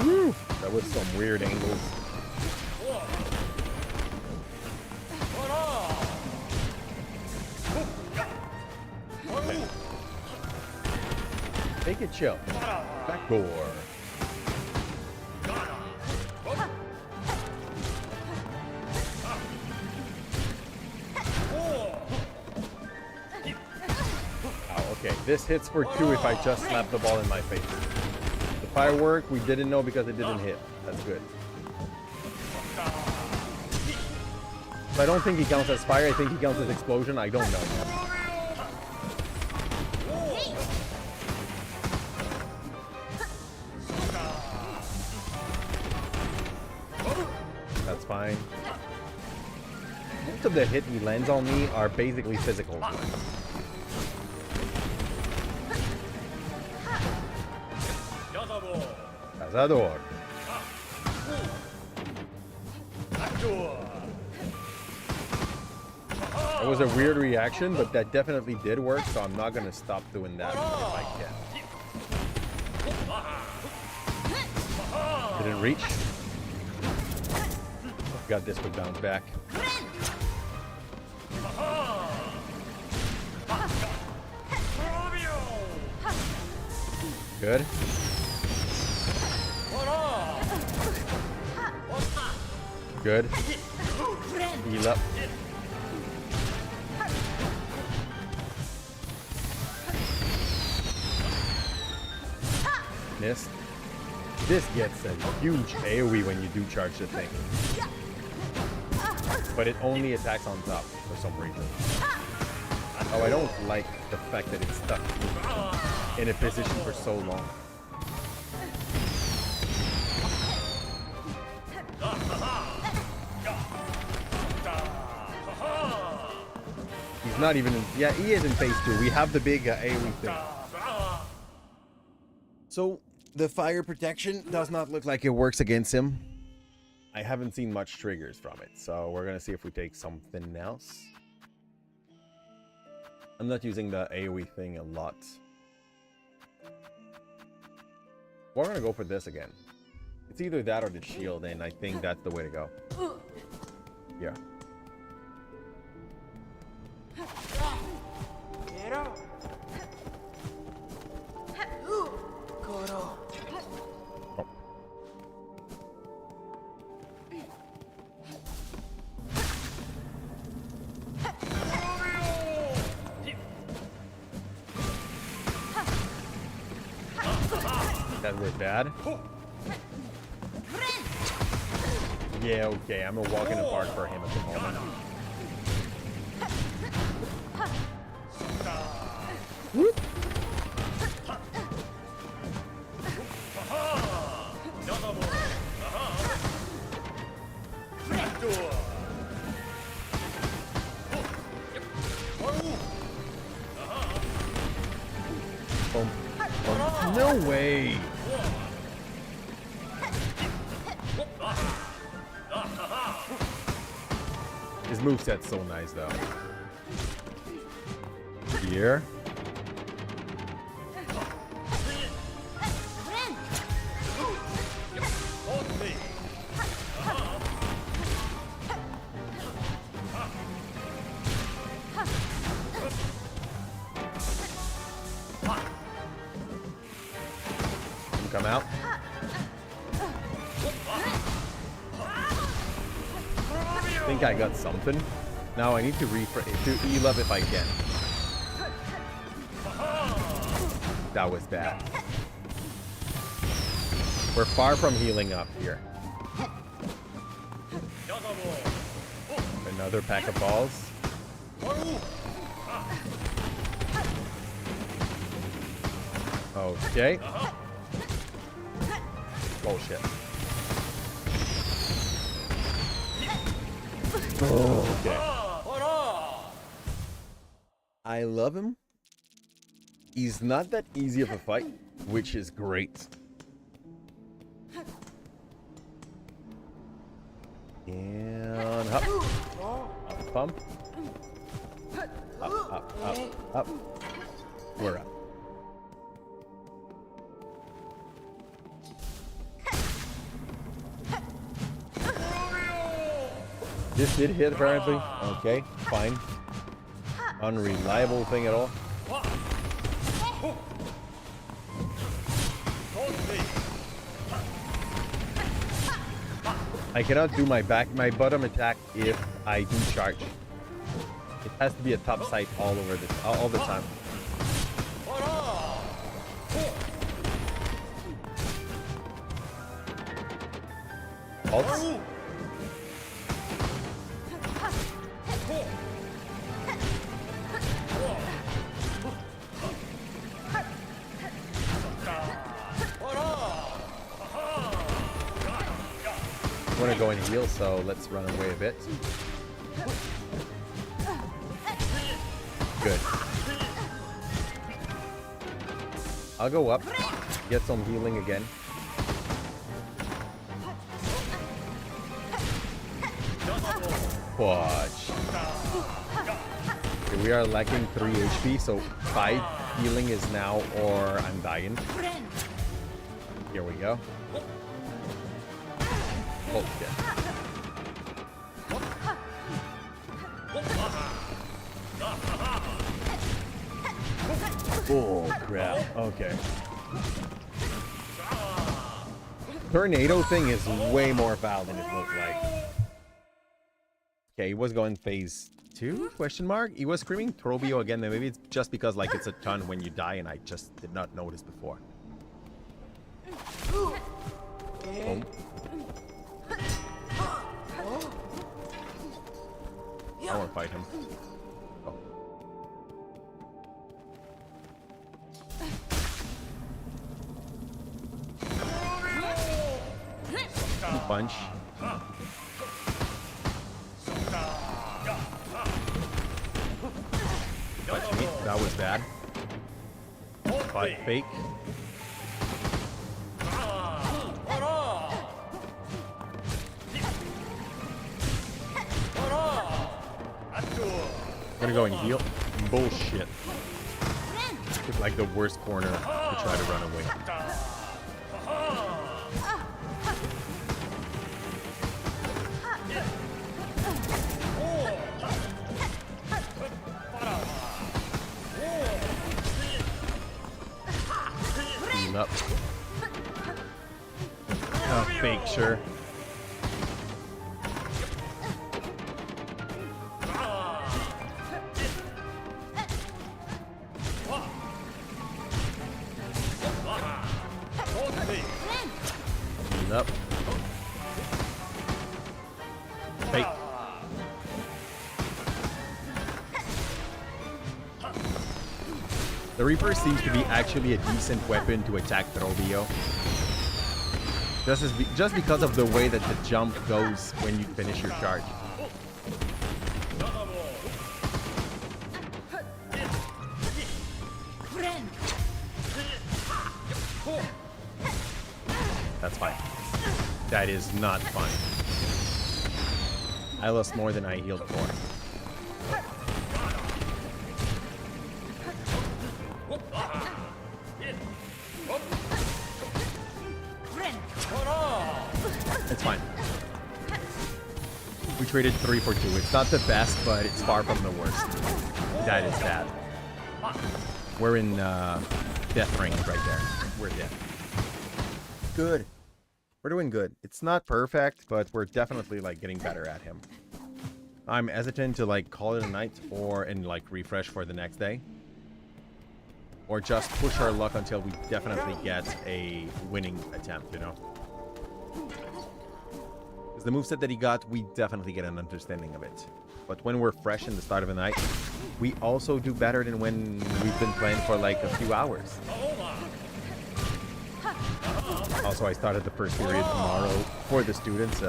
Woo! That was some weird angles. Okay. Take it chill. Backdoor. Okay, this hits for 2 if I just slap the ball in my face. The firework, we didn't know because it didn't hit. That's good. So I don't think he counts as fire. I think he counts as explosion. I don't know. That's fine. Most of the hit he lands on me are basically physical. Cazador. That was a weird reaction, but that definitely did work, so I'm not going to stop doing that if I can. Didn't reach. Got this with bounce back. Good. Good. Heal up. Missed. This gets a huge AoE when you do charge the thing. But it only attacks on top for some reason. Oh, I don't like the fact that it's stuck in a position for so long. He's not even in, yeah, he is in phase 2. We have the big AoE thing. So the fire protection does not look like it works against him. I haven't seen much triggers from it, so we're gonna see if we take something else. I'm not using the AoE thing a lot. We're gonna go for this again. It's either that or the shield, and I think that's the way to go. Yeah. That was bad. Yeah, okay. I'm a walk in the park for him at the moment. Whoop. Boom. Boom. No way. His moveset's so nice, though. Here. Come out. I think I got something. Now I need to heal up if I can. That was bad. We're far from healing up here. Another pack of balls. Okay. Oh shit. Oh, okay. I love him. He's not that easy of a fight, which is great. And up. Up pump. Up. We're up. This did hit apparently. Okay, fine. Unreliable thing at all. I cannot do my bottom attack if I do charge. It has to be a top sight all over this all the time. Ults. I want to go and heal, so let's run away a bit. Good. I'll go up, get some healing again. Watch. Okay, we are lacking 3 HP, so 5 healing is now, or I'm dying. Here we go. Oh, shit. Oh, crap. Okay. Tornado thing is way more foul than it looked like. Okay, he was going phase 2? Question mark? He was screaming Trobio again. Then maybe it's just because like it's a ton when you die, and I just did not notice before. Oh. I won't fight him. Oh. Punch. Punch me. That was bad. Fight fake. I'm gonna go and heal. Bullshit. It's like the worst corner to try to run away. Clean up. Oh, fake, sure. Up. Fake. The Reaper seems to be actually a decent weapon to attack Trobio. Just because of the way that the jump goes when you finish your charge. That's fine. That is not fun. I lost more than I healed for. It's fine. We traded 3 for 2. It's not the best, but it's far from the worst. That is bad. We're in death range right there. We're dead. Good. We're doing good. It's not perfect, but we're definitely like getting better at him. I'm hesitant to like call it a night and like refresh for the next day. Or just push our luck until we definitely get a winning attempt, you know? Because the moveset that he got, we definitely get an understanding of it. But when we're fresh in the start of the night, we also do better than when we've been playing for like a few hours. Also, I started the first period tomorrow for the students, so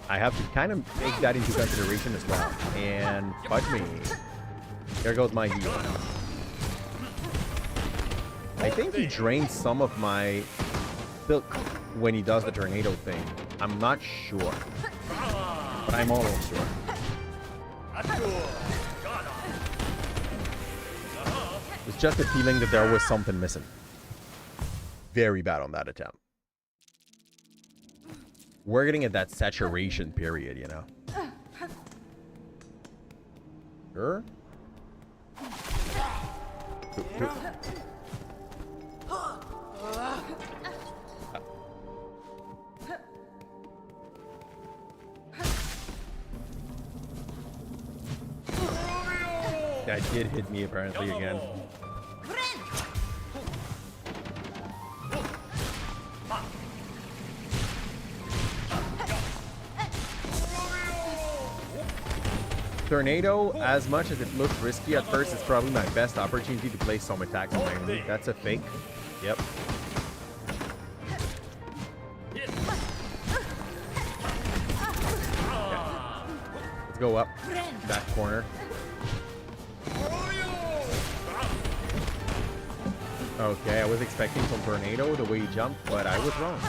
I have to kind of take that into consideration as well. And fudge me. There goes my heal. I think he drains some of my silk when he does the tornado thing. I'm not sure, but I'm almost sure. It's just a feeling that there was something missing. Very bad on that attempt. We're getting at that saturation period, you know. Sure. That did hit me apparently again. Tornado, as much as it looked risky at first, it's probably my best opportunity to play some attacks on my enemy. That's a fake. Yep. Yeah. Let's go up that corner. Okay, I was expecting some tornado the way he jumped, but I was wrong.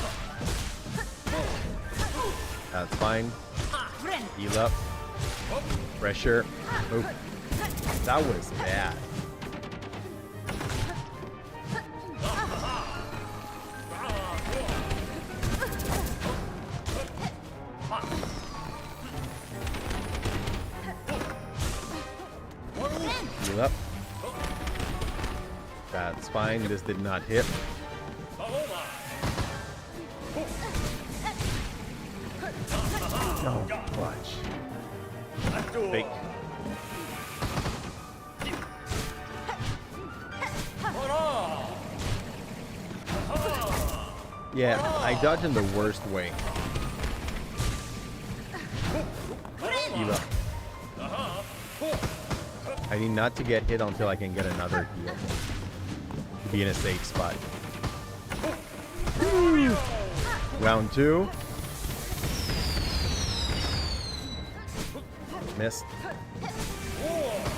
That's fine. Heal up. Pressure. Oh, that was bad. Heal up. That's fine. This did not hit. No, watch. Fake. Yeah, I dodged in the worst way. Heal up. I need not to get hit until I can get another heal. To be in a safe spot. Round 2. Missed.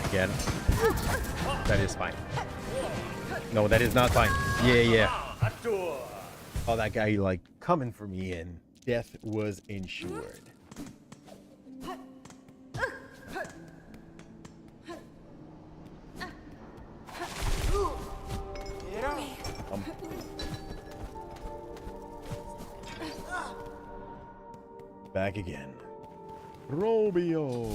Again. That is fine. No, that is not fine. Yeah. Oh, that guy, like, coming for me, and death was ensured. Back again. Romeo.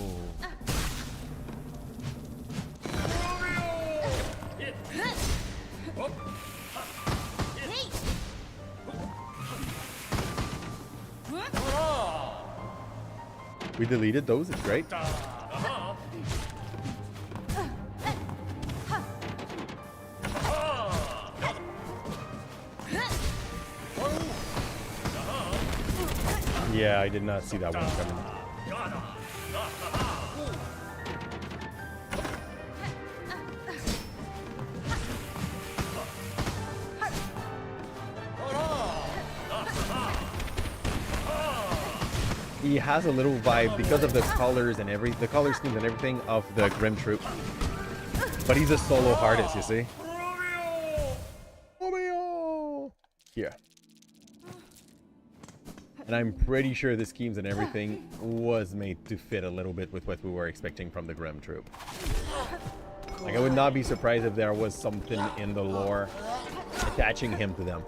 We deleted those, it's great. Yeah, I did not see that one coming. He has a little vibe because of the colors and the color schemes and everything of the Grim Troop. But he's a solo artist, you see? Romeo! Here. And I'm pretty sure the schemes and everything was made to fit a little bit with what we were expecting from the Grim Troop. Like, I would not be surprised if there was something in the lore attaching him to them.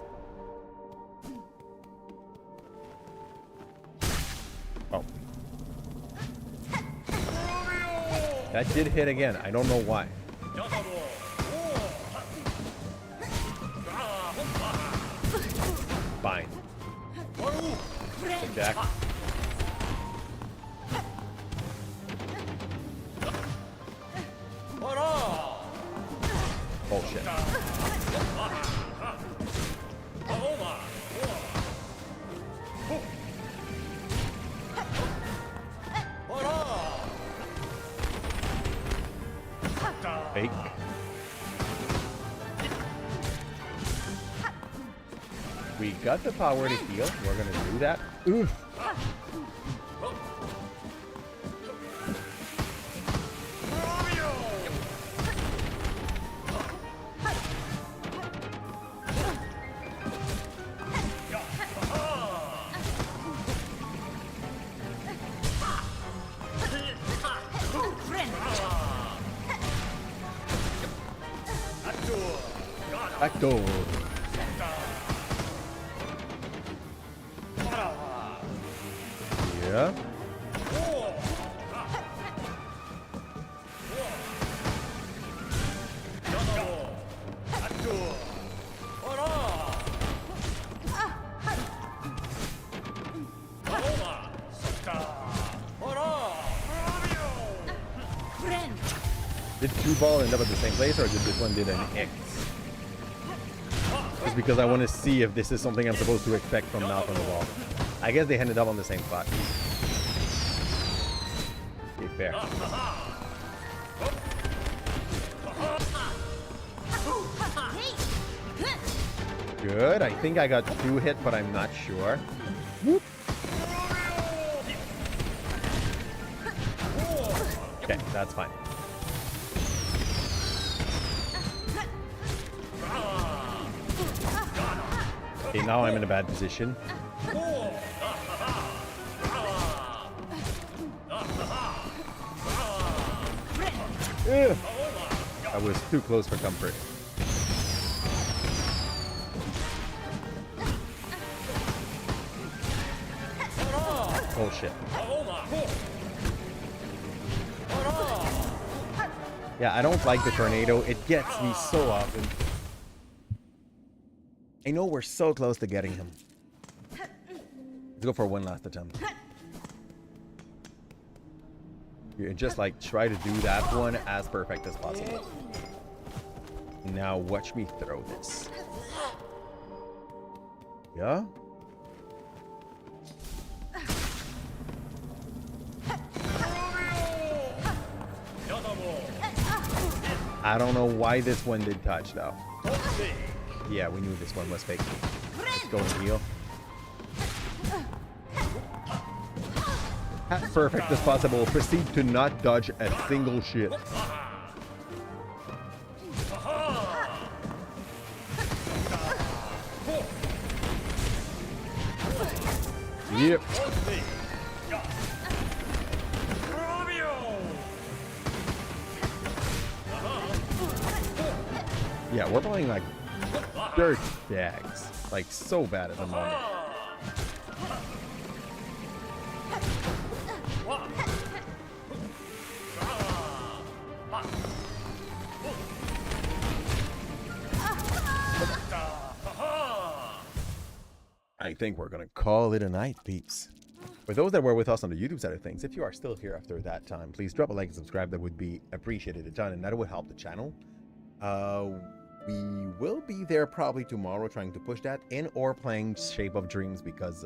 Oh. That did hit again. I don't know why. Fine. Jack. Bullshit. Fake. We got the power to heal. We're gonna do that. Oof. Back door. Yeah. Did two ball end up at the same place, or did this one did an X? Just because I want to see if this is something I'm supposed to expect from Mouth on the Wall. I guess they ended up on the same spot. Okay, fair. Good. I think I got 2 hit, but I'm not sure. Whoop. Okay, that's fine. Okay, now I'm in a bad position. Ugh. I was too close for comfort. Oh shit. Yeah, I don't like the tornado. It gets me so often. I know we're so close to getting him. Let's go for one last attempt. You just like try to do that one as perfect as possible. Now watch me throw this. Yeah? I don't know why this one did touch though. Yeah, we knew this one was fake. Let's go and heal. As perfect as possible. Proceed to not dodge a single shit. Yep. Yeah, we're playing like dirt bags. Like so bad at the moment. I think we're gonna call it a night, peeps. For those that were with us on the YouTube side of things, if you are still here after that time, please drop a like and subscribe. That would be appreciated a ton, and that would help the channel. We will be there probably tomorrow trying to push that in or playing Shape of Dreams because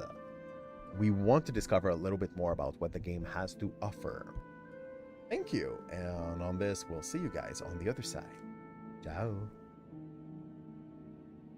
we want to discover a little bit more about what the game has to offer. Thank you. And on this, we'll see you guys on the other side. Ciao.